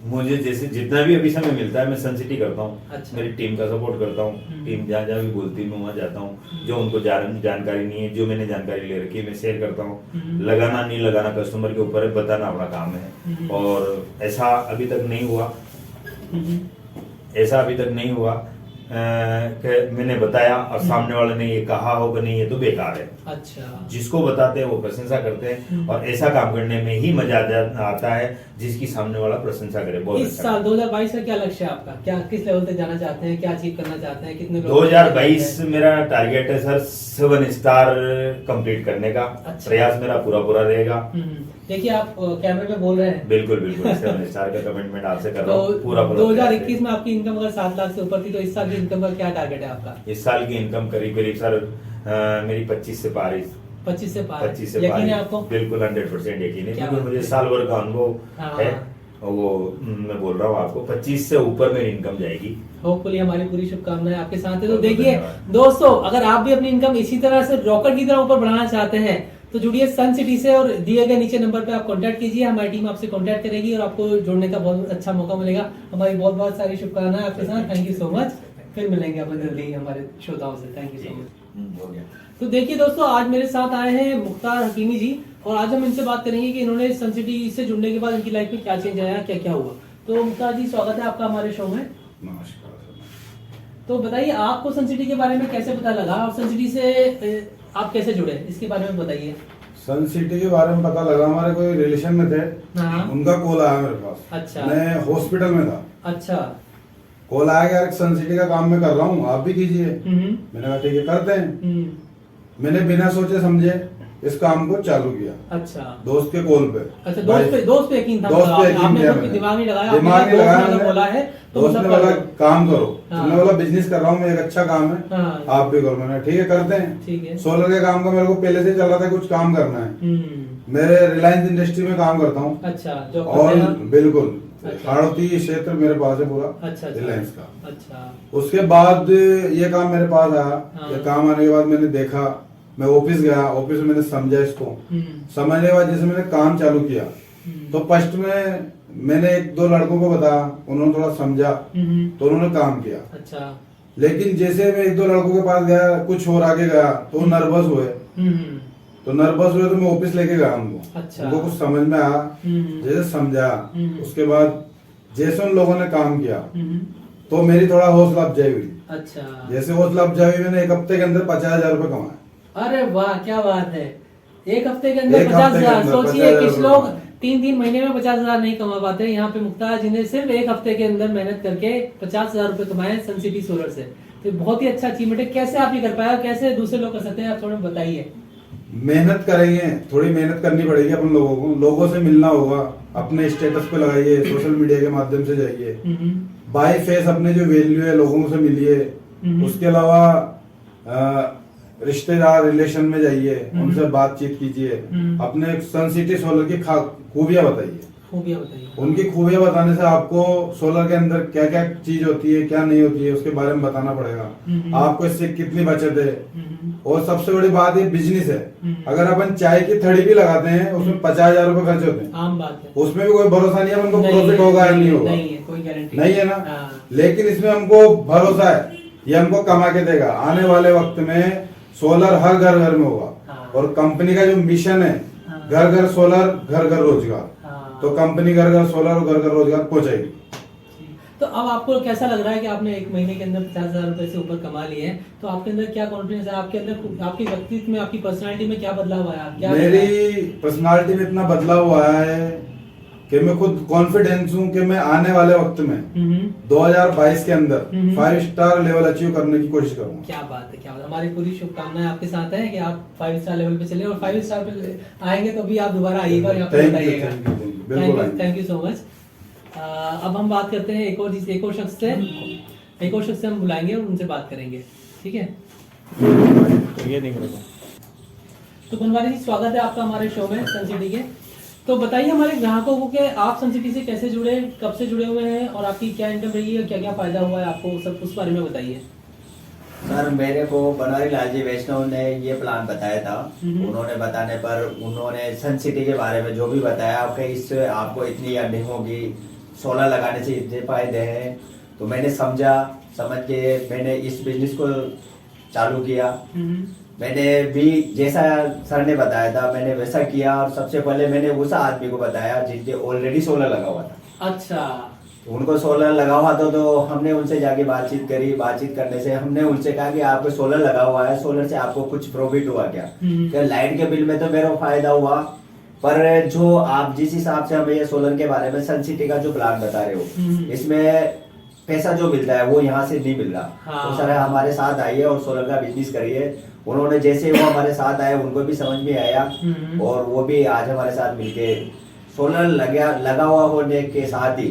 मुझे जैसे जितना भी अभी समय मिलता है मैं सन सिटी करता हूँ। अच्छा। मेरी टीम का सपोर्ट करता हूँ, टीम जहाँ जहाँ भी बोलती है मैं वहाँ जाता हूँ। जो उनको जानकारी नहीं है, जो मैंने जानकारी ले रखी है मैं शेयर करता हूँ। लगाना नहीं लगाना कस्टमर के ऊपर है, बताना अपना काम है। और ऐसा अभी तक नहीं हुआ कि मैंने बताया और सामने वाले ने ये कहा हो कि नहीं ये तो बेकार है। अच्छा, जिसको बताते हैं वो प्रशंसा करते हैं, और ऐसा काम करने में ही मजा आता है जिसकी सामने वाला प्रशंसा करे। बहुत इस अच्छा साल 2022 का क्या लक्ष्य है आपका? क्या किस लेवल तक जाना चाहते हैं, क्या अचीव करना चाहते हैं, कितने लोग 2022 मेरा टारगेट है सर 7 स्टार कंप्लीट करने का। अच्छा। प्रयास मेरा पूरा रहेगा। देखिए आप कैमरे में बोल रहे हैं। बिल्कुल 7 स्टार का कमिटमेंट आपसे कर रहा हूँ। तो पूरा 2021 में आपकी इनकम अगर 7 लाख से ऊपर थी, तो इस साल की इनकम का क्या टारगेट है आपका? इस साल की इनकम करीब सर मेरी 25 से पार 25 से पार। 25 से यकीन है पार आपको? बिल्कुल 100% यकीन है, क्या क्योंकि बात मुझे है। साल भर का अनुभव हाँ। है। वो मैं बोल रहा हूँ आपको 25 से ऊपर मेरी इनकम जाएगी। होपफुली हमारी पूरी शुभकामनाएं आपके साथ है। तो बहुत देखिए धन्यवाद। दोस्तों, अगर आप भी अपनी इनकम इसी तरह से रॉकेट की तरह ऊपर बढ़ाना चाहते हैं तो जुड़िए सन सिटी से, और दिए गए नीचे नंबर पे आप कांटेक्ट कीजिए। हमारी टीम आपसे कांटेक्ट करेगी और आपको जुड़ने का बहुत अच्छा मौका मिलेगा। हमारी बहुत बहुत सारी शुभकामनाएं आपके साथ। Thank you so much. फिर मिलेंगे अपन जल्दी हमारे श्रोताओं से। Thank you so much. हो गया। तो देखिए दोस्तों, आज मेरे साथ आए हैं मुख्तार हकीमी जी, और आज हम इनसे बात करेंगे कि इन्होंने सन सिटी से जुड़ने के बाद इनकी लाइफ में क्या चेंज आया, क्या क्या हुआ। तो मुख्तार जी, स्वागत है आपका हमारे शो में। नमस्कार। तो बताइए आपको सन सिटी के बारे में कैसे पता लगा, और सन सिटी से आप कैसे जुड़े, इसके बारे में बताइए। सन सिटी के बारे में पता लगा, हमारे कोई रिलेशन में थे, हाँ। उनका कॉल आया मेरे पास। अच्छा। मैं हॉस्पिटल में था, अच्छा। कॉल आया कि यार सन सिटी का काम मैं कर रहा हूँ, आप भी कीजिए। मैंने कहा ठीक है करते हैं। मैंने बिना सोचे समझे इस काम को चालू किया। अच्छा। दोस्त के कॉल पे। अच्छा, दोस्त पे यकीन था? दोस्त पे यकीन आपने किया कोई मैंने। दिमाग नहीं लगाया? दिमाग नहीं लगाया मैंने। बोला है तो दोस्त मतलब ने बोला करो। काम करो। हाँ। मैंने बोला बिजनेस कर रहा हूँ मैं, एक अच्छा काम है, हाँ। आप भी करो। मैंने ठीक है करते हैं। ठीक है। सोलर के काम का मेरे को पहले से चल रहा था, कुछ काम करना है। मेरे रिलायंस इंडस्ट्री में काम करता हूँ। अच्छा, जो और बिल्कुल अच्छा। हाड़ौती क्षेत्र मेरे पास है पूरा। अच्छा। रिलायंस का। अच्छा। उसके बाद ये काम मेरे पास आया। हाँ। ये काम आने के बाद मैंने देखा, मैं ऑफिस गया, ऑफिस में मैंने समझा इसको। समझने के बाद जैसे मैंने काम चालू किया तो फर्स्ट में मैंने 1-2 लड़कों को बताया, उन्होंने थोड़ा समझा तो उन्होंने काम किया। अच्छा। लेकिन जैसे मैं 1-2 लड़कों के पास गया, कुछ और आगे गया तो वो नर्वस हुए। तो मैं ऑफिस लेके गया उनको। अच्छा। उनको कुछ समझ में आया, जैसे समझा। उसके बाद जैसे उन लोगों ने काम किया, तो मेरी थोड़ा हौसला अफजाई हुई। अच्छा, जैसे हौसला अफजाई हुई, मैंने एक हफ्ते के अंदर 50,000 रुपए कमाए। अरे वाह, क्या बात है। एक हफ्ते के अंदर एक 50,000। हफ्ते के अंदर सोचिए 50,000 कुछ लोग रुपए। 3-3 महीने में 50,000 नहीं कमा पाते। यहाँ पे मुक्ताज जी ने सिर्फ एक हफ्ते के अंदर मेहनत करके 50,000 रुपए कमाए सन सिटी सोलर से। तो बहुत ही अच्छा अचीवमेंट है। कैसे आप ये कर पाया, कैसे दूसरे लोग कर सकते हैं, आप थोड़ा बताइए। मेहनत करेंगे, थोड़ी मेहनत करनी पड़ेगी अपन लोगों को, लोगों से मिलना होगा, अपने स्टेटस पे लगाइए, सोशल मीडिया के माध्यम से जाइए, बाय फेस अपने जो वैल्यू है लोगों से मिलिए। उसके अलावा रिश्तेदार रिलेशन में जाइए, उनसे बातचीत कीजिए, अपने सन सिटी सोलर की खूबियां बताइए। खूबियां बताइए। उनकी खूबियां बताने से आपको सोलर के अंदर क्या क्या चीज होती है, क्या नहीं होती है, उसके बारे में बताना पड़ेगा। आपको इससे कितनी बचत है। और सबसे बड़ी बात ये बिजनेस है। अगर अपन चाय की थड़ी भी लगाते हैं, उसमें 50,000 रुपए खर्च होते हैं। आम बात है। उसमें भी कोई भरोसा नहीं है हमको नहीं प्रॉफिट है, होगा या नहीं होगा। नहीं है, कोई गारंटी नहीं है ना। हाँ। लेकिन इसमें हमको भरोसा है, ये हमको कमा के देगा। आने वाले वक्त में सोलर हर घर घर में होगा। हाँ। और कंपनी का जो मिशन है, हाँ। घर घर सोलर घर घर रोजगार, हाँ। तो कंपनी घर घर सोलर और घर घर रोजगार पहुंचाएगी। तो अब आपको कैसा लग रहा है कि आपने एक महीने के अंदर 50,000 रुपए से ऊपर कमा लिए हैं? तो आपके अंदर क्या कॉन्फिडेंस है? आपके अंदर, आपके व्यक्तित्व में, आपकी पर्सनालिटी में क्या बदलाव आया? क्या मेरी पर्सनालिटी में इतना बदलाव आया है कि मैं खुद कॉन्फिडेंस हूँ कि मैं आने वाले वक्त में 2022 के अंदर 5 स्टार लेवल अचीव करने की कोशिश करूंगा। क्या बात है, क्या बात है। हमारी पूरी शुभकामनाएं आपके साथ है कि आप 5 स्टार लेवल पे चले, और 5 स्टार पे आएंगे तो भी आप दोबारा आइएगा और यहाँ पे बताइएगा। बिल्कुल। Thank you so much. अब हम बात करते हैं एक और शख्स से हम बुलाएंगे और उनसे बात करेंगे, ठीक है? ये नहीं करेगा। तो बनवारी जी, स्वागत है आपका हमारे शो में सन सिटी के। तो बताइए हमारे ग्राहकों को कि आप सन सिटी से कैसे जुड़े, कब से जुड़े हुए हैं, और आपकी क्या इनकम रही है, क्या क्या फायदा हुआ है आपको, सब उस बारे में बताइए। सर, मेरे को बनवारी लाल जी वैष्णव ने ये प्लान बताया था। उन्होंने बताने पर उन्होंने सन सिटी के बारे में जो भी बताया कि इससे आपको इतनी अर्निंग होगी, सोलर लगाने से इतने फायदे हैं, तो मैंने समझ के मैंने इस बिजनेस को चालू किया। मैंने भी जैसा सर ने बताया था मैंने वैसा किया, और सबसे पहले मैंने उस आदमी को बताया जिनके ऑलरेडी सोलर लगा हुआ था। अच्छा। उनको सोलर लगा हुआ था, तो हमने उनसे जाके बातचीत करी। बातचीत करने से हमने उनसे कहा कि आपको सोलर लगा हुआ है, सोलर से आपको कुछ प्रॉफिट हुआ क्या? लाइट के बिल में तो मेरा फायदा हुआ, पर जो आप जिस हिसाब से हमें ये सोलर के बारे में सन सिटी का जो प्लान बता रहे हो, इसमें पैसा जो मिलता है वो यहाँ से नहीं मिल रहा। हाँ। तो सर हमारे साथ आइए और सोलर का बिजनेस करिए। उन्होंने जैसे वो हमारे साथ आए, उनको भी समझ में आया, और वो भी आज हमारे साथ मिलके सोलर लगा हुआ होने के साथ ही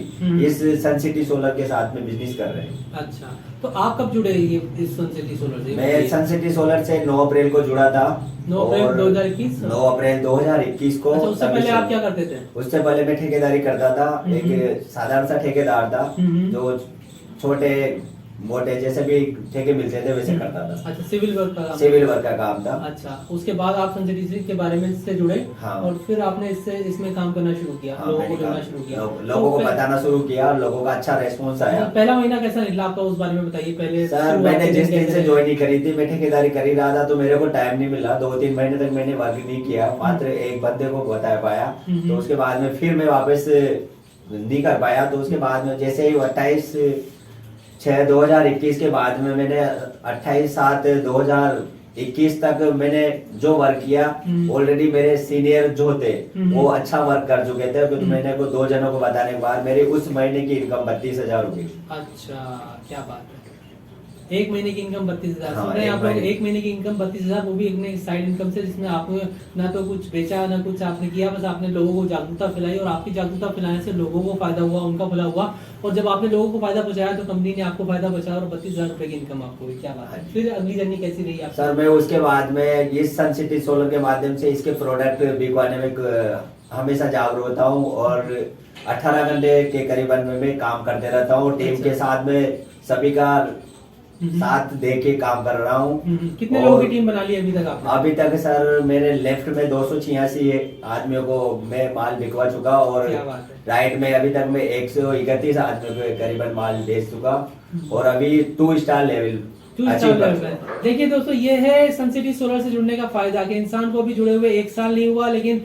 इस सन सिटी सोलर के साथ में बिजनेस कर रहे हैं। अच्छा, तो आप कब जुड़े ये इस सन सिटी सोलर से? मैं सन सिटी सोलर से 9 अप्रैल को जुड़ा था। 9 अप्रैल 2021? 9 अप्रैल 2021 को। अच्छा, उससे पहले आप क्या करते थे? उससे पहले मैं ठेकेदारी करता था। एक साधारण सा ठेकेदार था, जो छोटे मोटे जैसे भी ठेके मिलते थे वैसे करता था। अच्छा, सिविल वर्क का काम? सिविल वर्क का काम था। अच्छा, उसके बाद आप सन सिटी के बारे में से जुड़े। हाँ। और फिर आपने इसमें काम करना शुरू किया, हाँ, लोगों मैंने को जोड़ना कहा- शुरू किया। लोगों को तो बताना शुरू किया, लोगों का अच्छा रेस्पॉन्स आया। पहला महीना कैसा निकला आपका, उस बारे में बताइए पहले। सर, शुरुआत मैंने के जिस दिन कैसे से रहे? ज्वाइन करी थी, मैं ठेकेदारी कर ही रहा था, तो मेरे को टाइम नहीं मिला। 2-3 महीने तक मैंने वर्क नहीं किया, मात्र एक बंदे को बता पाया। तो उसके बाद में फिर मैं वापस नहीं कर पाया। तो उसके बाद में जैसे ही 28/6/2021 के बाद में मैंने 28/7/2021 तक मैंने जो वर्क किया, ऑलरेडी मेरे सीनियर जो थे वो अच्छा वर्क कर चुके थे। तो मैंने को 2 जनों को बताने के बाद मेरी उस महीने की इनकम 32,000 हो गई। अच्छा, क्या बात है। एक महीने की इनकम 32,000। हाँ, सुन रहे हैं आप एक लोग, महीने। एक महीने की इनकम 32,000, वो भी एक साइड इनकम से, जिसमें आपने ना तो कुछ बेचा ना कुछ आपने किया, बस आपने लोगों को जागरूकता फैलाई, और आपकी जागरूकता फैलाने से लोगों को फायदा हुआ, उनका भला हुआ। और जब आपने लोगों को फायदा पहुंचाया तो कंपनी ने आपको फायदा पहुंचाया, और 32,000 रुपए की इनकम आपको हुई। क्या बात है। फिर अगली जर्नी कैसी रही आपकी? सर, मैं उसके बाद में इस सन सिटी सोलर के माध्यम से इसके प्रोडक्ट बिकवाने में हमेशा जागरूक होता हूँ, और 18 घंटे के करीबन में मैं काम करते रहता हूँ। टीम के साथ में सभी का साथ दे के काम कर रहा हूँ। कितने लोगों की टीम बना ली अभी तक आपने? अभी तक सर मेरे लेफ्ट में 286 आदमियों को मैं माल बिकवा चुका, और क्या बात है। राइट में अभी तक मैं 131 आदमियों को करीबन माल बेच चुका, और अभी 2 स्टार लेवल अचीव कर चुका। देखिए दोस्तों, ये है सन सिटी सोलर से जुड़ने का फायदा, कि इंसान को भी जुड़े हुए 1 साल नहीं हुआ, लेकिन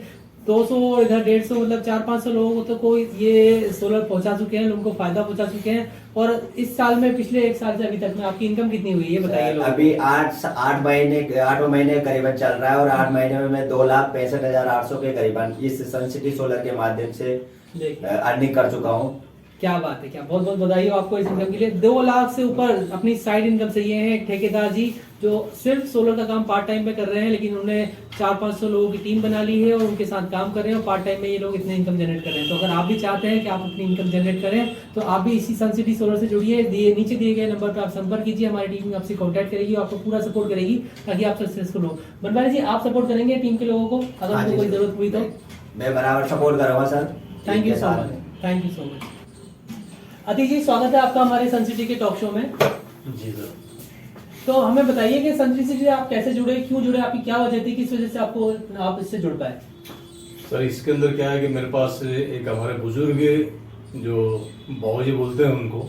200 इधर 150 मतलब 400-500 लोगों को तो ये सोलर पहुंचा चुके हैं, उनको फायदा पहुंचा चुके हैं। और इस साल में, पिछले 1 साल से अभी तक में आपकी इनकम कितनी हुई है, ये बताइए लोगों को। अभी 8 महीने करीबन चल रहा है और 8 महीने में मैं 2,65,800 के करीबन इस सनसिटी सोलर के माध्यम से देखिए अर्निंग कर चुका हूँ। क्या बात है, क्या बहुत बहुत बधाई हो आपको इस इनकम के लिए। 2 लाख से ऊपर अपनी साइड इनकम से ये हैं ठेकेदार जी जो सिर्फ सोलर का काम पार्ट टाइम में कर रहे हैं, लेकिन उन्होंने 400-500 लोगों की टीम बना ली है और उनके साथ काम कर रहे हैं और पार्ट टाइम में ये लोग इतने इनकम जनरेट कर रहे हैं। तो अगर आप भी चाहते हैं कि आप अपनी इनकम जनरेट करें तो आप भी इसी सनसिटी सोलर से जुड़िए। नीचे दिए गए नंबर पर आप संपर्क कीजिए, हमारी टीम आपसे कॉन्टैक्ट करेगी, आपको पूरा सपोर्ट करेगी ताकि आप सक्सेसफुल हो। बनवारी जी, आप सपोर्ट करेंगे टीम के लोगों को अगर हाँ उनको जी कोई सर। जरूरत हुई तो? मैं बराबर सपोर्ट करूँगा सर। थैंक यू इनके सो साथ मच, में। Thank you so much. अति जी, स्वागत है आपका हमारे सनसिटी के टॉक शो में। जी सर। तो हमें बताइए कि सनसिटी से आप कैसे जुड़े, क्यों जुड़े, आपकी क्या वजह थी, किस वजह से आप इससे जुड़ पाए? सर इसके अंदर क्या है कि मेरे पास एक हमारे बुजुर्ग जो बाबूजी बोलते हैं उनको,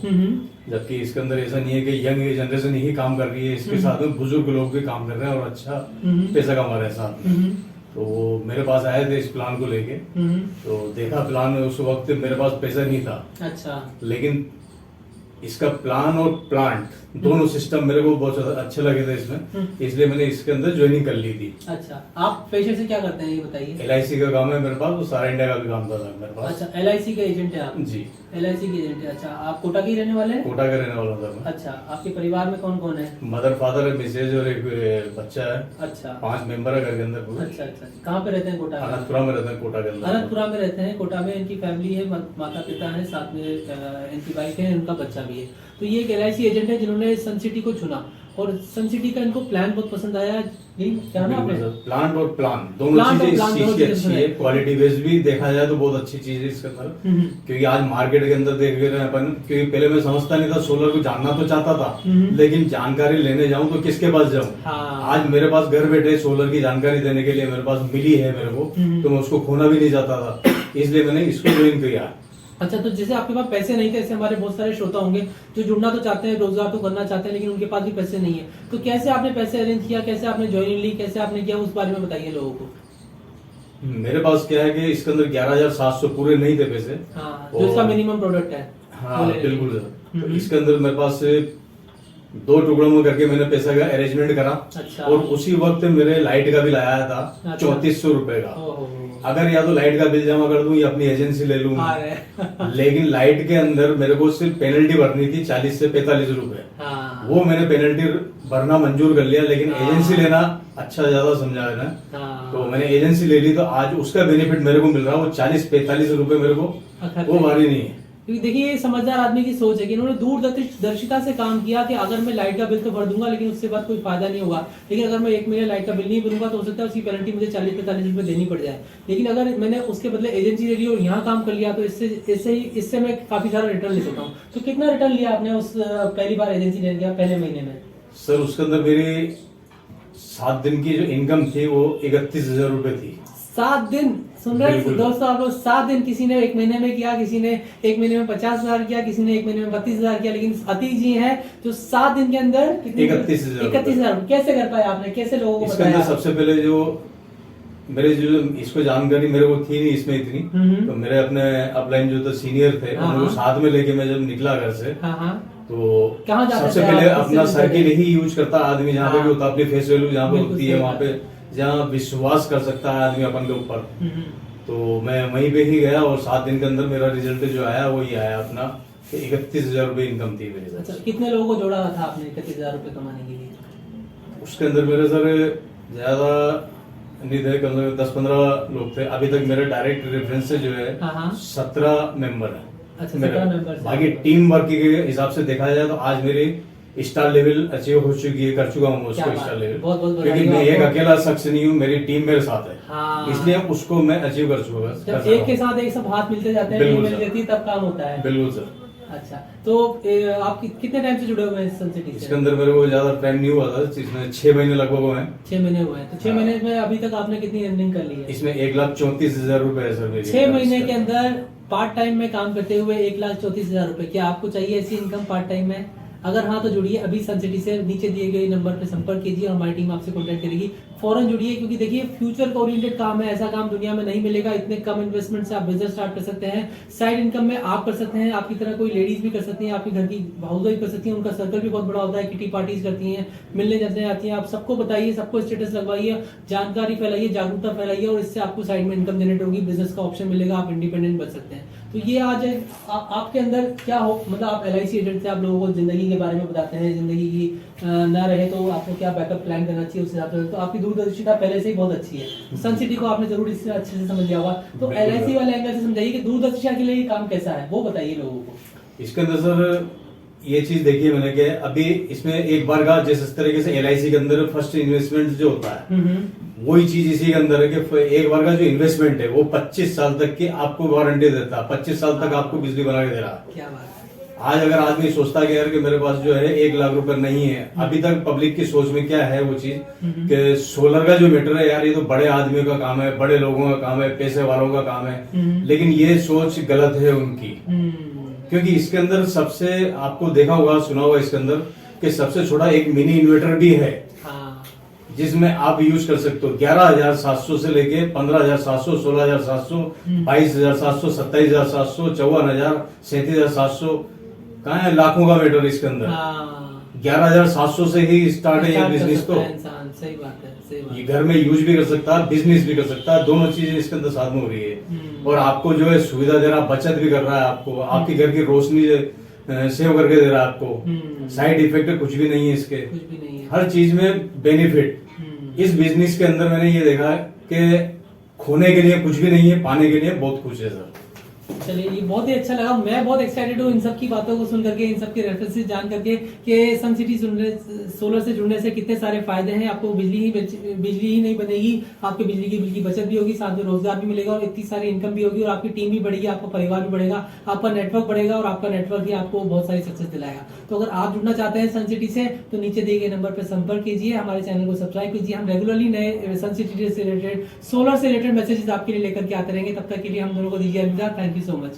जबकि इसके अंदर ऐसा नहीं है कि यंग जनरेशन ही काम कर रही है, इसके साथ में बुजुर्ग लोग भी काम कर रहे हैं और अच्छा पैसा कमा रहे हैं साथ में। तो वो मेरे पास आए थे इस प्लान को लेके, तो देखा प्लान में, उस वक्त मेरे पास पैसा नहीं था। अच्छा। लेकिन इसका प्लान और प्लांट दोनों सिस्टम मेरे को बहुत अच्छे लगे थे इसमें, इसलिए मैंने इसके अंदर ज्वाइनिंग कर ली थी। अच्छा, आप पेशे से क्या करते हैं ये बताइए? LIC का काम है मेरे पास, वो सारा इंडिया का भी काम था मेरे पास। अच्छा, LIC के एजेंट है आप? जी, LIC के एजेंट है। अच्छा, आप कोटा के ही रहने वाले हैं? कोटा का रहने वाला था मैं। अच्छा, आपके परिवार में कौन कौन है? मदर फादर है, मिसेज और एक बच्चा है। अच्छा 5 मेंबर है घर के अंदर पूरे। अच्छा अच्छा, कहाँ पे रहते हैं कोटा में? अनंतपुरा में रहते हैं, कोटा के अंदर। अनंतपुरा में रहते हैं। कोटा में इनकी फैमिली है, माता पिता है, साथ में इनकी वाइफ है, इनका बच्चा भी है। तो ये एक LIC एजेंट है जिन्होंने सनसिटी को चुना और सनसिटी का इनको प्लान बहुत पसंद आया। जी, क्या ना आपने? प्लांट और प्लान दोनों प्लांट और चीजें प्लान इस दोनों चीज की चीजें अच्छी है। सुनाई। क्वालिटी बेस्ड भी देखा जाए तो बहुत अच्छी चीज है इसके अंदर, क्योंकि आज मार्केट के अंदर देख रहे हैं अपन, क्योंकि पहले मैं समझता नहीं था, सोलर को जानना तो चाहता था लेकिन जानकारी लेने जाऊं तो किसके पास जाऊं। हाँ। आज मेरे पास घर बैठे सोलर की जानकारी देने के लिए मेरे पास मिली है मेरे को, तो मैं उसको खोना भी नहीं चाहता था, इसलिए मैंने इसको ज्वाइन किया। अच्छा, तो जैसे आपके पास पैसे नहीं थे, ऐसे हमारे बहुत सारे श्रोता होंगे जो जुड़ना तो चाहते हैं, रोजगार तो करना चाहते हैं, लेकिन उनके पास भी पैसे नहीं है, तो कैसे आपने पैसे अरेंज किया, कैसे आपने ज्वाइनिंग ली, कैसे आपने किया, उस बारे में बताइए लोगों को। मेरे पास क्या है कि इसके अंदर 11,700 पूरे नहीं थे पैसे। हाँ, जो इसका मिनिमम प्रोडक्ट है। हाँ बिल्कुल सर। तो इसके अंदर मेरे पास 2 टुकड़ों में करके मैंने पैसा का अरेंजमेंट करा। अच्छा। और उसी वक्त मेरे लाइट का बिल आया था अच्छा। 3400 रुपए का। ओहो। अगर या तो लाइट का बिल जमा कर दूं या अपनी एजेंसी ले लूं, हाँ। लेकिन लाइट के अंदर मेरे को सिर्फ पेनल्टी भरनी थी 40 से 45 रुपए। हाँ। वो मैंने पेनल्टी भरना मंजूर कर लिया, लेकिन हाँ। एजेंसी लेना अच्छा ज्यादा समझा है ना, हाँ। तो मैंने एजेंसी ले ली, तो आज उसका बेनिफिट मेरे को मिल रहा है। वो 40-45 रुपए मेरे को वो भारी नहीं है। क्योंकि देखिए, ये समझदार आदमी की सोच है कि इन्होंने दूरदर्शिता से काम किया कि अगर मैं लाइट का बिल तो भर दूंगा, लेकिन उसके बाद कोई फायदा नहीं होगा, लेकिन अगर मैं 1 महीने लाइट का बिल नहीं भरूंगा तो हो सकता है उसकी पेनल्टी मुझे 40-45 रुपए देनी पड़ जाए। लेकिन अगर मैंने उसके बदले एजेंसी ले ली और यहाँ काम कर लिया तो इससे मैं काफी सारा रिटर्न ले सकता हूँ। तो कितना रिटर्न लिया आपने उस पहली बार एजेंसी लेने गया पहले महीने में? सर उसके अंदर मेरी 7 दिन की जो इनकम थी वो 31,000 रुपए थी। 7 दिन? सुन रहे हैं बिल्कुल। दोस्तों आप लोग, 7 दिन। किसी ने 1 महीने में किया, किसी ने 1 महीने में 50,000 किया, किसी ने 1 महीने में 32,000 किया, लेकिन अति जी हैं जो 7 दिन के अंदर 31,000 31,000। कैसे कर पाए आपने, कैसे लोगों को इसके अंदर बताया? सबसे पहले जो मेरे जो इसको जानकारी मेरे को थी नहीं इसमें इतनी, तो मेरे अपने अपलाइन जो तो सीनियर थे हाँ, उनको हाँ। साथ में लेके मैं जब निकला घर से, हाँ हाँ। तो कहाँ जाते सबसे थे पहले आप? अपना किससे सर्किल मिलते थे? ही यूज करता है आदमी, जहाँ पे हाँ। भी होता है अपनी फेस वैल्यू जहाँ पे बिल्कुल होती सही है, वहाँ बात पे जहाँ विश्वास कर सकता है आदमी अपन के ऊपर। हम्म। तो मैं वहीं पे ही गया और 7 दिन के अंदर मेरा रिजल्ट जो आया वो ये आया अपना, 31,000 रुपए इनकम थी मेरे अच्छा, साथ। कितने लोगों को जोड़ा था आपने 31,000 रुपए कमाने के लिए? उसके अंदर मेरे सर ज्यादा नहीं थे, कम से कम 10-15 लोग थे। अभी तक मेरे डायरेक्ट रेफरेंस से जो है हाँ, हाँ। 17 मेंबर है। अच्छा, मेरे। 17 मेंबर्स हैं। बाकी टीम वर्क के हिसाब से देखा जाए तो आज मेरी स्टार लेवल अचीव हो चुकी है, कर चुका हूँ क्या उसको बात स्टार है। लेवल, बहुत बहुत क्योंकि बधाई मैं हो एक आपको। अकेला शख्स नहीं हूँ, मेरी टीम मेरे साथ है, हाँ। इसलिए उसको मैं अचीव कर चुका जब एक के साथ एक सब हाथ मिलते जाते हैं, टीम बिल्कुल मिल सर। जाती है, तब काम होता है। बिल्कुल सर। अच्छा, तो आप कितने टाइम से जुड़े हुए हैं इस सनसिटी इसके से? अंदर मेरे को ज्यादा टाइम नहीं हुआ था, इसमें 6 महीने लगभग हुए हैं। 6 महीने हुए हैं। तो 6 हाँ। महीने में अभी तक आपने कितनी अर्निंग कर ली है? इसमें 1,34,000 रुपए है सर मेरी। 6 महीने के अंदर पार्ट टाइम में काम करते हुए 1,34,000 रुपए। क्या आपको चाहिए ऐसी इनकम पार्ट टाइम में? अगर हाँ तो जुड़िए अभी सनसिटी से, नीचे दिए गए नंबर पे संपर्क कीजिए और हमारी टीम आपसे कांटेक्ट करेगी। फौरन जुड़िए, क्योंकि देखिए फ्यूचर का ओरिएंटेड काम है, ऐसा काम दुनिया में नहीं मिलेगा। इतने कम इन्वेस्टमेंट से आप बिजनेस स्टार्ट कर सकते हैं, साइड इनकम में आप कर सकते हैं, आपकी तरह कोई लेडीज भी कर सकती हैं, आपके घर की हाउसवाइफ कर सकती हैं, उनका सर्कल भी बहुत बड़ा होता है, किटी पार्टीज करती हैं, मिलने जाते आती हैं। आप सबको बताइए, सबको स्टेटस लगवाइए, जानकारी फैलाइए, जागरूकता फैलाइए, और इससे आपको साइड में इनकम जनरेट होगी, बिजनेस का ऑप्शन मिलेगा, आप इंडिपेंडेंट बन सकते हैं। तो ये आज आपके अंदर क्या हो, मतलब आप LIC एजेंट थे, आप लोगों को जिंदगी के बारे में बताते हैं, जिंदगी की ना रहे तो आपको क्या बैकअप प्लान करना चाहिए उस हिसाब से। तो आपकी दूरदर्शिता पहले से ही बहुत अच्छी है, सन सिटी को आपने जरूर इससे अच्छे से समझ लिया होगा। तो LIC वाले एंगल से समझाइए कि दूरदर्शिता के लिए ये काम कैसा है, वो बताइए लोगों को। इसके अंदर सर ये चीज देखिए मैंने कि अभी इसमें एक बार का जिस तरीके से LIC के अंदर फर्स्ट इन्वेस्टमेंट जो होता है वही चीज इसी के अंदर है कि एक बार का जो इन्वेस्टमेंट है वो 25 साल तक की आपको गारंटी देता है, 25 साल तक आपको बिजली बना के दे रहा है। क्या बात है। आज अगर आदमी सोचता है कि यार कि मेरे पास जो है 1 लाख रुपए नहीं है, अभी तक पब्लिक की सोच में क्या है वो चीज कि सोलर का जो मीटर है यार ये तो बड़े आदमियों का काम है, बड़े लोगों का काम है, पैसे वालों का काम है, लेकिन ये सोच गलत है उनकी। क्योंकि इसके अंदर सबसे आपको देखा होगा सुना होगा इसके अंदर कि सबसे छोटा एक मिनी इन्वर्टर भी है जिसमें आप यूज कर सकते हो। 11,700 से लेके 15,700, 16,700, 22,700, 27,700, 54,000, 37,700 कहाँ है लाखों का मीटर इसके अंदर। 11,700 से ही स्टार्ट है ये बिजनेस। तो सही बात है, सही बात ये घर में यूज भी कर सकता है, बिजनेस भी कर सकता है, दोनों चीजें इसके अंदर साथ में हो रही है। और आपको जो है सुविधा दे रहा है, बचत भी कर रहा है, आपको आपके घर की रोशनी सेव करके दे रहा है आपको। साइड इफेक्ट कुछ भी नहीं है इसके, कुछ भी नहीं है, हर चीज में बेनिफिट। इस बिजनेस के अंदर मैंने ये देखा कि खोने के लिए कुछ भी नहीं है, पाने के लिए बहुत कुछ है सर। चलिए ये बहुत ही अच्छा लगा, मैं बहुत एक्साइटेड हूँ इन सब की बातों को सुन करके, इन सब के रेफरेंसेस जान करके कि सन सिटी सोलर से जुड़ने से कितने सारे फायदे हैं। आपको बिजली ही नहीं बनेगी, आपके बिजली की बिल की बचत भी होगी, साथ में रोजगार भी मिलेगा, और इतनी सारी इनकम भी होगी, और आपकी टीम भी बढ़ेगी, आपका परिवार भी बढ़ेगा, आपका नेटवर्क बढ़ेगा, और आपका नेटवर्क ही आपको बहुत सारी सक्सेस दिलाएगा। तो अगर आप जुड़ना चाहते हैं सन सिटी से तो नीचे दिए गए नंबर पर संपर्क कीजिए, हमारे चैनल को सब्सक्राइब कीजिए। हम रेगुलरली नए सन सिटी से रिलेटेड, सोलर से रिलेटेड मैसेजेस आपके लिए लेकर के आते रहेंगे। तब तक के लिए हम दोनों को दीजिए अलविदा। Thank you so much.